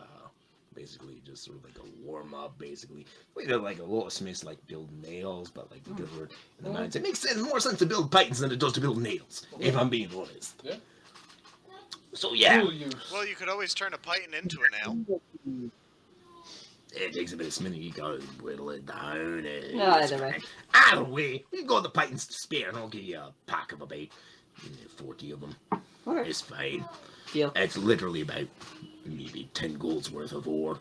basically just sort of like a warm up. Basically, we do like a lot of smiths like build nails, but like because we're in the mines, it makes more sense to build pythons than it does to build nails. If I'm being honest. Yeah. So yeah. Tool use. Well, you could always turn a python into a nail. It takes a bit of spinning, you gotta whittle it down. No, either way. Either way, we've got the pythons to spare, and I'll give you a pack of about 40 of them. Okay. It's fine. Deal. It's literally about maybe 10 golds worth of ore.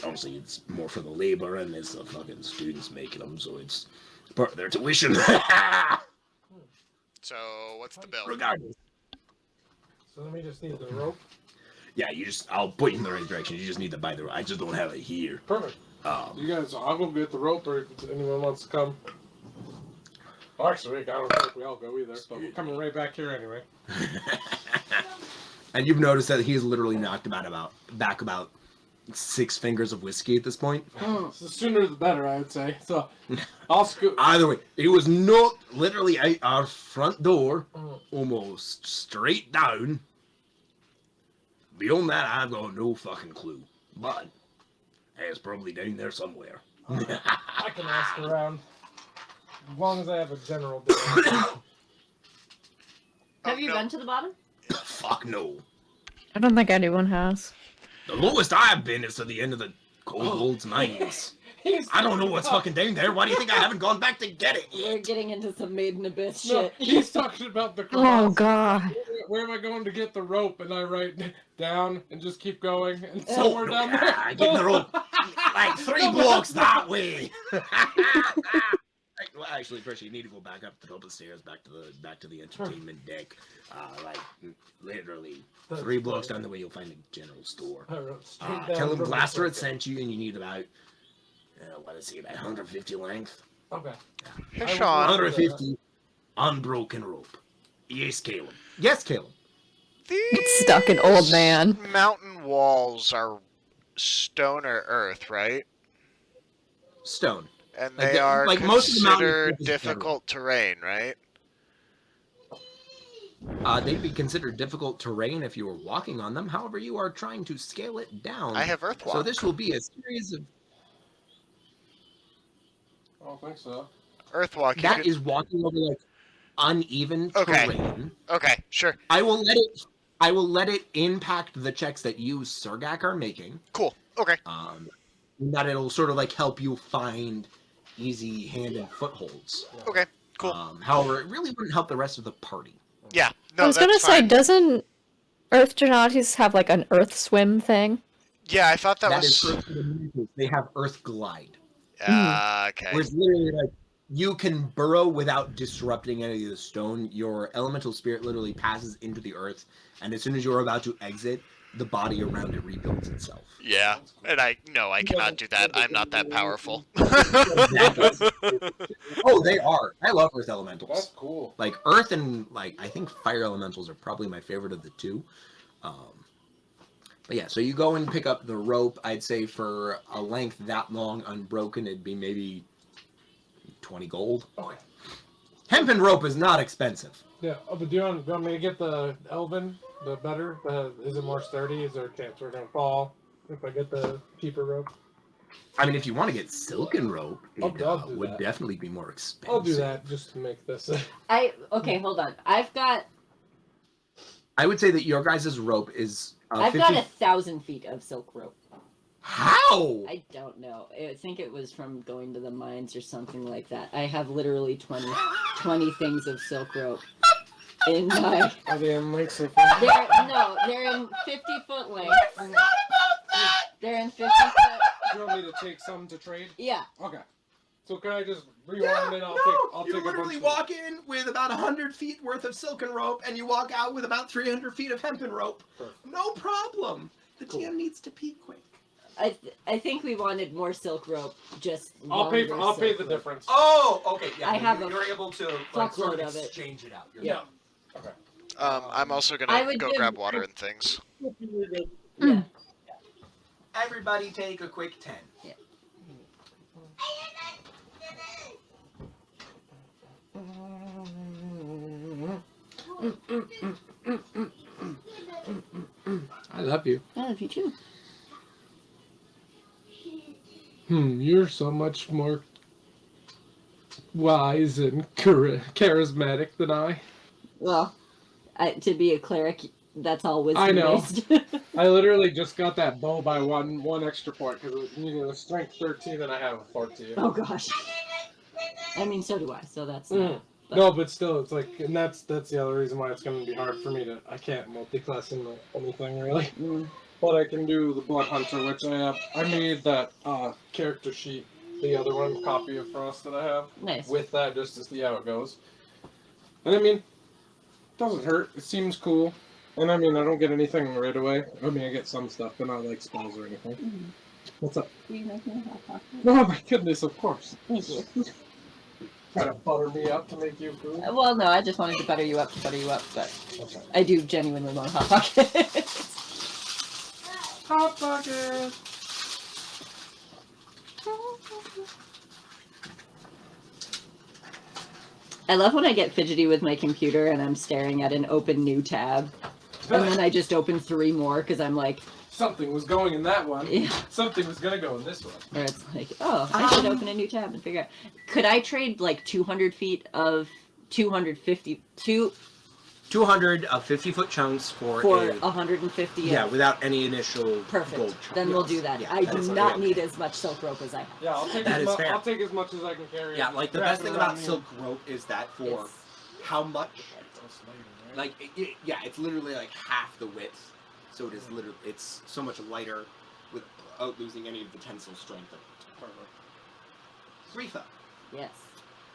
Honestly, it's more for the labor, and it's the fucking students making them, so it's part of their tuition. So, what's the bill? Regardless. So then we just need the rope. Yeah, I'll point you in the right direction. You just need to buy the rope. I just don't have it here. Perfect. You guys, I'll go get the rope, or if anyone wants to come. Actually, I don't think we all go either, but we're coming right back here anyway. And you've noticed that he's literally knocked back about 6 fingers of whiskey at this point. So the sooner the better, I would say. So I'll scoot. Either way, it was not literally out our front door, almost straight down. Beyond that, I've got no fucking clue. But it's probably down there somewhere. I can ask around. As long as I have a general direction. Have you been to the bottom? Fuck no. I don't think anyone has. The lowest I've been is to the end of the Cold's mines. I don't know what's fucking down there. Why do you think I haven't gone back to get it? We're getting into some maiden abyss No, shit. he's talking about the Oh crevasse. god. Where am I going to get the rope? And I write down and just keep going. And somewhere down there. I get the rope like 3 blocks that way. Well, actually, first you need to go back up the top of the stairs, back to the entertainment deck. Like literally 3 blocks down the way, you'll find a general store. Tell them Blaster had sent you, and you need about what is it, about 150 length. Okay. Hey, Sean. 150 unbroken rope. Yes, Caleb. Yes, Caleb. These Stuck an old man. mountain walls are stone or earth, right? Stone. And Like they are most of the mountain considered is difficult terrain, right? They'd be considered difficult terrain if you were walking on them. However, you are trying to scale it down. I have earth walk. So this will be a series of. I don't think so. Earth walk. That is walking over like uneven Okay. terrain. Okay, sure. I will let it impact the checks that you, Surgak, are making. Cool. Okay. That it'll sort of like help you find easy hand and footholds. Okay. Cool. However, it really wouldn't help the rest of the party. Yeah. No, I was gonna that's say, fine. doesn't Earth Genatis have like an Earth swim thing? Yeah, I thought that That was. is Earth for the Muses. They have Earth Glide. Okay. Where it's literally like you can burrow without disrupting any of the stone. Your elemental spirit literally passes into the earth, and as soon as you're about to exit, the body around it rebuilds itself. Yeah, and I cannot do that. I'm not that powerful. Oh, they are. I love earth elementals. That's cool. Like earth and like I think fire elementals are probably my favorite of the two. But yeah, so you go and pick up the rope. I'd say for a length that long, unbroken, it'd be maybe 20 gold. Okay. Hempen rope is not expensive. Yeah. Oh, but do you want me to get the elven, the better? Is it more sturdy? Is there a chance we're gonna fall if I get the cheaper rope? I mean, if you want to get silken rope, I'll it do would that. definitely be more expensive. I'll do that just to make this. Okay, hold on. I've got I would say that your guys' rope is I've 50... got 1,000 feet of silk rope. How? I don't know. I think it was from going to the mines or something like that. I have literally 20 things of silk rope in my. Are they in lengths of? They're in 50-foot length. I forgot about that! They're in 50-foot. Do you want me to take some to trade? Yeah. Okay. So can I just rewind Yeah, and I'll you take a literally bunch walk in with about 100 feet worth of silken rope, and you walk out with about 300 feet of hempen rope. Perfect. No problem. The Cool. TM needs to pee quick. I think we wanted more silk rope. Just I'll pay longer the silk rope. difference. Oh, okay. Yeah, I have you're able to fuckload of it. exchange it out. Yeah. Okay. I'm also I gonna would go give- grab water and things. Yeah. Everybody take a quick 10. I love you. I love you too. You're so much more wise and charismatic than I. Well, to be a cleric, that's all wisdom I know. based. I literally just got that bow by one extra point because it was needing a strength 13 and I have a 14. Oh gosh. I mean, so do I. So that's Mm. No, but still, it's like, and that's the other reason why it's going to be hard for me to. I can't multi-class in anything really. Mm. But I can do the Blood Hunter, which I have. I made that character sheet, the other one, copy of Frost that I have, Nice. with that just to see how it goes. And I mean, it doesn't hurt. It seems cool. And I mean, I don't get anything right away. I mean, I get some stuff, but not like spells or anything. Mhm. What's up? Will you make me a hot pocket? Oh my goodness, of course. Thank you. Try to butter me up to make you food. Well, no, I just wanted to butter you up, but Okay. I do genuinely want hot pockets. Hot pocket! I love when I get fidgety with my computer and I'm staring at an open new tab. And then I just open 3 more because I'm like, Something was going in that one. yeah. Something was gonna go in this one. Or it's like, oh, I should open a new tab and figure out. Could I trade like 200 feet of 250 200 50-foot chunks for for a... 150? Yeah, without any initial Perfect. gold chunk. Then we'll Yes. do that. Yeah, I that is do not okay. need as much silk rope as I have. Yeah, I'll take That is fair. I'll take as much as I can carry. Yeah, like the Wrap best it thing around about me. silk rope is that for It's- how much, like, yeah, it's literally like half the width. So it is literally, it's so much lighter without losing any of the tensile strength of it. Reetha, Yes.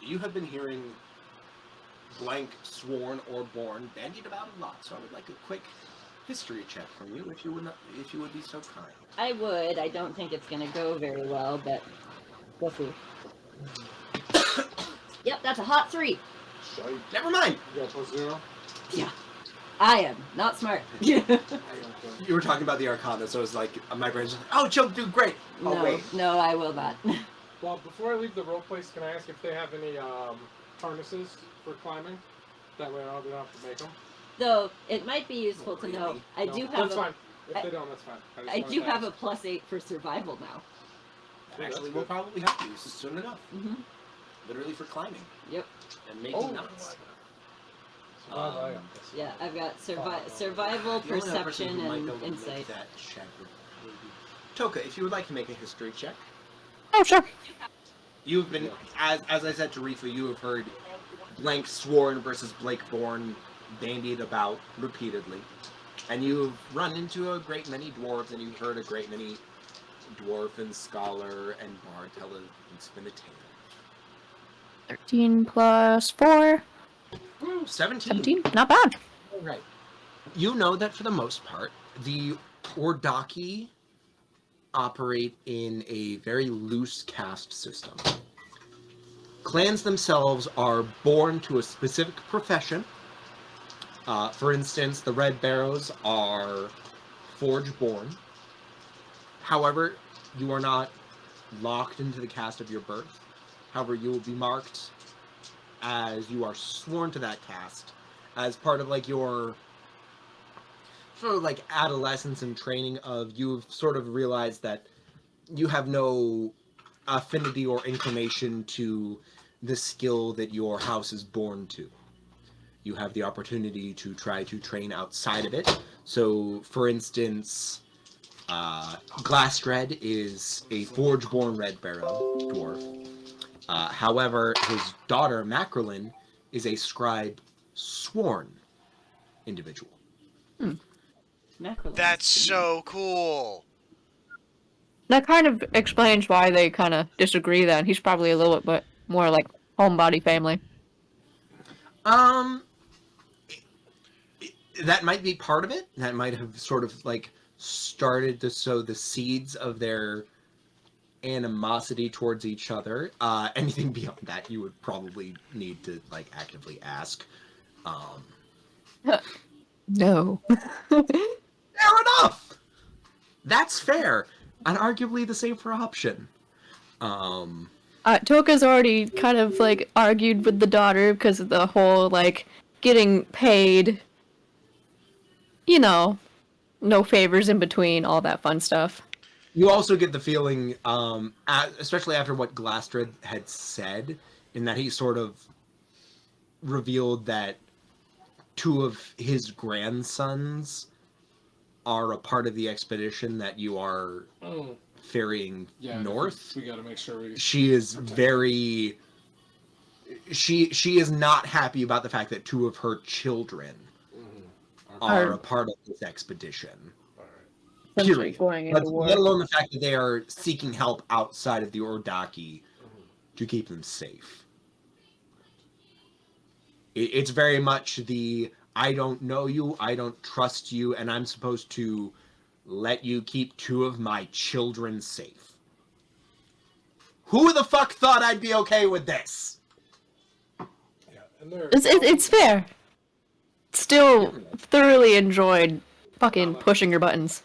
you have been hearing blank, sworn, or born bandied about a lot, so I would like a quick history check from you, if you would be so kind. I would. I don't think it's going to go very well, but we'll see. Yep, that's a hot 3. Never mind. You got +0? Yeah. I am. Not smart. You were talking about the Arcana, so it was like, my brain's like, oh, she'll do great. Oh, no, wait. no, I will not. Well, before I leave the role place, can I ask if they have any harnesses for climbing? That way we don't have to make them. Though it might be useful to know. I No, do have that's a. fine. If they don't, that's fine. I do have a +8 for survival now. Actually, we'll probably help you soon enough. Mm-hmm. Literally for climbing. Yep. And making knots. Yeah, I've got survival, The only other person perception, who might and be able to make insight. that check would be Toka, if you would like to make a history check. Oh, sure. You've been, as I said to Rifa, you have heard blank sworn versus Blake born bandied about repeatedly. And you've run into a great many dwarves, and you've heard a great many dwarf and scholar and bard tell a spin a tale. 13 plus 4. Woo, 17. 17? Not bad. Right. You know that for the most part, the Ordaki operate in a very loose caste system. Clans themselves are born to a specific profession. For instance, the Red Barrows are forge-born. However, you are not locked into the caste of your birth. However, you will be marked as you are sworn to that caste as part of like your sort of like adolescence and training of you've sort of realized that you have no affinity or inclination to the skill that your house is born to. You have the opportunity to try to train outside of it. So, for instance, Glassred is a forge-born Red Barrow dwarf. However, his daughter, Macrolin, is a scribe sworn individual. That's so cool. That kind of explains why they kind of disagree then. He's probably a little bit more like homebody family. That might be part of it. That might have sort of like started to sow the seeds of their animosity towards each other. Anything beyond that, you would probably need to like actively ask. No. Fair enough. That's fair, and arguably the safer option. Toka's already kind of like argued with the daughter because of the whole like getting paid. You know, no favors in between, all that fun stuff. You also get the feeling, especially after what Glastrid had said, in that he sort of revealed that 2 of his grandsons are a part of the expedition that you are ferrying north. We gotta make sure we... She is very... She is not happy about the fact that 2 of her children are a part of this expedition. Period. Let alone the fact that they are seeking help outside of the Ordaki to keep them safe. It's very much the, I don't know you, I don't trust you, and I'm supposed to let you keep 2 of my children safe. Who the fuck thought I'd be okay with this? Yeah, and It's fair. Still thoroughly enjoyed fucking pushing your buttons.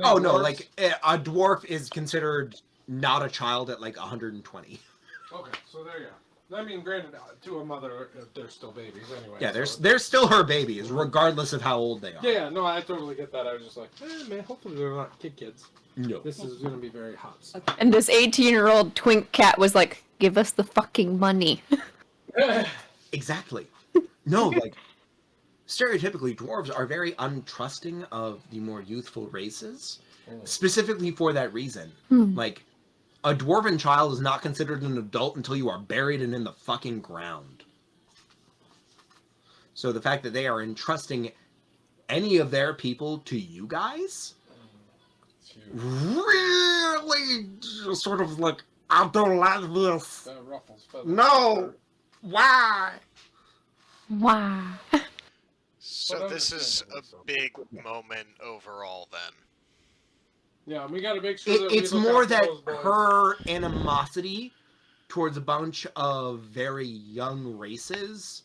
Oh no, like a dwarf is considered not a child at like 120. Okay, so there you go. I mean, granted, to a mother, they're still babies anyway. Yeah, so they're still her babies, regardless of how old they are. Yeah, no, I totally get that. I was just like, man, hopefully they're not kids. No. This is gonna be very hot. And this 18-year-old twink cat was like, give us the fucking money. Exactly. No, like, stereotypically, dwarves are very untrusting of the more youthful races, specifically for that reason. Like, a dwarven child is not considered an adult until you are buried and in the fucking ground. So the fact that they are entrusting any of their people to you guys really just sort of like, I don't like this. Ruffles feathers. No! Why? Wow. So this is a big moment overall then. Yeah, we gotta make sure that It's we look more out for that those boys. her animosity towards a bunch of very young races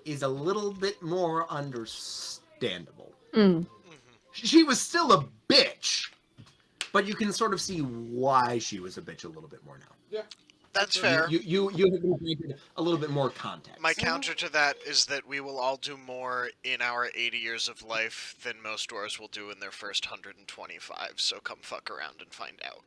is a little bit more understandable. Mm. She was still a bitch, but you can sort of see why she was a bitch a little bit more now. Yeah. That's fair. You have been granted a little bit more context. My counter to that is that we will all do more in our 80 years of life than most dwarves will do in their first 125, so come fuck around and find out.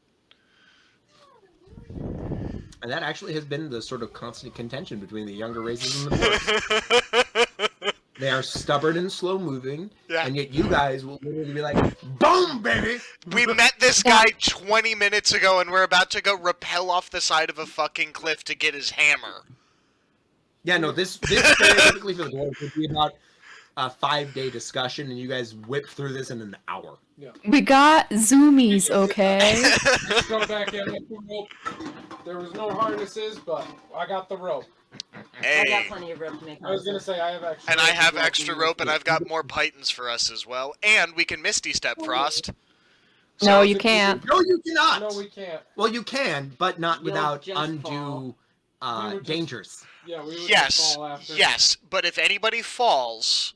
And that actually has been the sort of constant contention between the younger races and the dwarves. They are stubborn and slow moving, Yeah. and yet you guys will literally be like, boom, baby! We met this guy 20 minutes ago and we're about to go rappel off the side of a fucking cliff to get his hammer. Yeah, no, this typically for the dwarves would be about a 5-day discussion, and you guys whip through this in an hour. Yeah. We got zoomies, okay? Let's go back in with the rope. There was no harnesses, but I got the rope. I got Hey. plenty of rope to make. I was gonna say I have extra. And I rope have as well. extra rope and I've got more pythons for us as well. And we can Misty Step Frost. No, you can't. No, you cannot! No, we can't. Well, you can, but not You'll without just undue fall. We would just- dangers. Yeah, we would just Yes, fall after. yes, but if anybody falls,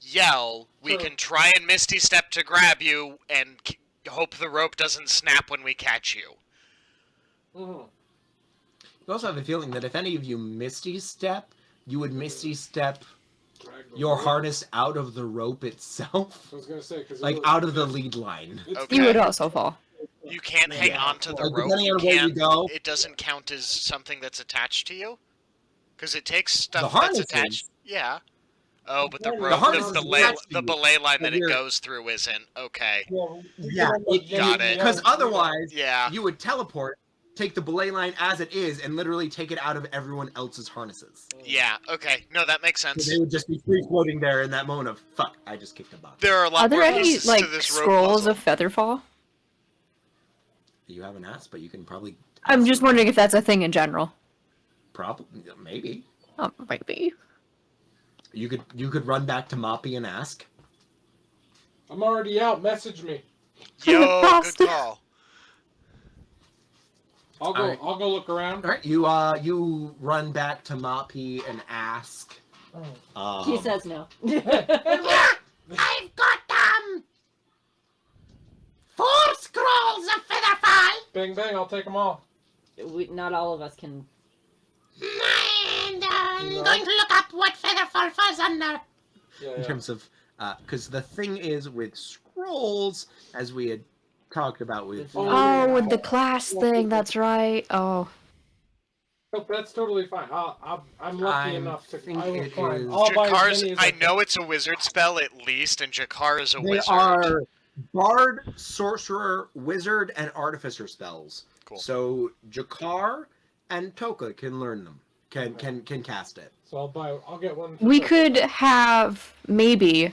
yell, we Sure. can try and Misty Step to grab you and hope the rope doesn't snap when we catch you. Mhm. You also have a feeling that if any of you Misty Step, you would Misty Step Drag the your rope. harness out of the rope itself. I was gonna say because Like, out of the lead line. Okay. You would also fall. You can't hang Yeah. on to the Like, rope. depending You on where you can't. go. It doesn't count as something that's attached to you, because it takes stuff that's harness attached. is. Yeah. Oh, but the The rope, harness is the attached to you, belay line that but it you're- goes through isn't. Okay. Yeah, Got it. Because otherwise, Yeah. you would teleport, take the belay line as it is, and literally take it out of everyone else's harnesses. Yeah. Okay. No, that makes So sense. they would just be free floating there in that moment of, fuck, I just kicked a butt. There are a lot Are there more any, pieces like, to this rope scrolls puzzle. of Featherfall? You haven't asked, but you can probably... I'm just wondering if that's a thing in general. Probably, maybe. Oh, maybe. You could run back to Moppy and ask. I'm already out. Message me. Yo, Frost. good call. I'll go. Alright. I'll go look around. All right, you run back to Moppy and ask. He says no. I've got 4 scrolls of Featherfall, Bang bang. I'll take them all. Not all of us can. and I'm No. going to look up what Featherfall falls under. Yeah, in yeah. terms of because the thing is with scrolls, as we had talked about with Oh, with the class thing, that's right. Oh. Nope, that's totally fine. I'm lucky I'm enough to. think I will it climb. is- I'll buy as Jakar's. many as I can. know it's a wizard spell at least, and Jakar is a they wizard. are bard, sorcerer, wizard, and artificer spells. Cool. So Jakar and Toka can learn them. Can cast it. So I'll get one. for We Toka. could have, maybe,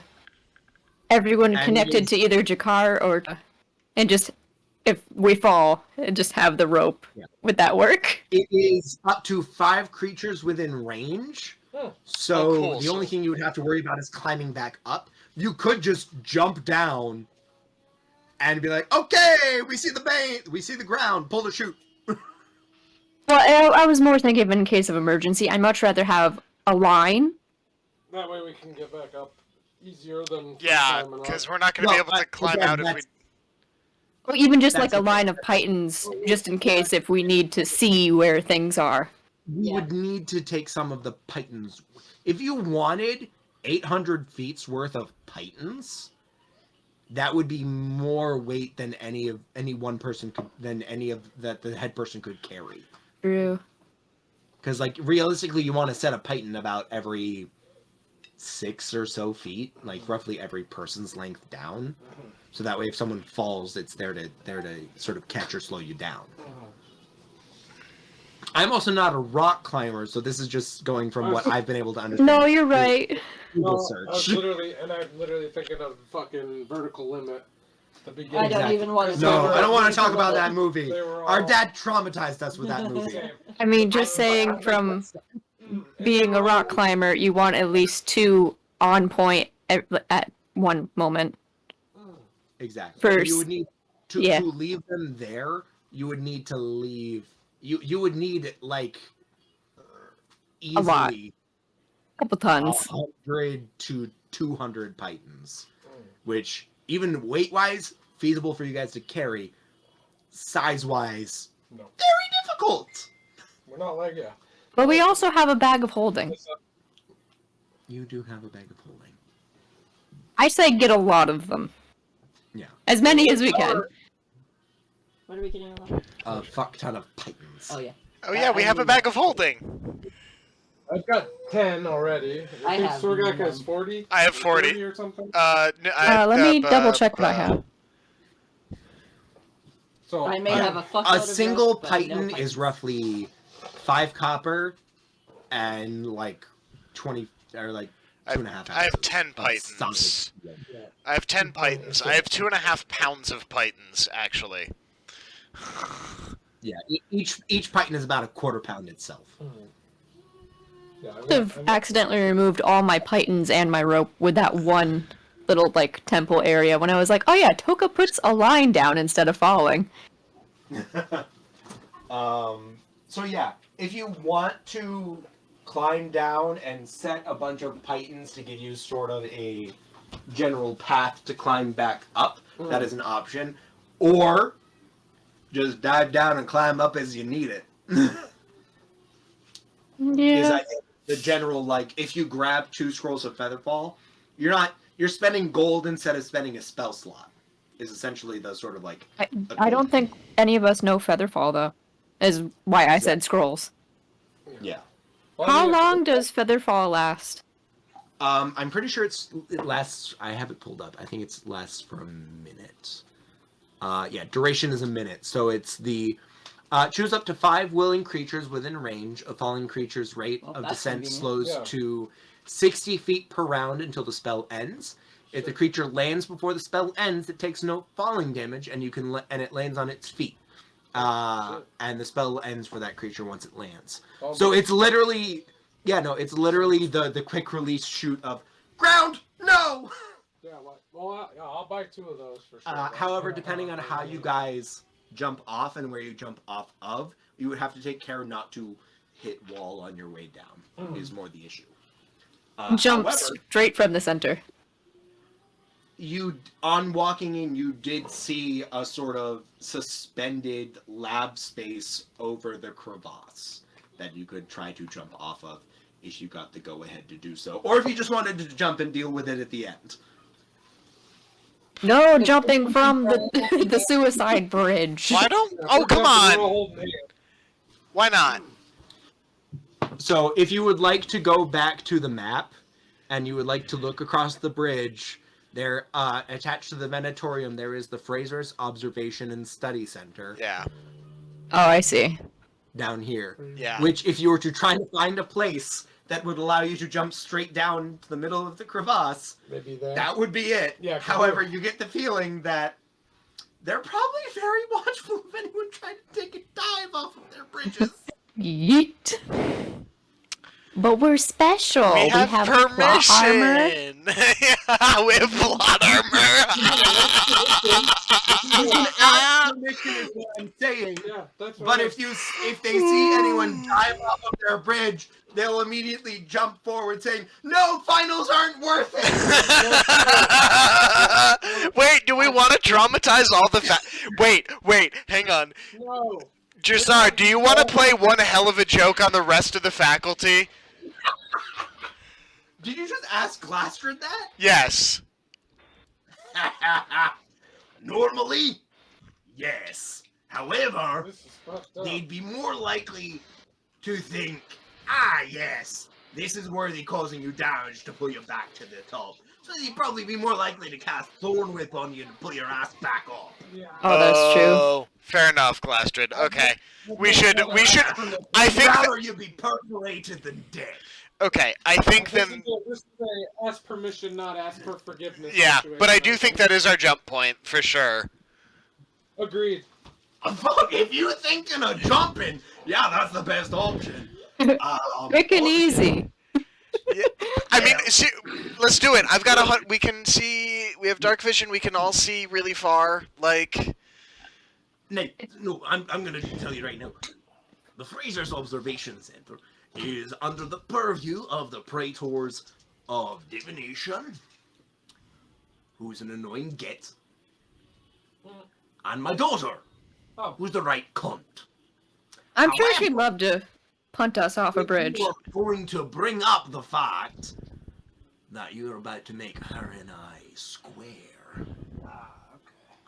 everyone And connected to either Jakar or... And just, if we fall, just have the rope. Yeah. Would that work? It is up to 5 creatures within range. Hmm. So Oh, cool. the only thing you would have to worry about is climbing back up. You could just jump down and be like, okay, we see the ground, pull the chute. Well, I was more thinking in case of emergency. I'd much rather have a line. That way we can get back up easier than. Yeah, climbing up. because we're not going to be able to climb again, out if we. that's- Or even just That's like a the line of pythons, just in case if we need to see where things are. We Yeah. would need to take some of the pythons. If you wanted 800 feet's worth of pythons, that would be more weight than any one person could, than any of that the head person could carry. True. Because, like, realistically, you want to set a python about every 6 or so feet, like roughly every person's length down. So that way, if someone falls, it's there to sort of catch or slow you down. I'm also not a rock climber, so this is just going from what I've been able to understand. No, you're right. Google No, I was search. I'm literally thinking of fucking Vertical Limit. The I beginning. don't Exactly. even want to. No, I don't want to talk about about that movie. They were Our all- dad traumatized us with that movie. Same. I mean, just saying from being a rock climber, you want at least 2 on point at one moment. Exactly. First, You would need to yeah. leave them there. You would need to leave. You would need like A lot. easily Couple tons. 100 to 200 pythons, which even weight-wise, feasible for you guys to carry. Size-wise, No. very difficult. We're not like yeah. But we also have a bag of holding. You do have a bag of holding. I say get a lot of them. Yeah. As many as we can. What are we getting a lot? A fuck ton of pythons. Oh yeah. Oh yeah, we have a bag of holding. I've got 10 already. I I think have Sorgak none. has 40. I have 40. Or something. Let me double check what I have. So I may have a fuckload A of single rope, but no python is roughly 5 copper and like 20 or like 2.5. I have 10 of pythons. solid. I have 10 pythons. I have 2.5 pounds of pythons, actually. Yeah, each python is about a quarter pound itself. Yeah, I have accidentally removed all my pythons and my rope with that one little like temple area when I was like, oh yeah, Toka puts a line down instead of falling. So yeah, if you want to climb down and set a bunch of pythons to give you sort of a general path to climb back up, that is an option. Or just dive down and climb up as you need it. Is Yeah. I think the general, like, if you grab 2 scrolls of Featherfall, you're spending gold instead of spending a spell slot. Is essentially the sort of like. I don't think any of us know Featherfall though. Is why I said scrolls. Yeah. How long does Featherfall last? I'm pretty sure it lasts. I have it pulled up. I think it lasts for a minute. Yeah, duration is a minute. So it's the choose up to 5 willing creatures within range. A falling creature's rate of that's descent convenient. slows Yeah. to 60 feet per round until the spell ends. If the creature lands before the spell ends, it takes no falling damage, and you can and it lands on its feet. And the spell ends for that creature once it lands. So it's literally, it's literally the quick release shoot of ground. No. Yeah, well, I'll buy 2 of those for sure. However, depending on how you guys jump off and where you jump off of, you would have to take care not to hit wall on your way down. Is more the issue. Jump However, straight from the center. on walking in, you did see a sort of suspended lab space over the crevasse that you could try to jump off of if you got the go ahead to do so, or if you just wanted to jump and deal with it at the end. No jumping from the the suicide bridge. Why don't? Oh, come on! Why not? So, if you would like to go back to the map, and you would like to look across the bridge, there, attached to the Venatorium, there is the Fraser's Observation and Study Center. Yeah. Oh, I see. Down here. Yeah. Which, if you were to try to find a place that would allow you to jump straight down to the middle of the crevasse, Maybe there. that would be it. Yeah, However, you get the feeling that they're probably very watchful of anyone trying to take a dive off of their bridges. Yeet. But we're special. We have plot armor. permission. Yeah, we have plot armor. You can ask permission is what I'm saying. Yeah, that's what But if they see anyone dive off of their bridge, they'll immediately jump forward saying, "No, finals aren't worth it." Wait, do we want to traumatize all the Wait, hang on. No. Jazar, do you want to play one hell of a joke on the rest of the faculty? Did you just ask Glastrid that? Yes. Normally, yes. However, This is fucked up. they'd be more likely to think, yes, this is worthy causing you damage to pull you back to the top. So they'd probably be more likely to cast Thorn Whip on you to pull your ass back off. Yeah. Oh, that's true. Oh, fair enough, Glastrid. Okay. We should, I think, Rather you be perforated than dead. okay, I think This then, is a ask permission, not ask for forgiveness. yeah, situation. but I do think that is our jump point, for sure. Agreed. Fuck, if you're thinking of jumping, yeah, that's the best option. Quick and easy. Yeah. I mean, see, let's do it. I've got a hunt. We can see. We have dark vision. We can all see really far. Like, No, I'm gonna tell you right now. The Fraser's Observation Center is under the purview of the Praetors of Divination, who's an annoying git, and my daughter, who's the right cunt. I'm sure However, she'd love to punt us off a bridge. You are going to bring up the fact that you're about to make her and I square.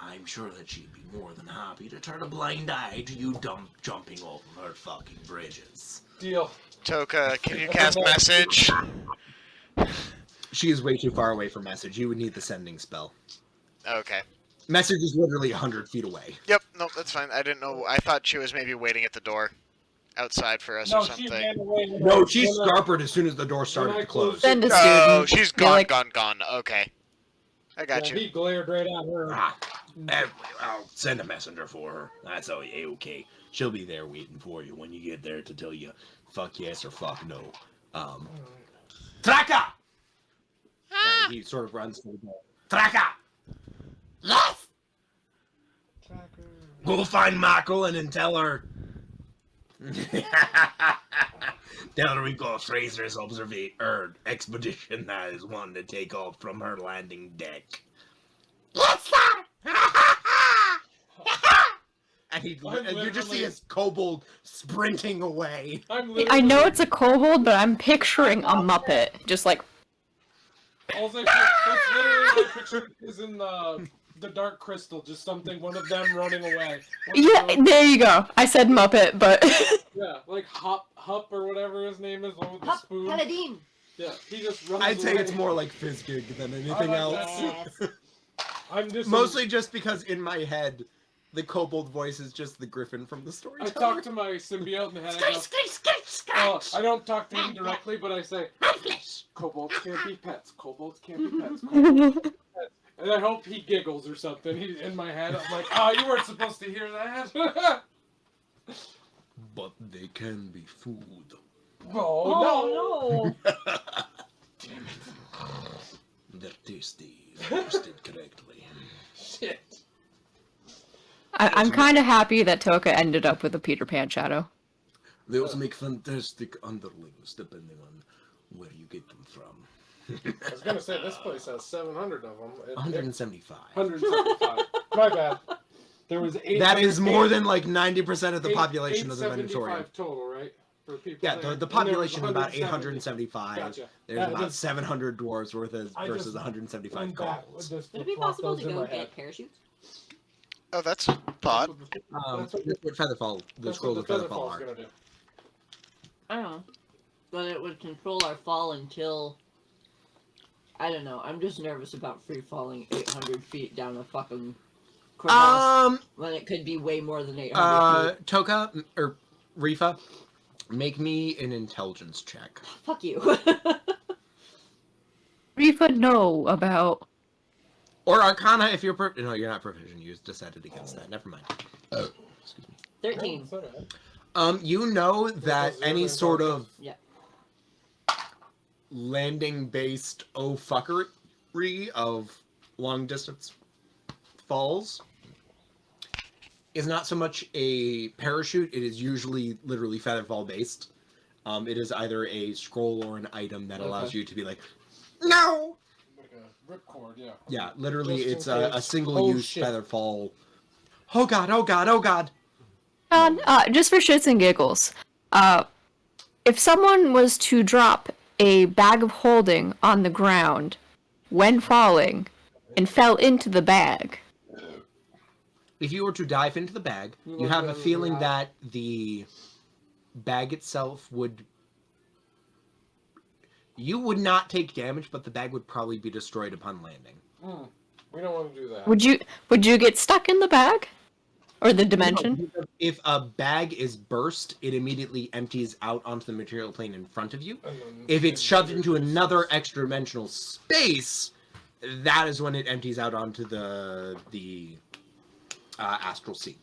I'm sure that she'd be more than happy to turn a blind eye to you jumping off of her fucking bridges. Deal. Toka, can you cast message? She is way too far away for message. You would need the sending spell. Okay. Message is literally 100 feet away. Yep, no, that's fine. I didn't know. I thought she was maybe waiting at the door outside for us No, or she something. ran away. No, she scarpered as soon as the door started to close. Send a Oh, student. she's Be gone, like, gone. Okay. I got Yeah, you. he glared right at her. I'll send a messenger for her. That's okay. She'll be there waiting for you when you get there to tell you fuck yes or fuck no. Traka! Yeah, he sort of runs to the door. Traka! Yes! Go find Mackerel and tell her. Tell her we got Fraser's expedition that is wanting to take off from her landing deck. Yes, sir! And you just see literally- his kobold sprinting away. I know it's a kobold, but I'm picturing a Muppet. Just like, That's literally my picture is in the Dark Crystal, just something, one of them running away. yeah, there you go. I said Muppet, but Yeah, like Hup or whatever his name is, the one with the Hup, spoon. Paladin. Yeah, he just runs I'd say away. it's more like Fizzgig than anything I like else. that. I'm just Mostly just because in my head, the kobold voice is just the griffin from the I storyteller. talk to my symbiote in the head. I Scratch, go, scratch, scratch, scratch! I don't talk to him directly, but I say, My flesh! kobolds can't be pets. Kobolds can't be pets. Kobolds can't be pets. And I hope he giggles or something. He's in my head. I'm like, oh, you weren't supposed to hear that. But they can be food. Oh, no. Damn it. They're tasty, if roasted correctly. Shit. I'm kind of happy that Toka ended up with a Peter Pan shadow. They also make fantastic underlings, depending on where you get them from. I was going to say, this place has 700 of them. 175. 175. My bad. There was 8. That is more than like 90% of the population of the Venatorium. 875 total, right? For people Yeah, there. the And there was population is about 170. 875. Gotcha. There's Yeah, about just- 700 dwarves versus I just 175 went back, kobolds. just Would it be flopped possible those to in go my head. get parachutes? Oh, that's pot. That's what Featherfall, the That's scrolls what of the Featherfall Featherfall's are. gonna do. I don't know. But it would control our fall until... I don't know. I'm just nervous about free falling 800 feet down a fucking crevasse when it could be way more than 800 feet. Toka, or Rifa, make me an intelligence check. Fuck you. Rifa know about. Or Arcana if you're no, you're not proficient. You just decided against that. Never mind. Excuse me. 13. It's alright. You know that Zero any sort of Yeah. landing-based fuckery of long-distance falls is not so much a parachute. It is usually literally featherfall based. It is either a scroll or an item that allows Okay. you to be like, no. Like a ripcord, yeah. Yeah, literally, Just in it's a case. single-use Oh, shit. featherfall. Oh god! Oh god! Oh god! Just for shits and giggles, if someone was to drop a bag of holding on the ground when falling and fell into the bag, If you were to dive into the bag, You you look have at a it as feeling a that the bag itself would. You would not take damage, but the bag would probably be destroyed upon landing. We don't want to do that. would you get stuck in the bag, or the dimension? No, if a bag is burst, it immediately empties out onto the material plane in front of you. And then- If it's shoved into another extra-dimensional space, that is when it empties out onto the astral sea.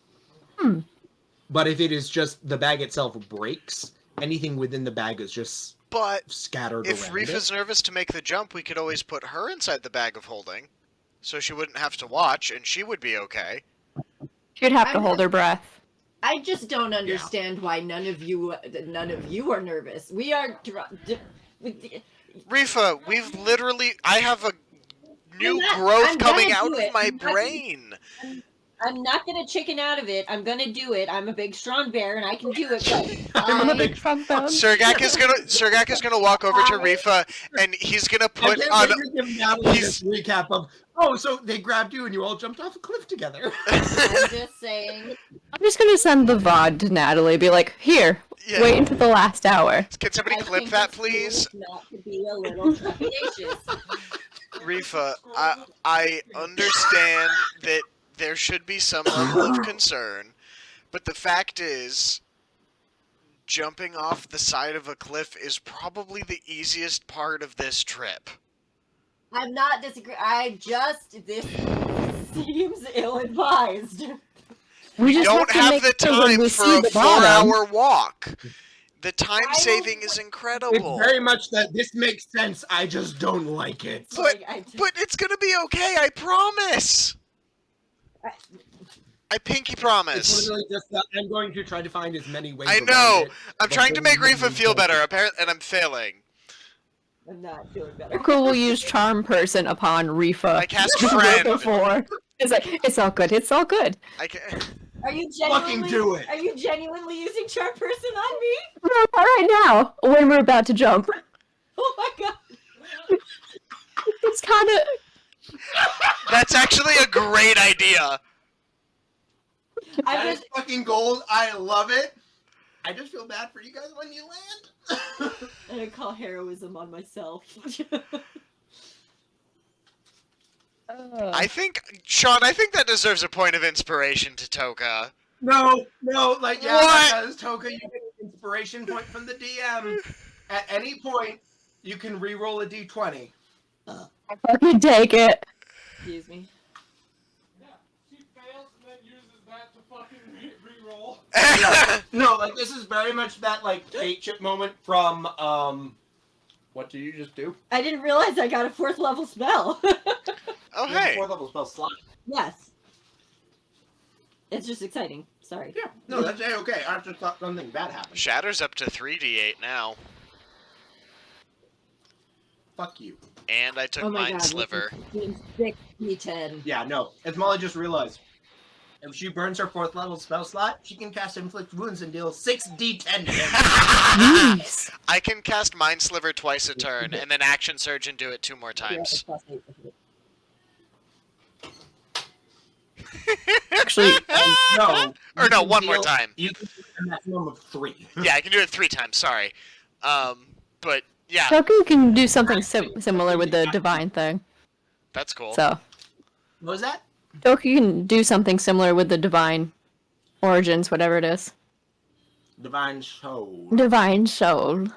But if it is just the bag itself breaks, anything within the bag is just But scattered if around Rifa's it. nervous to make the jump, we could always put her inside the bag of holding, so she wouldn't have to watch, and she would be okay. She'd have to hold her breath. I just don't understand why none of you are nervous. We are. Rifa, I have a new I'm growth coming gonna out do of it. my brain. I'm not gonna chicken out of it. I'm gonna do it. I'm a big strong bear and I can do it. But I'm a big trumpet. Sergak is gonna walk over to Rifa and he's gonna I put can't on. wait to give Natalie this recap of, oh, so they grabbed you and you all jumped off a cliff together. I'm just saying. I'm just gonna send the VOD to Natalie. Be like, here, Yeah. wait until the last hour. Can somebody I clip think that, it's please? cool not to be a little trepidatious. Rifa, I understand that there should be some level of concern, but the fact is, jumping off the side of a cliff is probably the easiest part of this trip. I'm not disagreeing. This seems ill-advised. We just Don't to have make the sure when time we for see a the bottom. 4-hour walk. The time I saving don't- is It's incredible. very much that this makes sense, I just don't like it. But it's gonna be okay, I promise! I pinky It's promise. literally just that I'm going to try to find as many ways I around know! it I'm trying to make before Rifa feel better, and I'm failing. I'm not feeling better. Cool will use charm person upon Rifa. I cast the night friend. before. It's like, it's all good, it's all good. I can... Are you Fucking genuinely? do it. Are you genuinely using charm person on me? No, not right now, when we're about to jump. Oh my god! It's kind of... That's actually a great idea. I'm That is just. fucking gold. I love it. I just feel bad for you guys when you land. I'm gonna call heroism on myself. I think, Sean, that deserves a point of inspiration to Toka. No, like, yeah, What? because Toka, you get an inspiration point from the DM. At any point, you can re-roll a d20. Fucking take it. Excuse me. Yeah, she fails and then uses that to fucking re-roll. Yeah. No, like, this is very much that, like, fate chip moment from, what did you just do? I didn't realize I got a 4th level spell. Oh, You have a hey. 4th level spell slot. Yes. It's just exciting. Sorry. Yeah, no, that's okay. I just thought something bad happened. Shatter's up to 3d8 now. Fuck you. And I took Oh my Mind god. Sliver. 6 d10. Yeah, no. As Molly just realized, if she burns her 4th level spell slot, she can cast Inflict Wounds and deal 6d10 damage. Jeez. I can cast Mind Sliver twice a turn, and then Action Surge and do it 2 more times. Actually, No. Or you no, can one more deal- time. You can do a maximum of 3. Yeah, I can do it 3 times, sorry. But, yeah, Toku can do something similar with the divine thing. that's cool. So, What was that? Toku can do something similar with the divine origins, whatever it is. Divine Soul. Divine soul.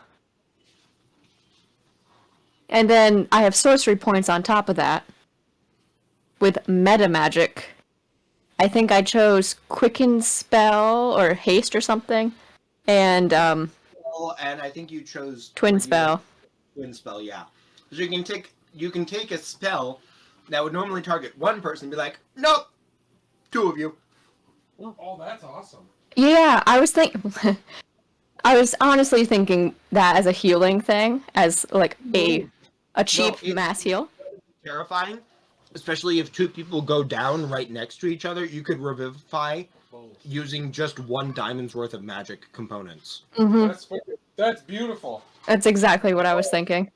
And then I have sorcery points on top of that. With meta magic. I think I chose Quicken Spell or Haste or something. And And I think you chose Twin Spell. Twin Spell, yeah. So you can take a spell that would normally target one person and be like, nope, 2 of you. Oh, that's awesome. Yeah, I was honestly thinking that as a healing thing, as like a cheap it's- mass heal. Terrifying. Especially if 2 people go down right next to each other, you could revivify using just 1 diamond's worth of magic components. Hmm. That's beautiful. That's exactly what I was thinking.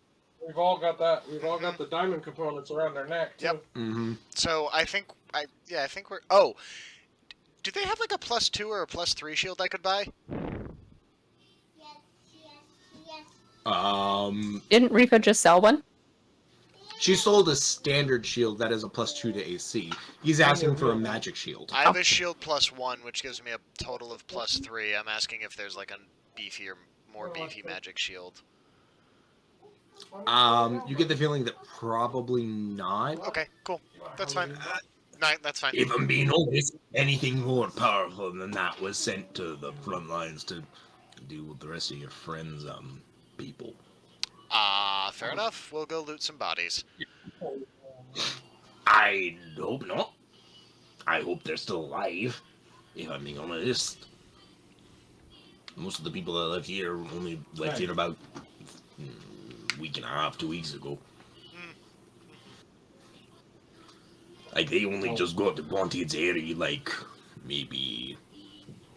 We've all got that. We've all got the diamond components around their neck too. Yep. Mm-hmm. So, I think we're... Oh! Do they have, like, a +2 or a +3 shield I could buy? Didn't Rifa just sell one? She sold a standard shield that is a +2 to AC. He's asking for a magic shield. I have a shield +1, which gives me a total of +3. I'm asking if there's, like, a more beefy magic shield. You get the feeling that probably not. Okay, cool. That's fine. That's fine. If I'm being honest, anything more powerful than that was sent to the front lines to deal with the rest of your friends, people. Fair enough. We'll go loot some bodies. I hope not. I hope they're still alive, if I'm being honest. Most of the people that live here only left here about a week and a half, 2 weeks ago. Like, they only just got to Pontia's area, like, maybe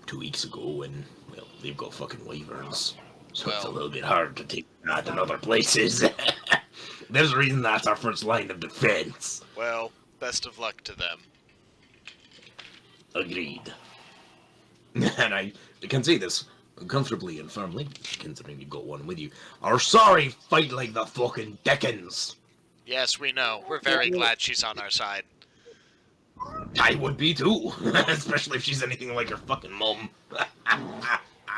2 weeks ago, and, well, they've got fucking wyverns. So it's a little bit hard to take that in other places. There's a reason that's our first line of defense. Well, best of luck to them. Agreed. And I can say this comfortably and firmly, considering you got one with you. Our sorry fight like the fucking Dickens. Yes, we know. We're very glad she's on our side. I would be too, especially if she's anything like her fucking mum.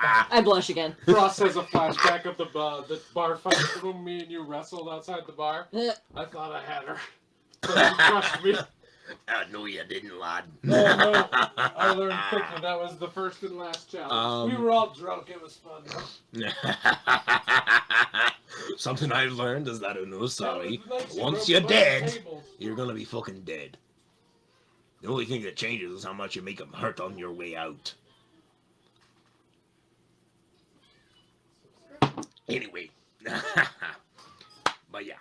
I blush again. Frost has a flashback of the bar fight when me and you wrestled outside the bar. I thought I had her. But you crushed me. No, you didn't, lad. No, I learned quickly that was the first and last challenge. We were all drunk. It was fun. Something I've learned is that sorry. Nice Once you you're broke dead, tables. you're gonna be fucking dead. The only thing that changes is how much you make them hurt on your way out. Anyway. But yeah.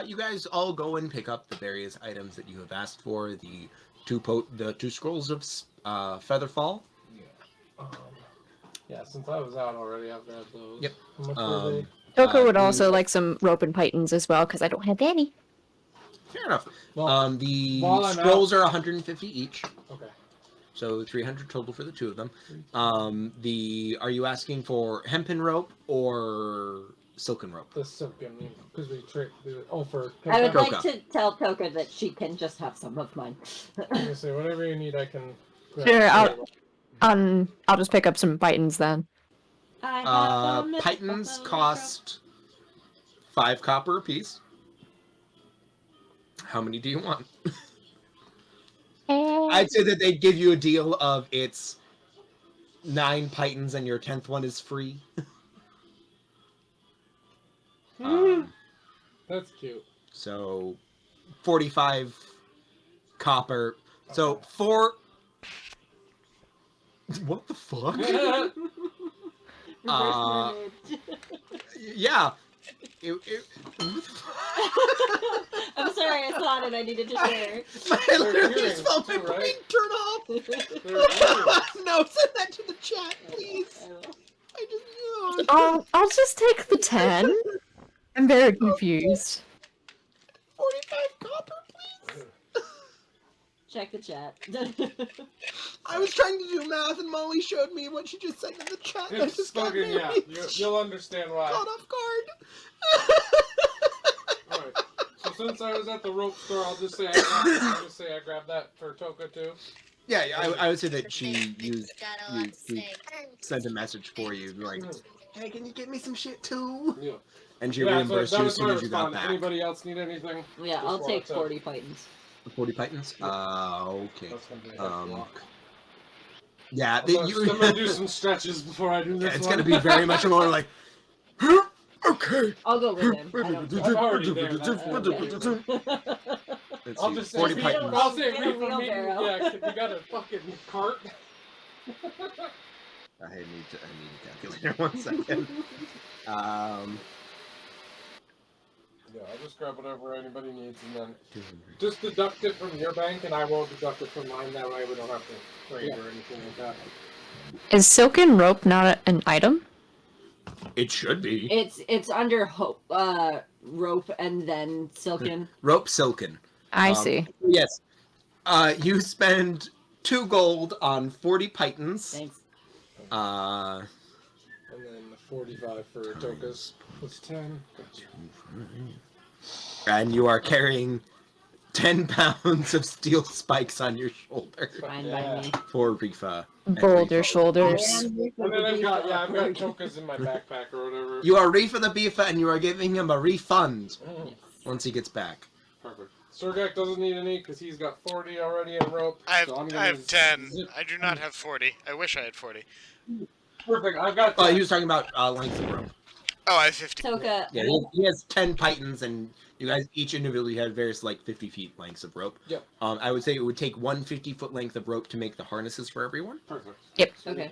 You guys all go and pick up the various items that you have asked for. The two scrolls of Featherfall. Yeah, since I was out already, I've grabbed those. Yep. How much were they? Toko would also like some rope and pythons as well, because I don't have any. Fair enough. Well, The while I'm scrolls are 150 each, Okay. so 300 total for the two of them. Are you asking for hempen rope or silken rope? The silken, because we tricked the. Oh, for. I would Toka. like to tell Toka that she can just have some of mine. I'm gonna say whatever you need, I can. grab. Sure, I'll just pick up some pythons then. Pythons cost 5 copper apiece. How many do you want? I'd say that they'd give you a deal of it's 9 pythons and your 10th one is free. That's cute. So 45 copper. So 4. What the fuck? Yeah. I'm sorry, I thought it. I needed to share. I literally just felt my brain turn off. No, send that to the chat, please. I just know. I'll just take the 10. I'm very confused. 45 copper, please. Check the chat. I was trying to do math, and Molly showed me what she just said in the chat. And I It's just got fucking, yeah. really You'll understand why. caught off guard. Alright. So since I was at the rope store, I'll just say I grabbed that for Toka too. Yeah, I would say that she sent a message for you, like, hey, can you get me some shit too? Yeah. And she Yeah, reimbursed so you that as was soon my as you got response. back. Anybody else need anything? Yeah, I'll Just take walk up. 40 pythons. 40 pythons? Okay. That's gonna be a block. Yeah, I'm gonna do some stretches before I do this. it's one. gonna be very much more like, okay. I'll go with him. I don't I'm already there. Let's I'll see, just say, 40 we pythons. don't- I'll say Get a we from meeting. wheelbarrow. Yeah, we got a fucking cart. I need a calculator 1 second. Yeah, I'll just grab whatever anybody needs and then just deduct it from your bank and I won't deduct it from mine. That way we don't have to trade or anything like that. Is silken rope not an item? It should be. It's under rope and then silken. Rope silken. I see. Yes. You spend 2 gold on 40 pythons. Thanks. And then the 45 for Toka's was 10. And you are carrying 10 pounds of steel spikes on your shoulder Fine by me. for Rifa. Boulder shoulders. And then I've got Toka's in my backpack or whatever. You are Rifa the Beefa, and you are giving him a refund Mm, once he gets back. perfect. Surgak doesn't need any because he's got 40 already in rope. I so I'm have, gonna I have 10. zip- I do not have 40. I wish I had 40. Perfect. I've got. Oh, he was talking about length of rope. Oh, I have 50. Toka. Yeah, he has 10 pythons, and you guys each individually have various, like, 50 feet lengths of rope. Yep. I would say it would take one 50-foot length of rope to make the harnesses for everyone. Perfect. Yep. Okay.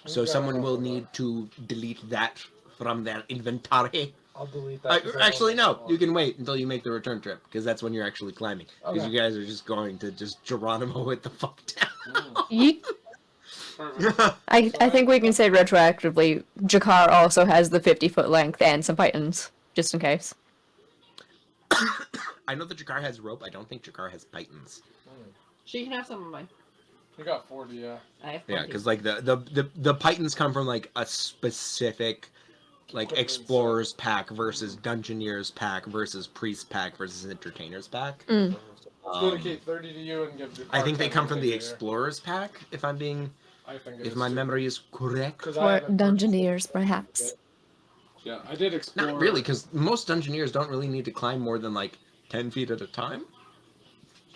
So We've got someone a will couple need to delete that from their inventory. I'll delete that. 'cause I Actually, don't no. You can wait until you make the return trip, because that's when you're actually climbing. Because Okay. you guys are just going to just Geronimo it the fuck down. Yeet. Perfect. I think we can say retroactively, Jakar also has the 50-foot length and some pythons, just in case. I know that Jakar has rope. I don't think Jakar has pythons. She can have some of mine. You got 40, yeah. I have Yeah, 40. because like the pythons come from like a specific like Equipment explorers pack versus dungeoneers pack versus priest pack versus entertainers pack. Mm. Let's dedicate 30 to you and give Jakar I think they 10 come from the here. explorers pack, if I'm being, I think if my memory is correct. 'Cause I Or haven't purchased it. dungeoneers, perhaps. Yeah, I did explore. Not really, because most dungeoneers don't really need to climb more than like 10 feet at a time.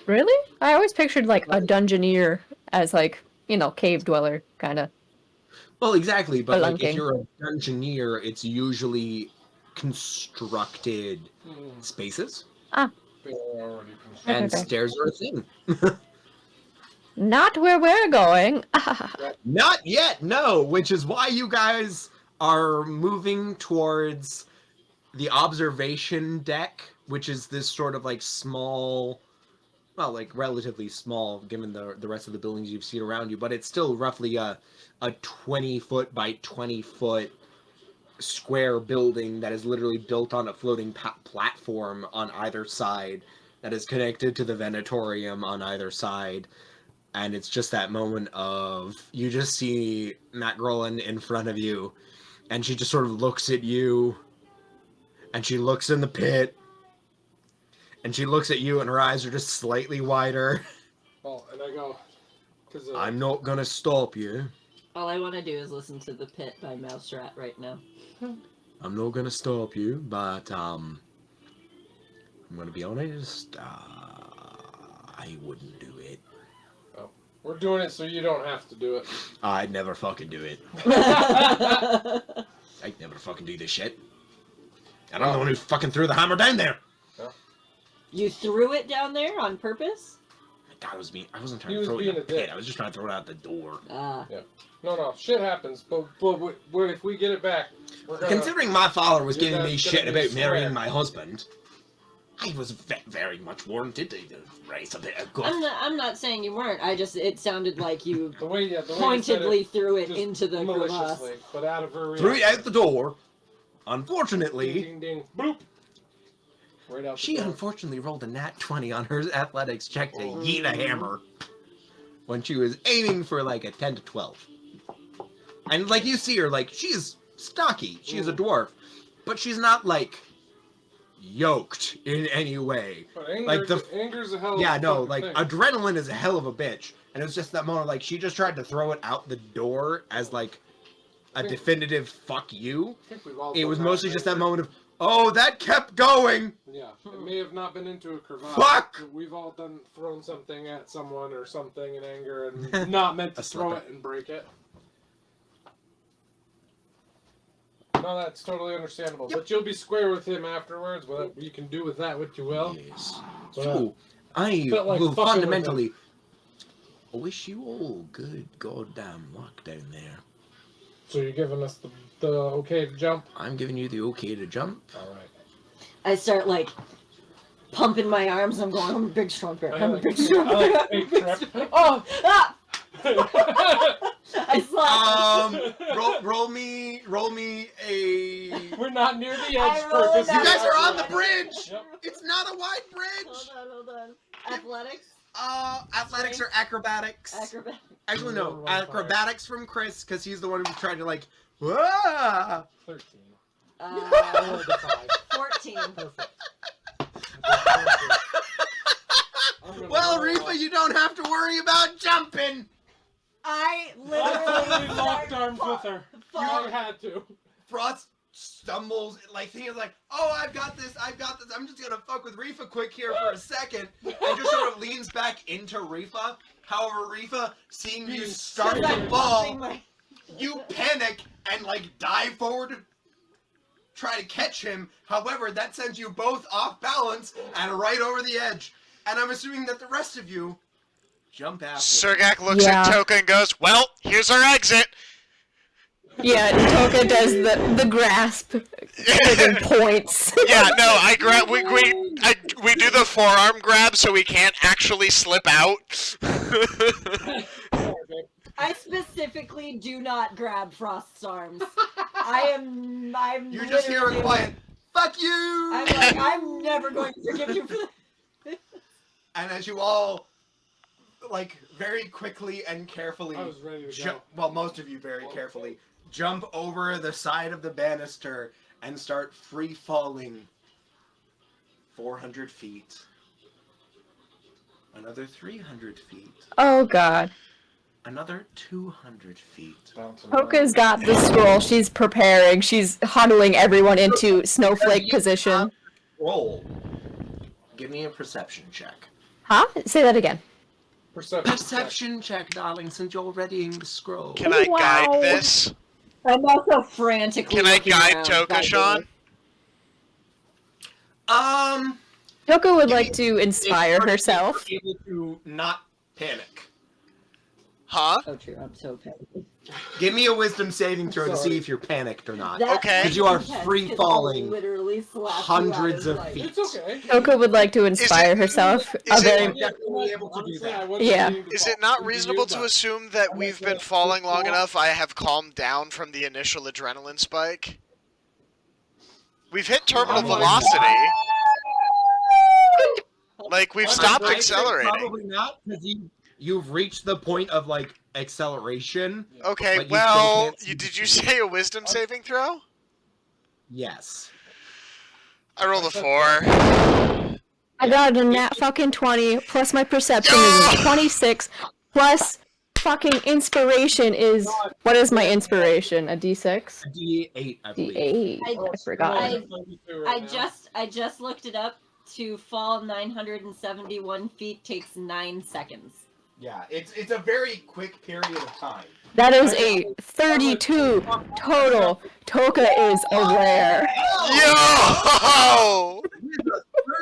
Really? I always pictured like a dungeoneer as like, you know, cave dweller kind of. Well, exactly, but like if Spelunking. you're a dungeoneer, it's usually constructed Hmm, spaces, they were already constructed. and Okay. stairs are a thing. Not where we're going. Not yet, no, which is why you guys are moving towards the observation deck, which is this sort of like small, well, like relatively small given the rest of the buildings you've seen around you, but it's still roughly a 20-foot by 20-foot square building that is literally built on a floating platform on either side that is connected to the Venatorium on either side. And it's just that moment of, you just see Matt Grolan in front of you, and she just sort of looks at you, and she looks in the pit, and she looks at you, and her eyes are just slightly wider. Well, and I go, because I'm not gonna stop you. All I want to do is listen to The Pit by Mouse Rat right now. I'm not gonna stop you, but I'm gonna be honest. I wouldn't do it. we're doing it so you don't have to do it. I'd never fucking do it. I'd never fucking do this shit. And I'm the one who fucking threw the hammer down there. You threw it down there on purpose? God, I wasn't trying He to was throw it in being the a pit. dick. I was just trying to throw it out the door. Ah. No, shit happens, but if we get it back, we're gonna... Considering my father was Your giving me dad's shit gonna be about marrying square. my husband, I was very much warranted to raise a bit of guff. I'm not saying you weren't. It sounded like you The way you said pointedly threw it just into the crevasse. maliciously, but out of her Threw it reaction. out the door. Ding, Unfortunately, ding, ding, bloop. Right out the she door. unfortunately rolled a nat 20 on her athletics check to yeet a hammer when she was aiming for like a 10 to 12. And like you see her, like she's stocky, she's a dwarf, but she's not like yoked in any way. But anger, like anger's a hell of Yeah, a no, fucking like thing. adrenaline is a hell of a bitch, and it was just that moment, like she just tried to throw it out the door as like a definitive fuck you. I think we've all It done was that mostly in just that anger. moment of, oh, that kept going. Yeah, it may have not been into a crevasse. Fuck! but we've all thrown something at someone or something in anger and not meant to A throw slipper. it and break it. No, that's totally understandable. Yep. But you'll be square with him afterwards. Well, you can do with that what you will. Yes. But, So I felt like will fucking with fundamentally wish you all good goddamn luck down there. So you're giving us the okay to jump? I'm giving you the okay to jump. All right. I start like pumping my arms. I'm going, I'm a big strong bear. I'm a big strong I bear. like fake trip. Oh! Ah! I slapped. Roll me a. We're not near the I edge, rolled purpose. that. You guys are on the bridge. Yep. It's not a wide bridge. Hold on. Athletics? Athletics or acrobatics? Acrobat. Actually, no. Roll fire. Acrobatics from Chris, because he's the one who's trying to like. Wah! 13. Uh, Rolled a 5. 14. Perfect. Well, Reefa, you don't have to worry about jumping. I I literally totally locked arms with her. Fuck. You had to. Frost stumbles, like thinking like, oh, I've got this. I'm just gonna fuck with Reefa quick here for a second, and just sort of leans back into Reefa. However, Reefa, seeing you start Because to I'm fall, pumping my- you panic and like dive forward to try to catch him. However, that sends you both off balance and right over the edge. And I'm assuming that the rest of you jump after. Sergak looks Yeah. at Toka and goes, well, here's our exit. Yeah, Toka does the grasp within points. Yeah, no, I grab. We do the forearm grab so we can't actually slip out. I specifically do not grab Frost's arms. I'm You just hear a literally- quiet, "Fuck you!" I'm like, I'm never going to forgive you for this. And as you all, like, very quickly and carefully, I was ready to go. well, most of you very carefully, jump over the side of the banister and start free falling 400 feet. Another 300 feet. Oh god. Another 200 feet. Toka's got the scroll. She's preparing. She's huddling everyone into snowflake position. Roll. Give me a perception check. Huh? Say that again. Perception check, darling, since you're readying the scroll. Can I Wow. guide this? I'm also frantically Can I looking guide around, Toka, by the Sean? way. Toka would like to inspire If you're herself. able to not panic. Huh? Oh, true. I'm so petty. Give me a wisdom saving throw to see Sorry. if you're panicked or not. That Okay. Because you are intense, free 'cause falling I'll literally slap you hundreds out of life. feet. It's okay. Toka would like to inspire herself. is A it- very definitely able to do Honestly, that. I wasn't Yeah. meaning to Is fall it not into reasonable you, to but- assume that we've been falling long enough? I have calmed down from the initial adrenaline spike. We've hit terminal Oh my velocity. Like we've I'd stopped say accelerating. Probably not, because you've reached the point of, like, acceleration. Okay, But you well, still can't see did the you speed. say a wisdom saving throw? Yes. I rolled a 4. I got a nat fucking 20, plus my perception Yeah! is 26, plus fucking inspiration is... What is my inspiration? A d6? A D8, I believe. D8. I forgot. I just looked it up. To fall 971 feet takes 9 seconds. Yeah, it's a very quick period of time. That is a 32 total. Toka is aware. Yo!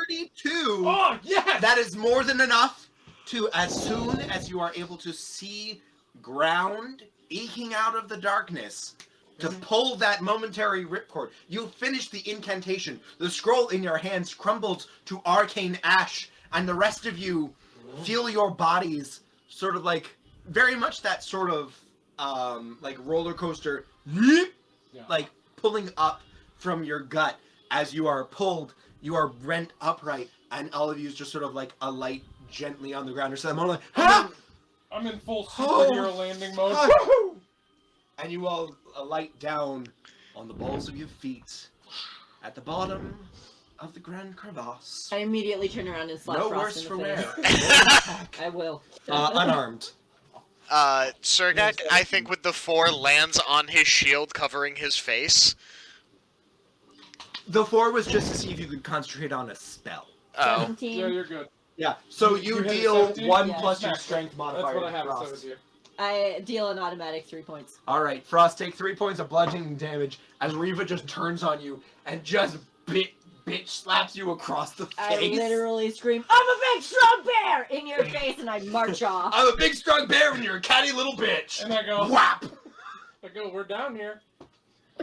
32! Oh, yes! That is more than enough to, as soon as you are able to see ground eking out of the darkness, to pull that momentary ripcord. You finish the incantation. The scroll in your hands crumbles to arcane ash, and the rest of you feel your bodies sort of like, very much that sort of, like roller coaster, like pulling up from your gut as you are pulled. You are rent upright, and all of you is just sort of like alight gently on the ground. Or so I'm all like, ah! I'm in full superhero landing mode. And you all alight down on the balls of your feet at the bottom of the Grand Crevasse. I immediately turn around and slap No Frost worse in for the wear. face. I will. Unarmed. Sergak, I think with the 4 lands on his shield covering his face. The 4 was just to see if you could concentrate on a spell. Oh. 17. Yeah, you're good. Yeah, so You you hit deal 17? 1 Yeah. plus your strength That's modifier. what I have to to Frost. say with you. I deal an automatic 3 points. Alright, Frost, take 3 points of bludgeoning damage as Reva just turns on you and just bitch slaps you across the I face. literally scream, "I'm a big strong bear!" in your face, and I march off. I'm a big strong bear and you're a catty little bitch. And I go, Whap! we're down here.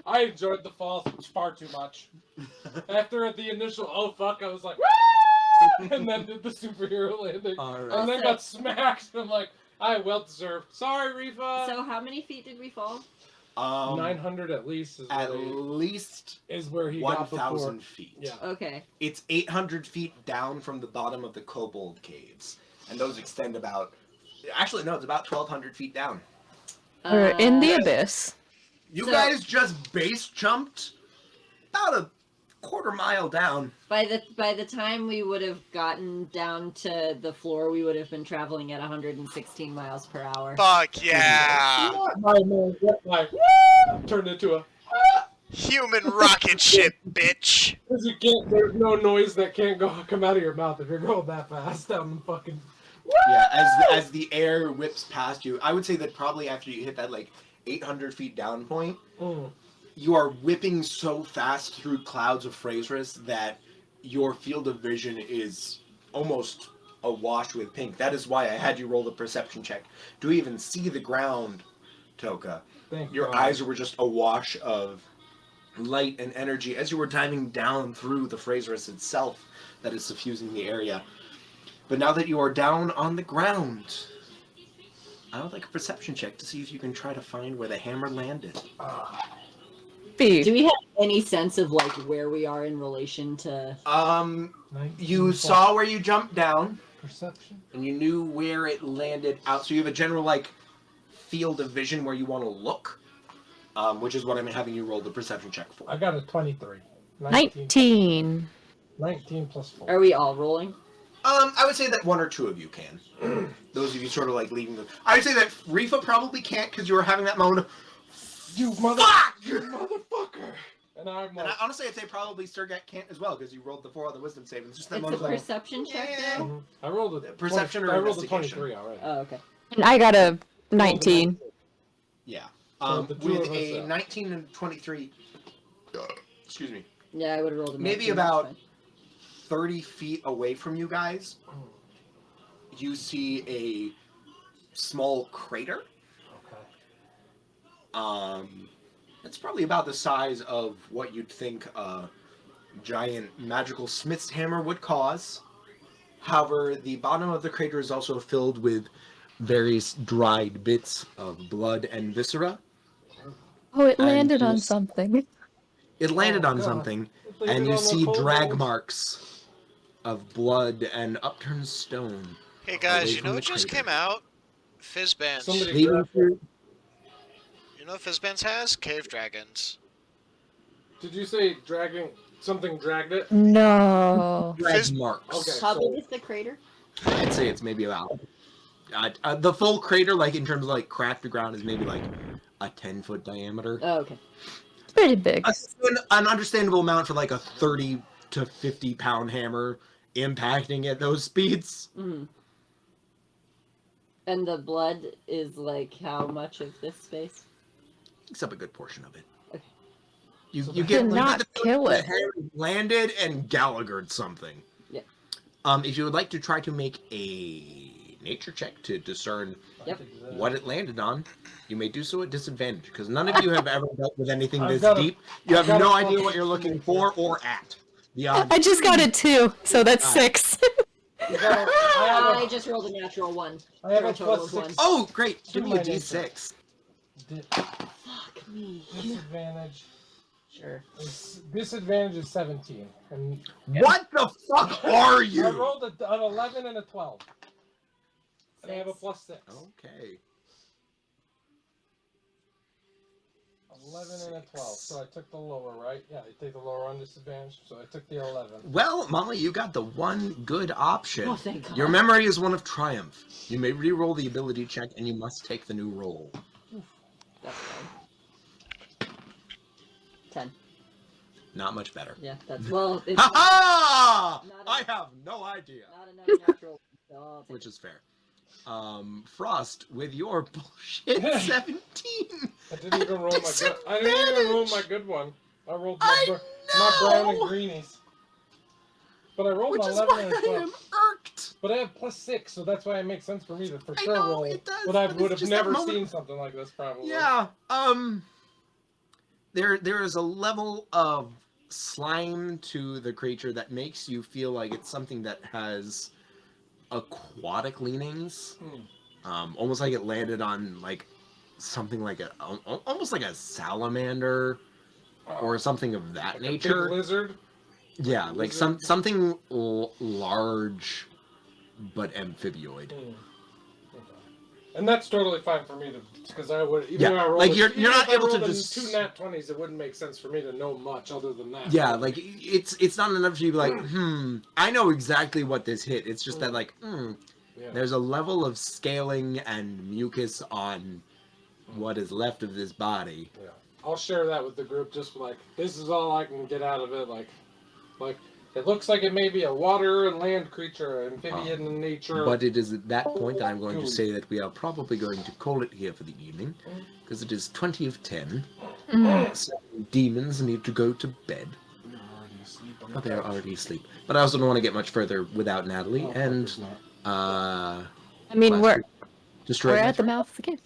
I enjoyed the fall far too much. After the initial, oh fuck, I was like, woo! And then did the superhero landing. Alright. And then Also- got smacked. I'm like, I well deserved. Sorry, Riva. So how many feet did we fall? 900 at least is At where, least is where he got before. 1,000 feet. Yeah. Okay. It's 800 feet down from the bottom of the kobold caves. And those extend about... Actually, no, it's about 1,200 feet down. We're in the abyss. You So- guys just base jumped about a quarter mile down. By the time we would have gotten down to the floor, we would have been traveling at 116 miles per hour. Fuck yeah! My man, like, turned into a. Human rocket ship, bitch! Because you can't. There's no noise that can't come out of your mouth if you're going that fast down the fucking. Yeah, as the air whips past you, I would say that probably after you hit that like 800 feet down point, you are whipping so fast through clouds of Phraseris that your field of vision is almost awash with pink. That is why I had you roll the perception check to even see the ground Toka. Thank Your God. eyes were just awash of light and energy as you were diving down through the Fraserus itself that is suffusing the area. But now that you are down on the ground, I would like a perception check to see if you can try to find where the hammer landed. Do we have any sense of like where we are in relation to? 19 You plus saw where you jumped down, perception. and you knew where it landed out. So you have a general like field of vision where you want to look, which is what I'm having you roll the perception check for. I got a 23. 19. 19 plus 4. Are we all rolling? I would say that one or two of you can. Those of you sort of like leaving the. I would say that Rifa probably can't because you were having that moment of. You mother. Fuck! You motherfucker! And I'm And like. honestly, I'd say probably Sturgat can't as well because you rolled the 4 other wisdom savings. It's just that It's a moment of like, perception check yeah. though. I rolled a Perception 20, or I rolled a investigation? 23 already. Oh, okay. And I got a 19. Yeah. So the two With of us, a 19 and 23. Excuse me. Yeah, I would have rolled a Maybe 19, about that's 30 feet away from you guys, you see a small crater. Okay. It's probably about the size of what you'd think a giant magical smith's hammer would cause. However, the bottom of the crater is also filled with various dried bits of blood and viscera. Oh, it And landed on just- something. It landed Oh, on God. something, Leave and it you on the see cold drag rolls. marks of blood and upturned stone. Hey guys, away you from know the what just crater. came out? Fizzbands. Somebody- Leaving through You know what Fizzbands has? Cave dragons. Did you say dragging something dragged it? No. drag Fizz- marks. Okay. How So- big is the crater? I'd say it's maybe about the full crater, like in terms of like cracked ground, is maybe like a 10-foot diameter. Oh, okay. It's pretty big. An understandable amount for like a 30 to 50-pound hammer impacting at those speeds. Hmm. And the blood is like how much of this space? Takes up a good portion of it. Okay. You So you the- get Did like, not the kill the it. hammer landed and Gallaghered something. Yeah. If you would like to try to make a nature check to discern Yep. what it landed on, you may do so at disadvantage because none of you have ever dealt with anything I've this got a- deep. You I've have got no a idea what fucking you're looking nature. for or at. Beyond I just got a 2, so that's 6. I just rolled a natural 1. I have For a a total plus of 1. 6 Oh, great! To Give me my a nature. D6. Fuck me. disadvantage. Sure. Disadvantage is 17. And What the fuck are I you? rolled an 11 and a 12. And I have a plus 6. Okay. 11 and a 12. So I took the lower, right? Yeah, you take the lower on disadvantage. So I took the 11. Well, Molly, you got the one good option. Oh, thank God. Your memory is one of triumph. You may re-roll the ability check, and you must take the new roll. That's fine. 10. Not much better. Yeah, that's well. It's Ha ha! Not I a- have no idea. not enough natural. So I'll take Which is fair. Frost, with your bullshit 17. I didn't even roll my good. I didn't even roll my good one. I rolled my, I my brown and know! greenies. But I rolled Which an is 11 why and a I 12. am irked. But I have plus 6, so that's why it makes sense for me to for I sure know, roll. it does, but I but it's would have just that never moment- seen something like this probably. Yeah. There is a level of slime to the creature that makes you feel like it's something that has aquatic leanings. Almost like it landed on like something like almost like a salamander or something of that Like nature. A big lizard. Yeah, like something large but amphibioid. Okay. And that's totally fine for me to, because I would even Yeah, though I rolled like, a- you're even not if I able to rolled them just- 2 nat 20s. It wouldn't make sense for me to know much other than that. Yeah, like it's not enough for you to be like, I know exactly what this hit. It's just that like, Yeah. there's a level of scaling and mucus on what is left of this body. Yeah. I'll share that with the group. Just like this is all I can get out of it. Like it looks like it may be a water and land creature, amphibian in nature. But it is at that point that I'm going to say that we are probably going to call it here for the evening, because it is 20 of 10. So demons need to go to bed. They're already asleep on Oh, the they are couch. already asleep. But I also don't want to get much further without Natalie, Oh, and it's not. I mean, last we're week, destroyed at Metro. the mouth of the cave.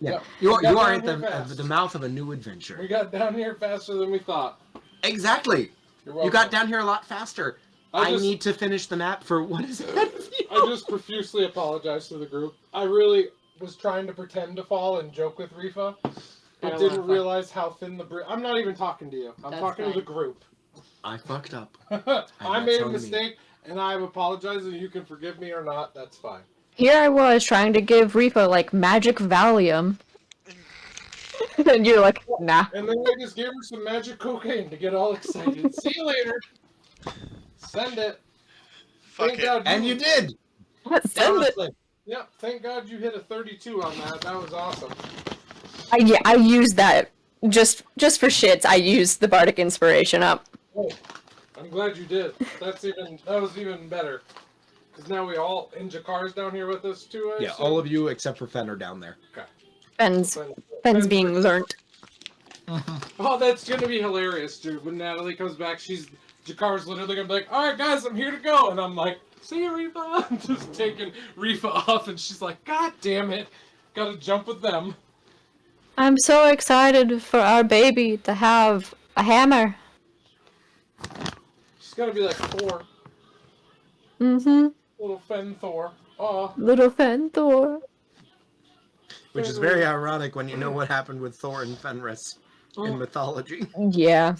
Yeah, Yep. you We got are down at here fast. the mouth of a new We adventure. got down here faster than we thought. Exactly. You're You welcome. got down here a lot faster. I just- need to finish the map for what is ahead of you. I just profusely apologize to the group. I really was trying to pretend to fall and joke with Rifa, but Had a lot didn't of fun. realize how thin the bridge. I'm not even talking to you. I'm That's talking to fine. the group. I fucked up. I made a that's on me. mistake, and I apologize, and you can forgive me or not. That's fine. Here I was trying to give Rifa like magic Valium. And you're like, nah. And then I just gave her some magic cocaine to get all excited. See you later. Send it. Fuck Thank it. God And you did. Send it. Honestly. Yeah, thank God you hit a 32 on that. That was awesome. I used that just for shits. I used the bardic inspiration up. Oh, I'm glad you did. That was even better. Because now we all in Jakar's down here with us too. I Yeah, assume? all of you except for Fen are down there. Fen's being learnt. Oh, that's gonna be hilarious, dude. When Natalie comes back, Jakar's literally gonna be like, "All right, guys, I'm here to go," and I'm like, "See you, Rifa." I'm just taking Rifa off, and she's like, "God damn it, gotta jump with them." I'm so excited for our baby to have a hammer. She's gonna be like Thor, Mm-hmm. little Fen Thor. Oh, Little Fen Thor. Which is very ironic when you know what happened with Thor and Fenris in mythology. Yeah.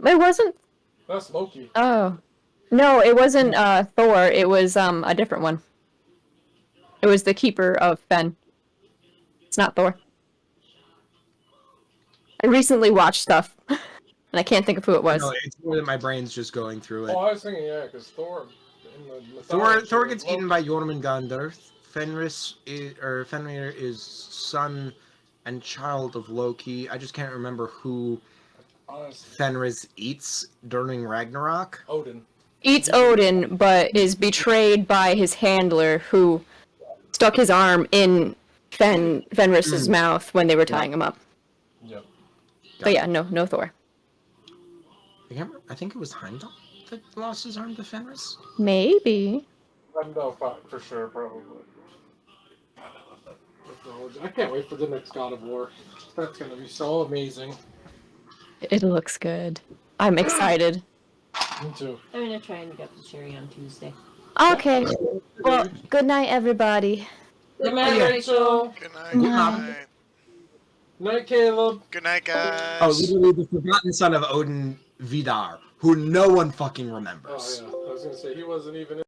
It wasn't. that's Loki. Oh. No, it wasn't Thor. It was a different one. It was the keeper of Fen. It's not Thor. I recently watched stuff, and I can't think of who it was. No, it's more that my brain's just going through it. Oh, I was thinking, yeah, because Thor. In the mythology, Thor gets Loki- eaten by Jormungandr. Fenrir is son and child of Loki. I just can't remember who Honestly, Fenris eats during Ragnarok. Odin. Eats Odin, but is betrayed by his handler, who stuck his arm in Fenris's mouth when they were tying him up. Yep. But yeah, no Thor. I think it was Heimdall that lost his arm to Fenris. Maybe. I know for sure, probably. I can't wait for the next God of War. That's gonna be so amazing. It looks good. I'm excited. Me too. I'm gonna try and get the cherry on Tuesday. Okay. Well, good night, everybody. Good night, yeah. Rachel. Good night. Good Good night. night. Night, Caleb. Good night, guys. Oh, literally the forgotten son of Odin, Vidar, who no one fucking remembers. Oh yeah, I was gonna say he wasn't even.